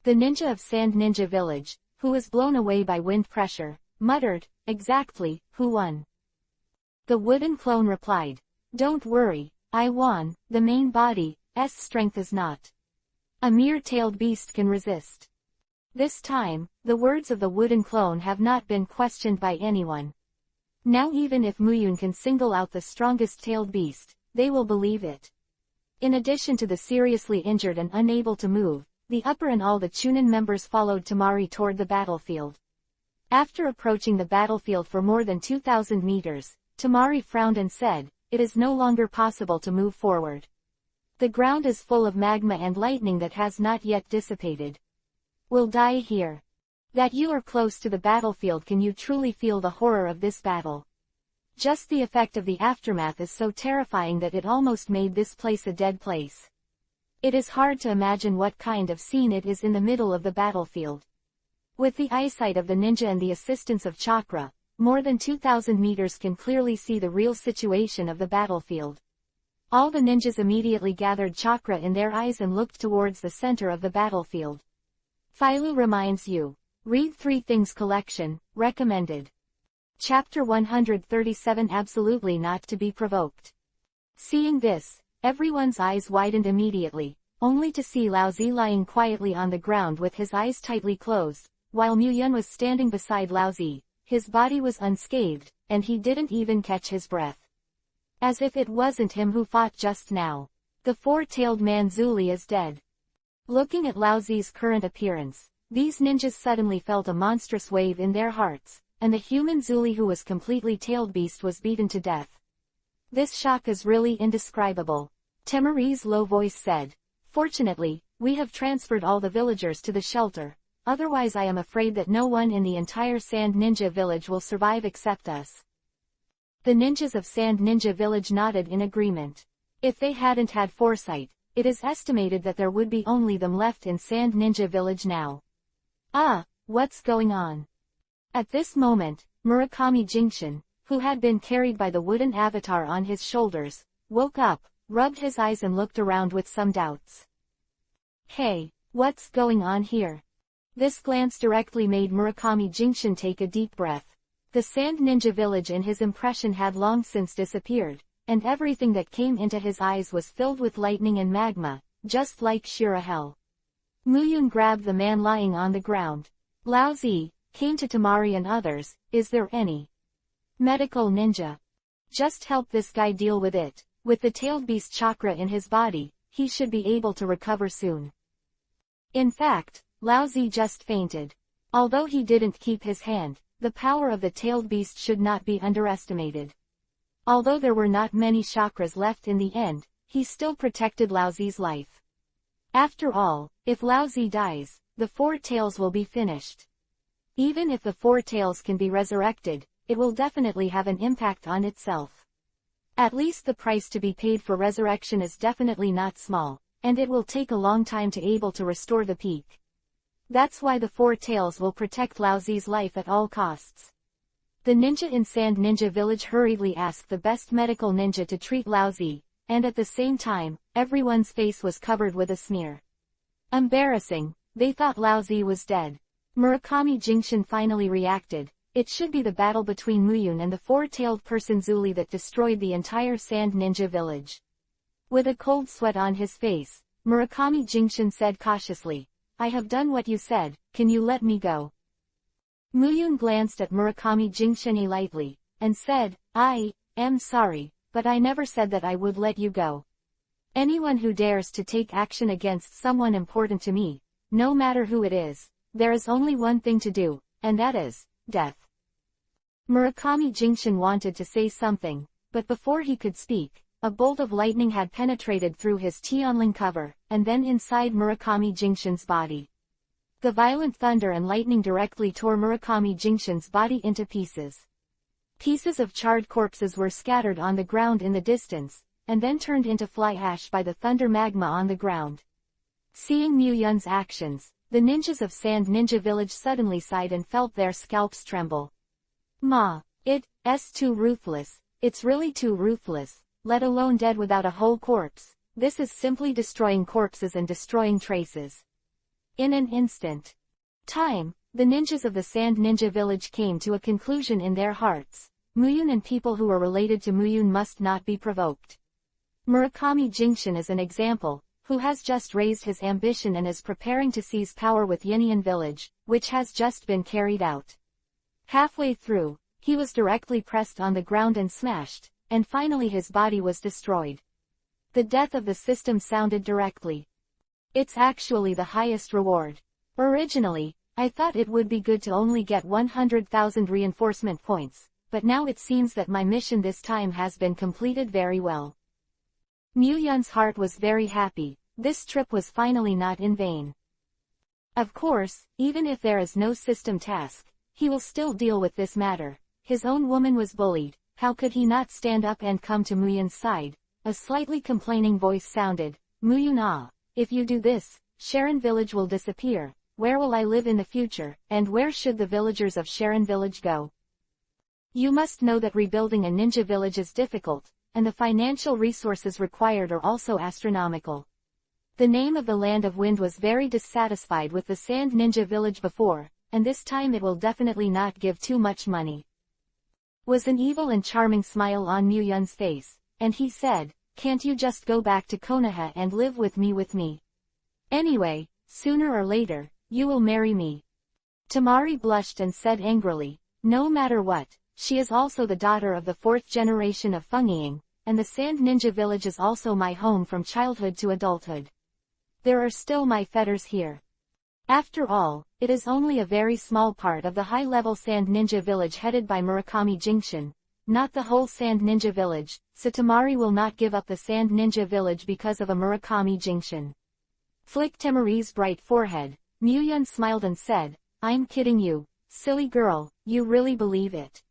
The ninja of Sand Ninja Village, who was blown away by wind pressure, muttered, "Exactly, who won?" The wooden clone replied, "Don't worry, I won. The main body's strength is not. A mere tailed beast can resist." This time, the words of the wooden clone have not been questioned by anyone. Now even if Muyun can single out the strongest tailed beast, they will believe it. In addition to the seriously injured and unable to move, the upper and all the Chunin members followed Tamari toward the battlefield. After approaching the battlefield for more than 2,000 meters, Tamari frowned and said, "It is no longer possible to move forward. The ground is full of magma and lightning that has not yet dissipated. We'll die here. That you are close to the battlefield, can you truly feel the horror of this battle? Just the effect of the aftermath is so terrifying that it almost made this place a dead place. It is hard to imagine what kind of scene it is in the middle of the battlefield." With the eyesight of the ninja and the assistance of chakra, more than 2,000 meters can clearly see the real situation of the battlefield. All the ninjas immediately gathered chakra in their eyes and looked towards the center of the battlefield. Philo reminds you. Read 3 Things Collection, recommended. Chapter 137 Absolutely Not to be Provoked. Seeing this, everyone's eyes widened immediately, only to see Laozi lying quietly on the ground with his eyes tightly closed, while Muyun was standing beside Laozi. His body was unscathed, and he didn't even catch his breath. As if it wasn't him who fought just now. The four-tailed man Zuli is dead. Looking at Laozi's current appearance, these ninjas suddenly felt a monstrous wave in their hearts, and the human Zuli who was completely tailed beast was beaten to death. This shock is really indescribable. Tamari's low voice said, "Fortunately, we have transferred all the villagers to the shelter, otherwise I am afraid that no one in the entire Sand Ninja Village will survive except us." The ninjas of Sand Ninja Village nodded in agreement. If they hadn't had foresight, it is estimated that there would be only them left in Sand Ninja Village now. What's going on? At this moment, Murakami Jingshin, who had been carried by the wooden avatar on his shoulders, woke up, rubbed his eyes and looked around with some doubts. "Hey, what's going on here?" This glance directly made Murakami Jingshin take a deep breath. The Sand Ninja Village in his impression had long since disappeared, and everything that came into his eyes was filled with lightning and magma, just like sheer hell. Muyun grabbed the man lying on the ground. Laozi came to Tamari and others, "Is there any medical ninja? Just help this guy deal with it. With the tailed beast chakra in his body, he should be able to recover soon." In fact, Laozi just fainted. Although he didn't keep his hand, the power of the tailed beast should not be underestimated. Although there were not many chakras left in the end, he still protected Laozi's life. After all, if Laozi dies, the four tails will be finished. Even if the four tails can be resurrected, it will definitely have an impact on itself. At least the price to be paid for resurrection is definitely not small, and it will take a long time to able to restore the peak. That's why the Four Tails will protect Lao Zi's life at all costs. The ninja in Sand Ninja Village hurriedly asked the best medical ninja to treat Lao Zi, and at the same time, everyone's face was covered with a smear. Embarrassing, they thought Lao Zi was dead. Murakami Jingshin finally reacted. It should be the battle between Muyun and the four-tailed person Zuli that destroyed the entire Sand Ninja Village. With a cold sweat on his face, Murakami Jingshin said cautiously, I have done what you said, can you let me go? Muyun glanced at Murakami Jingshin lightly, and said, I am sorry, but I never said that I would let you go. Anyone who dares to take action against someone important to me, no matter who it is, there is only one thing to do, and that is, death. Murakami Jingshin wanted to say something, but before he could speak, a bolt of lightning had penetrated through his Tianling cover, and then inside Murakami Jingshin's body. The violent thunder and lightning directly tore Murakami Jingshin's body into pieces. Pieces of charred corpses were scattered on the ground in the distance, and then turned into fly ash by the thunder magma on the ground. Seeing Muyun's actions, the ninjas of Sand Ninja Village suddenly sighed and felt their scalps tremble. It's too ruthless, it's really too ruthless, let alone dead without a whole corpse. This is simply destroying corpses and destroying traces. In an instant time, the ninjas of the Sand Ninja Village came to a conclusion in their hearts. Muyun and people who are related to Muyun must not be provoked. Murakami Jingshin is an example, who has just raised his ambition and is preparing to seize power with Yinian Village, which has just been carried out. Halfway through, he was directly pressed on the ground and smashed, and finally his body was destroyed. The death of the system sounded directly. It's actually the highest reward. Originally, I thought it would be good to only get 100,000 reinforcement points, but now it seems that my mission this time has been completed very well. Muyun's heart was very happy. This trip was finally not in vain. Of course, even if there is no system task, he will still deal with this matter. His own woman was bullied, how could he not stand up and come to Muyun's side? A slightly complaining voice sounded, Muyun, if you do this, Sharon Village will disappear. Where will I live in the future, and where should the villagers of Sharon Village go? You must know that rebuilding a ninja village is difficult, and the financial resources required are also astronomical. The name of the Land of Wind was very dissatisfied with the Sand Ninja Village before, and this time it will definitely not give too much money. Was an evil and charming smile on Muyun's face, and he said, can't you just go back to Konoha and live with me? Anyway, sooner or later, you will marry me. Tamari blushed and said angrily, no matter what, she is also the daughter of the fourth generation of Fengiying, and the Sand Ninja Village is also my home from childhood to adulthood. There are still my fetters here. After all, it is only a very small part of the high-level Sand Ninja Village headed by Murakami Jingshin, not the whole Sand Ninja Village, so Tamari will not give up the Sand Ninja Village because of a Murakami Jingshin. Flicked Tamari's bright forehead, Muyun smiled and said, I'm kidding you, silly girl, you really believe it?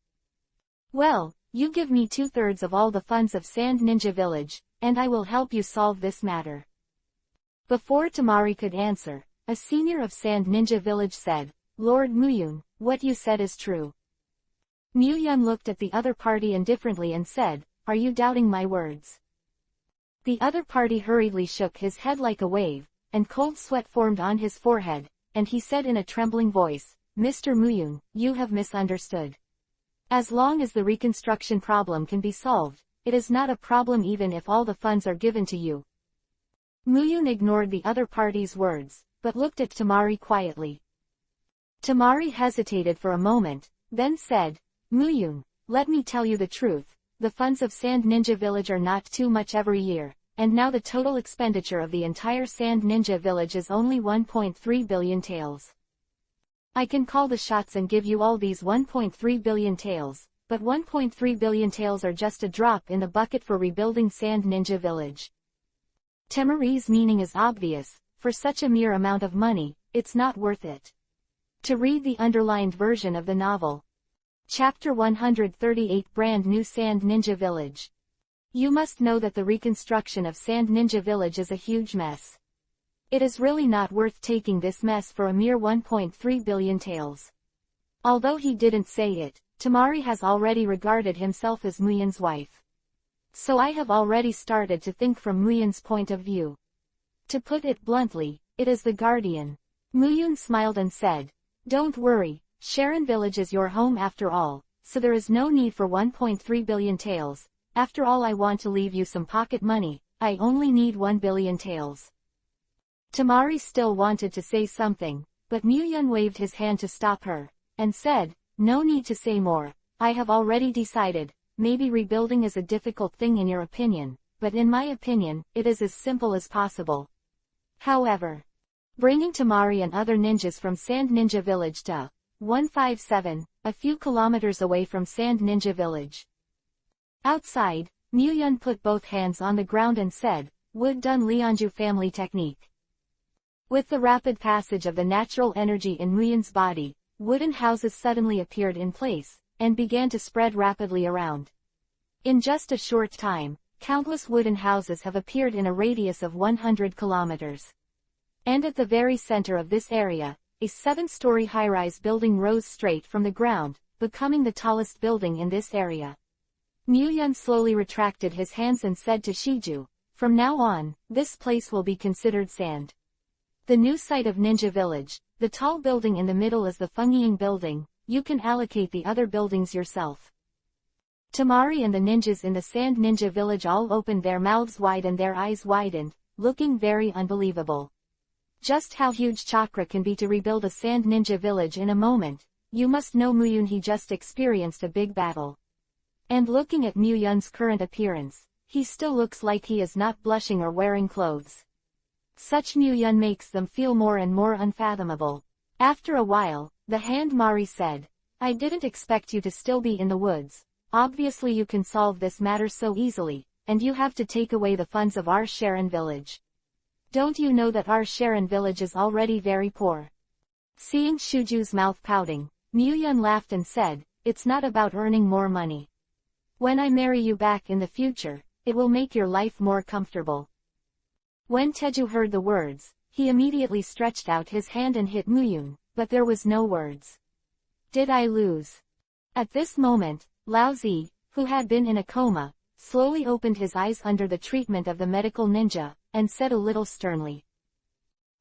Well, you give me 2/3 of all the funds of Sand Ninja Village, and I will help you solve this matter. Before Tamari could answer, a senior of Sand Ninja Village said, Lord Muyun, what you said is true. Muyun looked at the other party indifferently and said, are you doubting my words? The other party hurriedly shook his head like a wave, and cold sweat formed on his forehead, and he said in a trembling voice, Mr. Muyun, you have misunderstood. As long as the reconstruction problem can be solved, it is not a problem even if all the funds are given to you. Muyun ignored the other party's words, but looked at Tamari quietly. Tamari hesitated for a moment, then said, Muyun, let me tell you the truth, the funds of Sand Ninja Village are not too much every year, and now the total expenditure of the entire Sand Ninja Village is only 1.3 billion taels. I can call the shots and give you all these 1.3 billion taels, but 1.3 billion taels are just a drop in the bucket for rebuilding Sand Ninja Village. Tamari's meaning is obvious, for such a mere amount of money, it's not worth it. To read the underlined version of the novel. Chapter 138 Brand New Sand Ninja Village. You must know that the reconstruction of Sand Ninja Village is a huge mess. It is really not worth taking this mess for a mere 1.3 billion taels. Although he didn't say it, Temari has already regarded himself as Muyun's wife. So I have already started to think from Muyun's point of view. To put it bluntly, it is the guardian. Muyun smiled and said, "Don't worry, Sharon Village is your home after all, so there is no need for 1.3 billion taels. After all, I want to leave you some pocket money. I only need 1 billion taels." Temari still wanted to say something, but Muyun waved his hand to stop her, and said, "No need to say more. I have already decided. Maybe rebuilding is a difficult thing in your opinion, but in my opinion, it is as simple as possible. However, bringing Temari and other ninjas from Sand Ninja Village to 157, a few kilometers away from Sand Ninja Village." Outside, Muyun put both hands on the ground and said, "Wood done Lianju family technique." With the rapid passage of the natural energy in Muyun's body, wooden houses suddenly appeared in place, and began to spread rapidly around. In just a short time, countless wooden houses have appeared in a radius of 100 kilometers. And at the very center of this area, a 7-story high-rise building rose straight from the ground, becoming the tallest building in this area. Muyun slowly retracted his hands and said to Shiju, "From now on, this place will be considered sand." The new site of Ninja Village, the tall building in the middle is the Fungying building. You can allocate the other buildings yourself. Temari and the ninjas in the Sand Ninja Village all opened their mouths wide and their eyes widened, looking very unbelievable. Just how huge chakra can be to rebuild a Sand Ninja Village in a moment. You must know Muyun, he just experienced a big battle. And looking at Muyun's current appearance, he still looks like he is not blushing or wearing clothes. Such Muyun makes them feel more and more unfathomable. After a while, the Hand Mari said, "I didn't expect you to still be in the woods. Obviously you can solve this matter so easily, and you have to take away the funds of our Sharon Village. Don't you know that our Sharon Village is already very poor?" Seeing Shuju's mouth pouting, Muyun laughed and said, "It's not about earning more money. When I marry you back in the future, it will make your life more comfortable." When Teju heard the words, he immediately stretched out his hand and hit Muyun, but there was no words. "Did I lose?" At this moment, Laozi, who had been in a coma, slowly opened his eyes under the treatment of the medical ninja, and said a little sternly.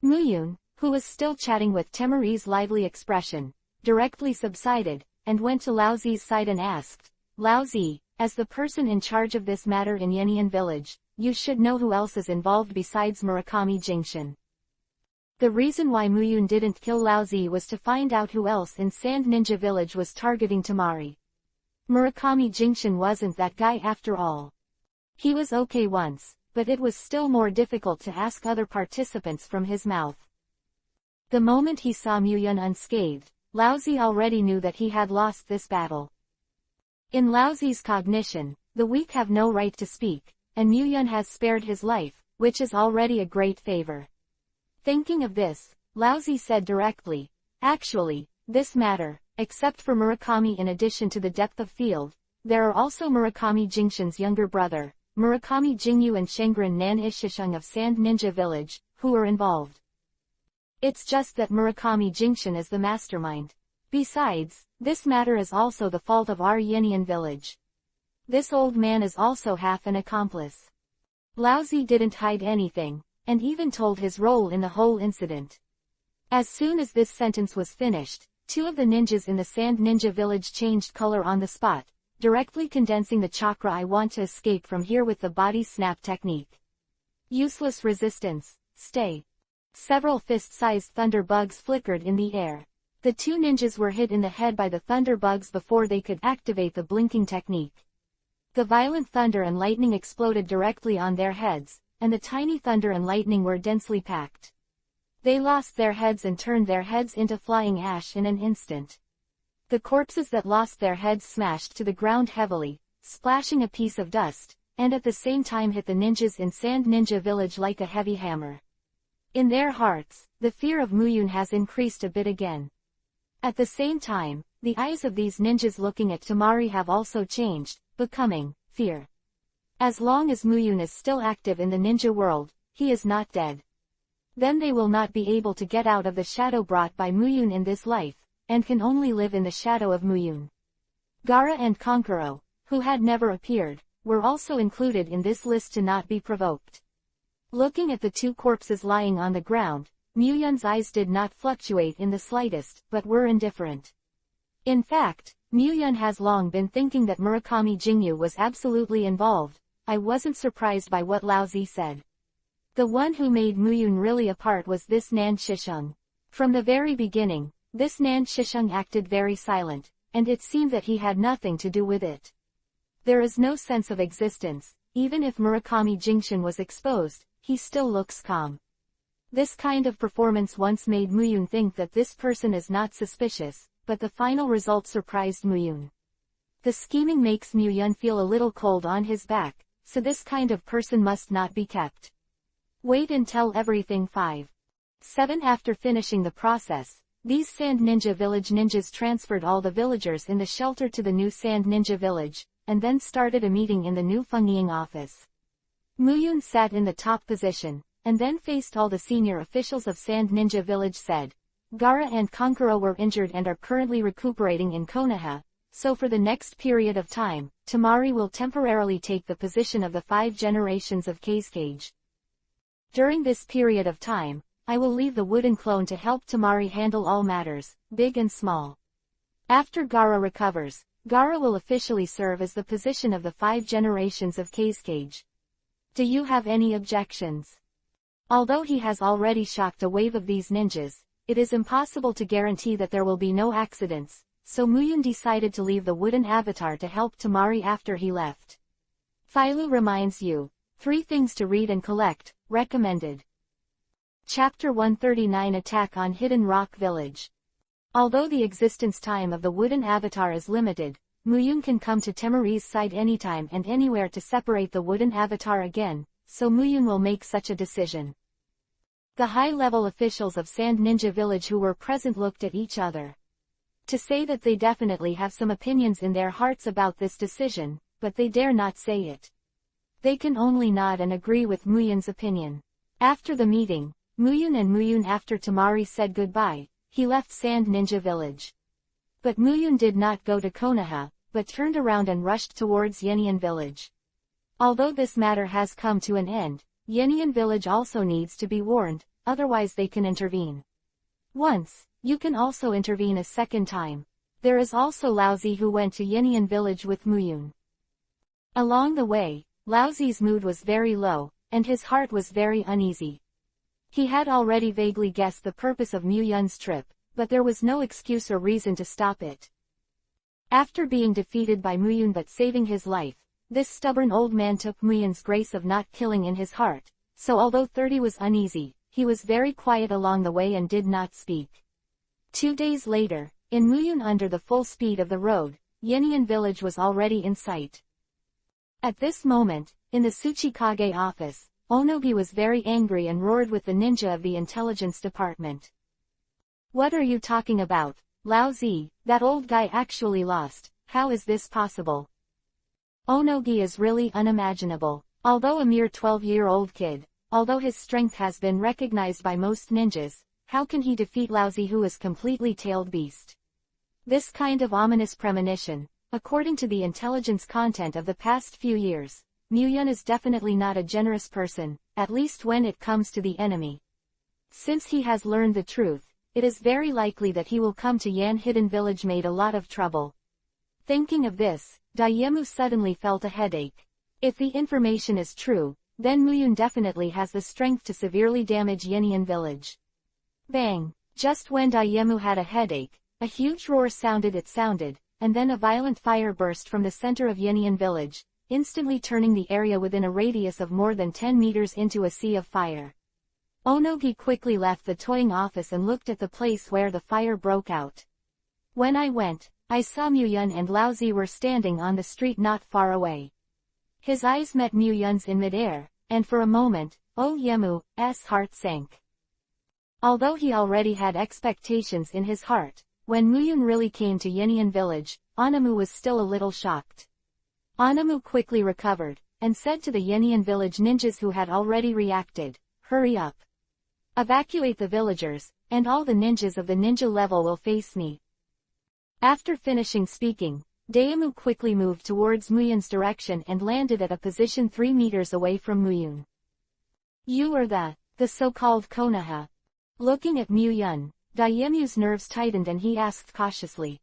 Muyun, who was still chatting with Temari's lively expression, directly subsided, and went to Laozi's side and asked, "Laozi, as the person in charge of this matter in Yenian Village, you should know who else is involved besides Murakami Jingshin." The reason why Muyun didn't kill Laozi was to find out who else in Sand Ninja Village was targeting Temari. Murakami Jingshin wasn't that guy after all. He was okay once, but it was still more difficult to ask other participants from his mouth. The moment he saw Muyun unscathed, Laozi already knew that he had lost this battle. In Laozi's cognition, the weak have no right to speak, and Muyun has spared his life, which is already a great favor. Thinking of this, Laozi said directly, "Actually, this matter, except for Murakami, in addition to the depth of field, there are also Murakami Jingshin's younger brother, Murakami Jingyu and Shengren Nan Ishisheng of Sand Ninja Village, who are involved. It's just that Murakami Jingshin is the mastermind. Besides, this matter is also the fault of our Yenian Village. This old man is also half an accomplice." Laozi didn't hide anything, and even told his role in the whole incident. As soon as this sentence was finished, two of the ninjas in the Sand Ninja Village changed color on the spot, directly condensing the chakra. "I want to escape from here with the body snap technique. Useless resistance, stay." Several fist-sized thunder bugs flickered in the air. The two ninjas were hit in the head by the thunder bugs before they could activate the blinking technique. The violent thunder and lightning exploded directly on their heads, and the tiny thunder and lightning were densely packed. They lost their heads and turned their heads into flying ash in an instant. The corpses that lost their heads smashed to the ground heavily, splashing a piece of dust, and at the same time hit the ninjas in Sand Ninja Village like a heavy hammer. In their hearts, the fear of Muyun has increased a bit again. At the same time, The eyes of these ninjas looking at Tamari have also changed, becoming fear. As long as Muyun is still active in the ninja world, he is not dead. Then they will not be able to get out of the shadow brought by Muyun in this life, and can only live in the shadow of Muyun. Gaara and Konkuro, who had never appeared, were also included in this list to not be provoked. Looking at the two corpses lying on the ground, Muyun's eyes did not fluctuate in the slightest, but were indifferent. In fact, Muyun has long been thinking that Murakami Jingyu was absolutely involved. I wasn't surprised by what Lao Zi said. The one who made Muyun really apart was this Nan Shisheng. From the very beginning, this Nan Shisheng acted very silent, and it seemed that he had nothing to do with it. There is no sense of existence. Even if Murakami Jingshin was exposed, he still looks calm. This kind of performance once made Muyun think that this person is not suspicious, but the final result surprised Muyun. The scheming makes Muyun feel a little cold on his back, so this kind of person must not be kept. Wait until everything 5.7 After finishing the process, these Sand Ninja Village ninjas transferred all the villagers in the shelter to the new Sand Ninja Village, and then started a meeting in the new Fengying office. Muyun sat in the top position, and then faced all the senior officials of Sand Ninja Village said, Gaara and Konkuro were injured and are currently recuperating in Konoha, so for the next period of time, Tamari will temporarily take the position of the 5 generations of Kazekage. During this period of time, I will leave the wooden clone to help Tamari handle all matters, big and small. After Gaara recovers, Gaara will officially serve as the position of the 5 generations of Kazekage. Do you have any objections? Although he has already shocked a wave of these ninjas, it is impossible to guarantee that there will be no accidents, so Muyun decided to leave the wooden avatar to help Tamari after he left. Phailu reminds you, 3 things to read and collect, recommended. Chapter 139 Attack on Hidden Rock Village. Although the existence time of the wooden avatar is limited, Muyun can come to Temari's side anytime and anywhere to separate the wooden avatar again, so Muyun will make such a decision. The high-level officials of Sand Ninja Village who were present looked at each other. To say that they definitely have some opinions in their hearts about this decision, but they dare not say it. They can only nod and agree with Muyun's opinion. After the meeting, Muyun after Tamari said goodbye, he left Sand Ninja Village. But Muyun did not go to Konoha, but turned around and rushed towards Yenian Village. Although this matter has come to an end, Yenian Village also needs to be warned, otherwise they can intervene. Once, you can also intervene a second time. There is also Lao Zi who went to Yenian Village with Muyun. Along the way, Lao Zi's mood was very low, and his heart was very uneasy. He had already vaguely guessed the purpose of Muyun's trip, but there was no excuse or reason to stop it. After being defeated by Muyun but saving his life, this stubborn old man took Muyun's grace of not killing in his heart, so although 30 was uneasy, he was very quiet along the way and did not speak. 2 days later, in Muyun under the full speed of the road, Yenian Village was already in sight. At this moment, in the Tsuchikage office, Onogi was very angry and roared with the ninja of the intelligence department. What are you talking about, Lao Zi? That old guy actually lost. How is this possible? Onogi is really unimaginable. Although a mere 12-year-old kid, although his strength has been recognized by most ninjas, how can he defeat Lao Zi who is completely tailed beast? This kind of ominous premonition, according to the intelligence content of the past few years, Muyun is definitely not a generous person, at least when it comes to the enemy. Since he has learned the truth, it is very likely that he will come to Yan Hidden Village made a lot of trouble. Thinking of this, Dayemu suddenly felt a headache. If the information is true, then Muyun definitely has the strength to severely damage Yenian Village. Bang! Just when Dayemu had a headache, a huge roar sounded, and then a violent fire burst from the center of Yenian Village, instantly turning the area within a radius of more than 10 meters into a sea of fire. Onogi quickly left the toying office and looked at the place where the fire broke out. When I went, I saw Muyun and Lao Zi were standing on the street not far away. His eyes met Muyun's in midair, and for a moment, Oyemu's heart sank. Although he already had expectations in his heart, When Muyun really came to Yenian village, Anamu was still a little shocked. Anamu quickly recovered, and said to the Yenian village ninjas who had already reacted, "Hurry up. Evacuate the villagers, and all the ninjas of the ninja level will face me." After finishing speaking, Daemu quickly moved towards Muyun's direction and landed at a position 3 meters away from Muyun. "You are the so-called Konoha." Looking at Muyun, Daemu's nerves tightened and he asked cautiously.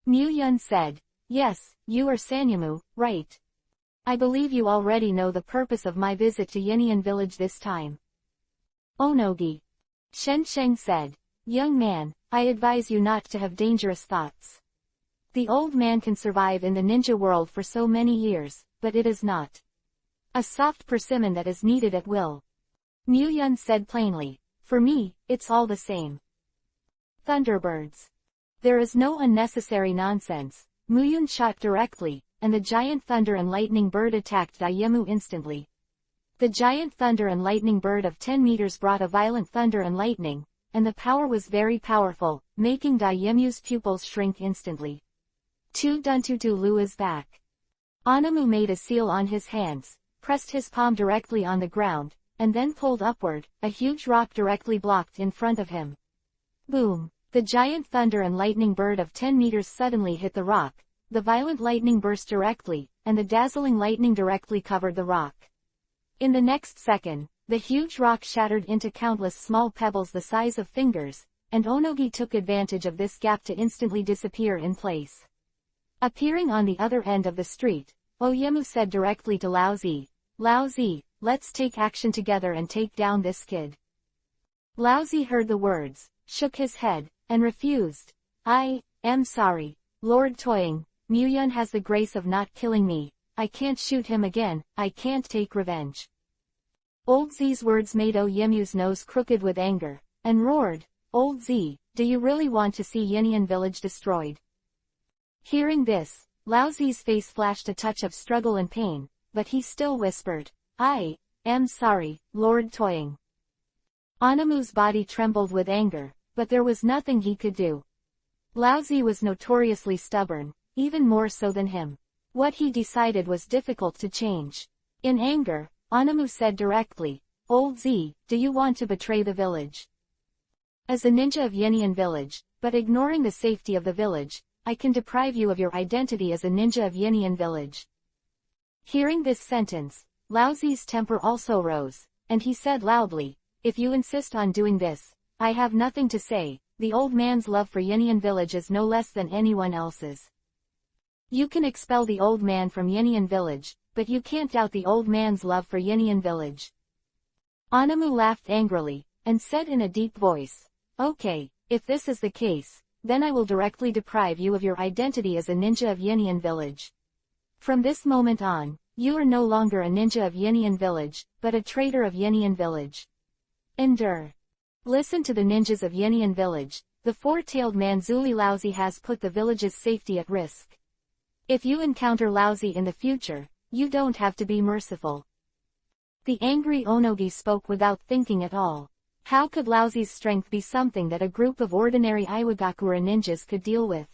Muyun said, "Yes, you are Sanyamu, right? I believe you already know the purpose of my visit to Yenian village this time." "Onogi." Shensheng said, "Young man, I advise you not to have dangerous thoughts. The old man can survive in the ninja world for so many years, but it is not a soft persimmon that is needed at will." Muyun said plainly, "For me, it's all the same." Thunderbirds. There is no unnecessary nonsense. Muyun shot directly, and the giant thunder and lightning bird attacked Daemu instantly. The giant thunder and lightning bird of 10 meters brought a violent thunder and lightning, and the power was very powerful, making Daemu's pupils shrink instantly. Tu Duntutu Lu is back. Anamu made a seal on his hands, pressed his palm directly on the ground, and then pulled upward. A huge rock directly blocked in front of him. Boom! The giant thunder and lightning bird of 10 meters suddenly hit the rock. The violent lightning burst directly, and the dazzling lightning directly covered the rock. In the next second, the huge rock shattered into countless small pebbles the size of fingers, and Onogi took advantage of this gap to instantly disappear in place. Appearing on the other end of the street, Oyemu said directly to Laozi, "Laozi, let's take action together and take down this kid." Laozi heard the words, shook his head, and refused. "I am sorry, Lord Toying, Muyun has the grace of not killing me. I can't shoot him again, I can't take revenge." Old Z's words made Oyemu's nose crooked with anger, and roared, "Old Z, do you really want to see Yenian village destroyed?" Hearing this, Laozi's face flashed a touch of struggle and pain, but he still whispered, "I am sorry, Lord Toying." Anamu's body trembled with anger, but there was nothing he could do. Laozi was notoriously stubborn, even more so than him. What he decided was difficult to change. In anger, Anamu said directly, "Old Z, do you want to betray the village?" As a ninja of Yenian village, but ignoring the safety of the village, I can deprive you of your identity as a ninja of Yenian village. Hearing this sentence, Laozi's temper also rose, and he said loudly, "If you insist on doing this, I have nothing to say. The old man's love for Yenian village is no less than anyone else's. You can expel the old man from Yenian village, but you can't doubt the old man's love for Yenian village." Anamu laughed angrily, and said in a deep voice, "Okay, if this is the case, then I will directly deprive you of your identity as a ninja of Yenian village. From this moment on, you are no longer a ninja of Yenian village, but a traitor of Yenian village. Endure. Listen to the ninjas of Yenian village. The four-tailed man Zuli Laozi has put the village's safety at risk. If you encounter Laozi in the future, you don't have to be merciful." The angry Onogi spoke without thinking at all. How could Laozi's strength be something that a group of ordinary Iwagakure ninjas could deal with?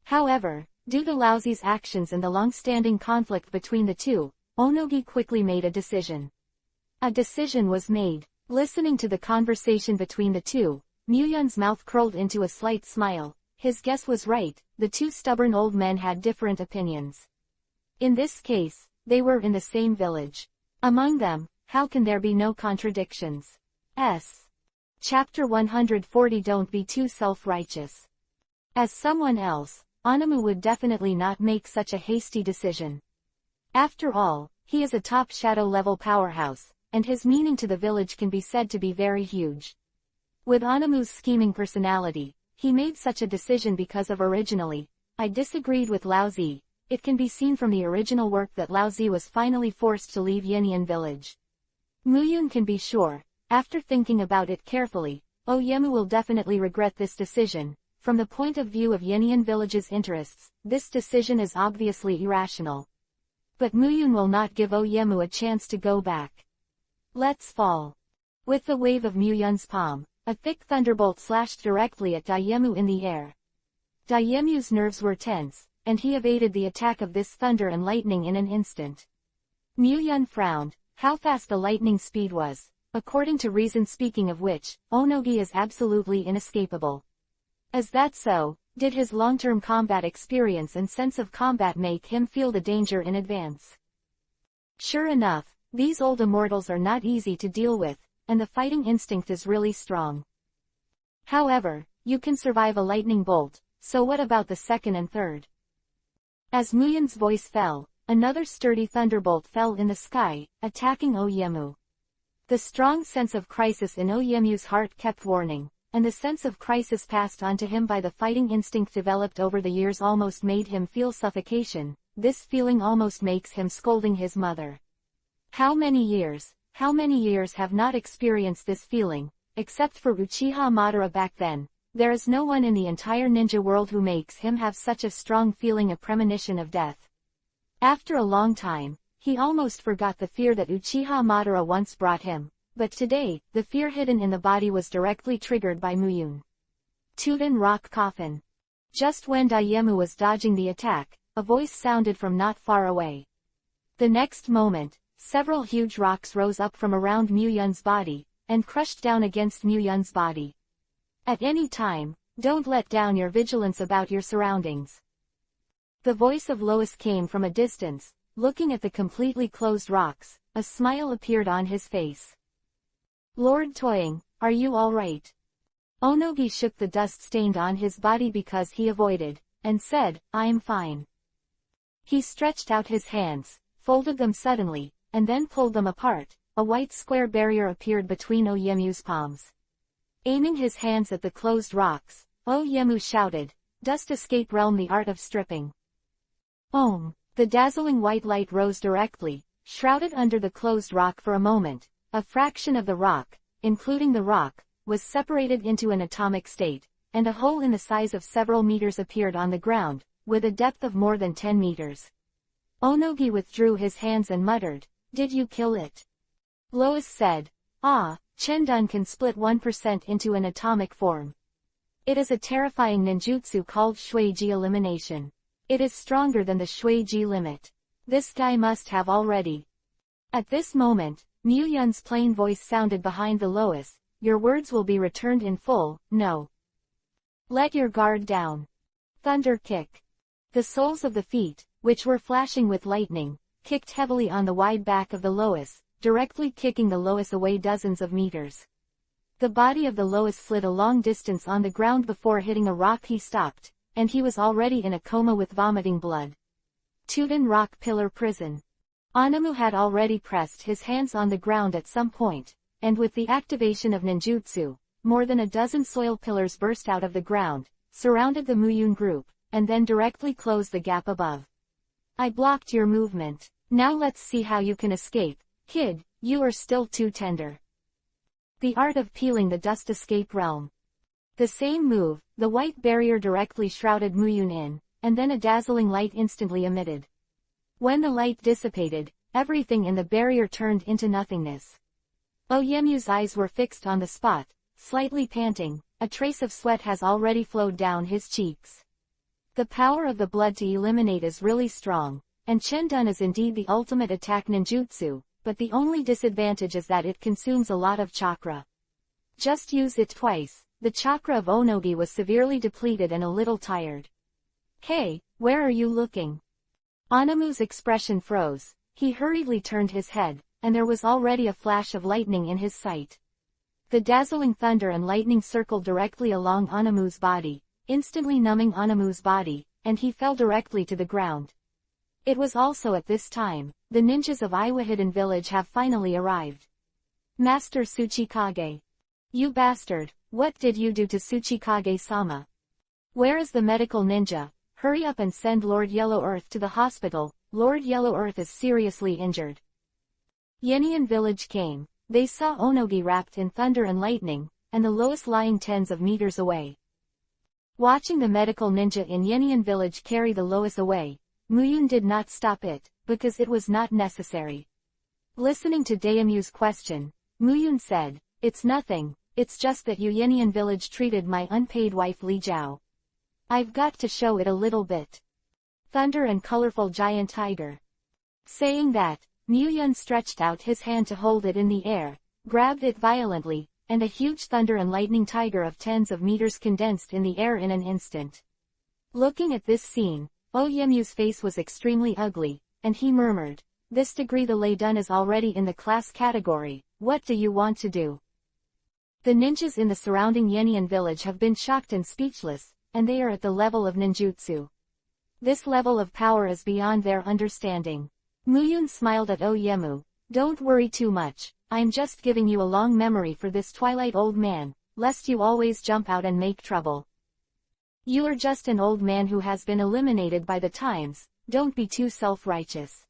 However, due to Laozi's actions and the long-standing conflict between the two, Onogi quickly made a decision. A decision was made. Listening to the conversation between the two, Muyun's mouth curled into a slight smile. His guess was right, the two stubborn old men had different opinions. In this case, they were in the same village. Among them, how can there be no contradictions? Chapter 140. Don't be too self-righteous. As someone else, Anamu would definitely not make such a hasty decision. After all, he is a top shadow-level powerhouse, and his meaning to the village can be said to be very huge. With Anamu's scheming personality, he made such a decision because of originally, I disagreed with Laozi. It can be seen from the original work that Laozi was finally forced to leave Yenian village. Muyun can be sure, after thinking about it carefully, Oyemu will definitely regret this decision. From the point of view of Yenian village's interests, this decision is obviously irrational. But Muyun will not give Oyemu a chance to go back. Let's fall. With the wave of Muyun's palm, a thick thunderbolt slashed directly at Daiyemu in the air. Daiyemu's nerves were tense, and he evaded the attack of this thunder and lightning in an instant. Muyun frowned. How fast the lightning speed was, according to reason, speaking of which, Onogi is absolutely inescapable. Is that so? Did his long-term combat experience and sense of combat make him feel the danger in advance? Sure enough, these old immortals are not easy to deal with, and the fighting instinct is really strong. However, you can survive a lightning bolt, so what about the second and third? As Muyun's voice fell, another sturdy thunderbolt fell in the sky, attacking Oyemu. The strong sense of crisis in Oyemu's heart kept warning, and the sense of crisis passed on to him by the fighting instinct developed over the years almost made him feel suffocation. This feeling almost makes him scolding his mother. How many years have not experienced this feeling, except for Uchiha Madara back then? There is no one in the entire ninja world who makes him have such a strong feeling, a premonition of death. After a long time, he almost forgot the fear that Uchiha Madara once brought him, but today, the fear hidden in the body was directly triggered by Muyun. Tuden Rock Coffin. Just when Daiyemu was dodging the attack, a voice sounded from not far away. The next moment, several huge rocks rose up from around Muyun's body, and crushed down against Muyun's body. At any time, don't let down your vigilance about your surroundings. The voice of Lois came from a distance. Looking at the completely closed rocks, a smile appeared on his face. Lord Toying, are you all right? Onogi shook the dust stained on his body because he avoided, and said, I'm fine. He stretched out his hands, folded them suddenly, and then pulled them apart. A white square barrier appeared between Oyemu's palms. Aiming his hands at the closed rocks, Oyemu shouted, Dust Escape Realm, the art of stripping. Om! The dazzling white light rose directly, shrouded under the closed rock for a moment. A fraction of the rock, including the rock, was separated into an atomic state, and a hole in the size of several meters appeared on the ground, with a depth of more than 10 meters. Onogi withdrew his hands and muttered, Did you kill it? Lois said, Chendun can split 1% into an atomic form. It is a terrifying ninjutsu called Shuiji Elimination. It is stronger than the Shuiji limit. This guy must have already. At this moment, Muyun's plain voice sounded behind the Lois, Your words will be returned in full, no. Let your guard down. Thunder kick. The soles of the feet, which were flashing with lightning, kicked heavily on the wide back of the Lois, directly kicking the Lois away dozens of meters. The body of the Lois slid a long distance on the ground before hitting a rock. He stopped, and he was already in a coma with vomiting blood. Tuden Rock Pillar Prison. Onomu had already pressed his hands on the ground at some point, and with the activation of ninjutsu, more than a dozen soil pillars burst out of the ground, surrounded the Muyun group, and then directly closed the gap above. I blocked your movement. Now let's see how you can escape, kid, you are still too tender. The art of peeling the dust escape realm. The same move, the white barrier directly shrouded Muyun in, and then a dazzling light instantly emitted. When the light dissipated, everything in the barrier turned into nothingness. Oyemu's eyes were fixed on the spot, slightly panting. A trace of sweat has already flowed down his cheeks. The power of the blood to eliminate is really strong, and Chendun is indeed the ultimate attack ninjutsu, but the only disadvantage is that it consumes a lot of chakra. Just use it twice. The chakra of Onogi was severely depleted and a little tired. Hey, where are you looking? Onomu's expression froze. He hurriedly turned his head, and there was already a flash of lightning in his sight. The dazzling thunder and lightning circled directly along Onomu's body, instantly numbing Onomu's body, and he fell directly to the ground. It was also at this time, the ninjas of Iwa Hidden Village have finally arrived. Master Tsuchikage. You bastard, what did you do to Tsuchikage-sama? Where is the medical ninja? Hurry up and send Lord Yellow Earth to the hospital. Lord Yellow Earth is seriously injured. Yenian Village came. They saw Onogi wrapped in thunder and lightning, and the Lois lying tens of meters away. Watching the medical ninja in Yenian Village carry the Lois away, Muyun did not stop it, because it was not necessary. Listening to Daemu's question, Muyun said, It's nothing, it's just that Yunian village treated my unpaid wife Li Jiao. I've got to show it a little bit. Thunder and colorful giant tiger. Saying that, Yun stretched out his hand to hold it in the air, grabbed it violently, and a huge thunder and lightning tiger of tens of meters condensed in the air in an instant. Looking at this scene, Yemu's face was extremely ugly, and he murmured, "This degree the lay done is already in the class category, what do you want to do?" The ninjas in the surrounding Yenian village have been shocked and speechless, and they are at the level of ninjutsu. This level of power is beyond their understanding. Muyun smiled at Oyemu. "Don't worry too much, I'm just giving you a long memory for this twilight old man, lest you always jump out and make trouble. You are just an old man who has been eliminated by the times, don't be too self-righteous.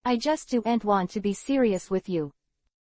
I just don't want to be serious with you,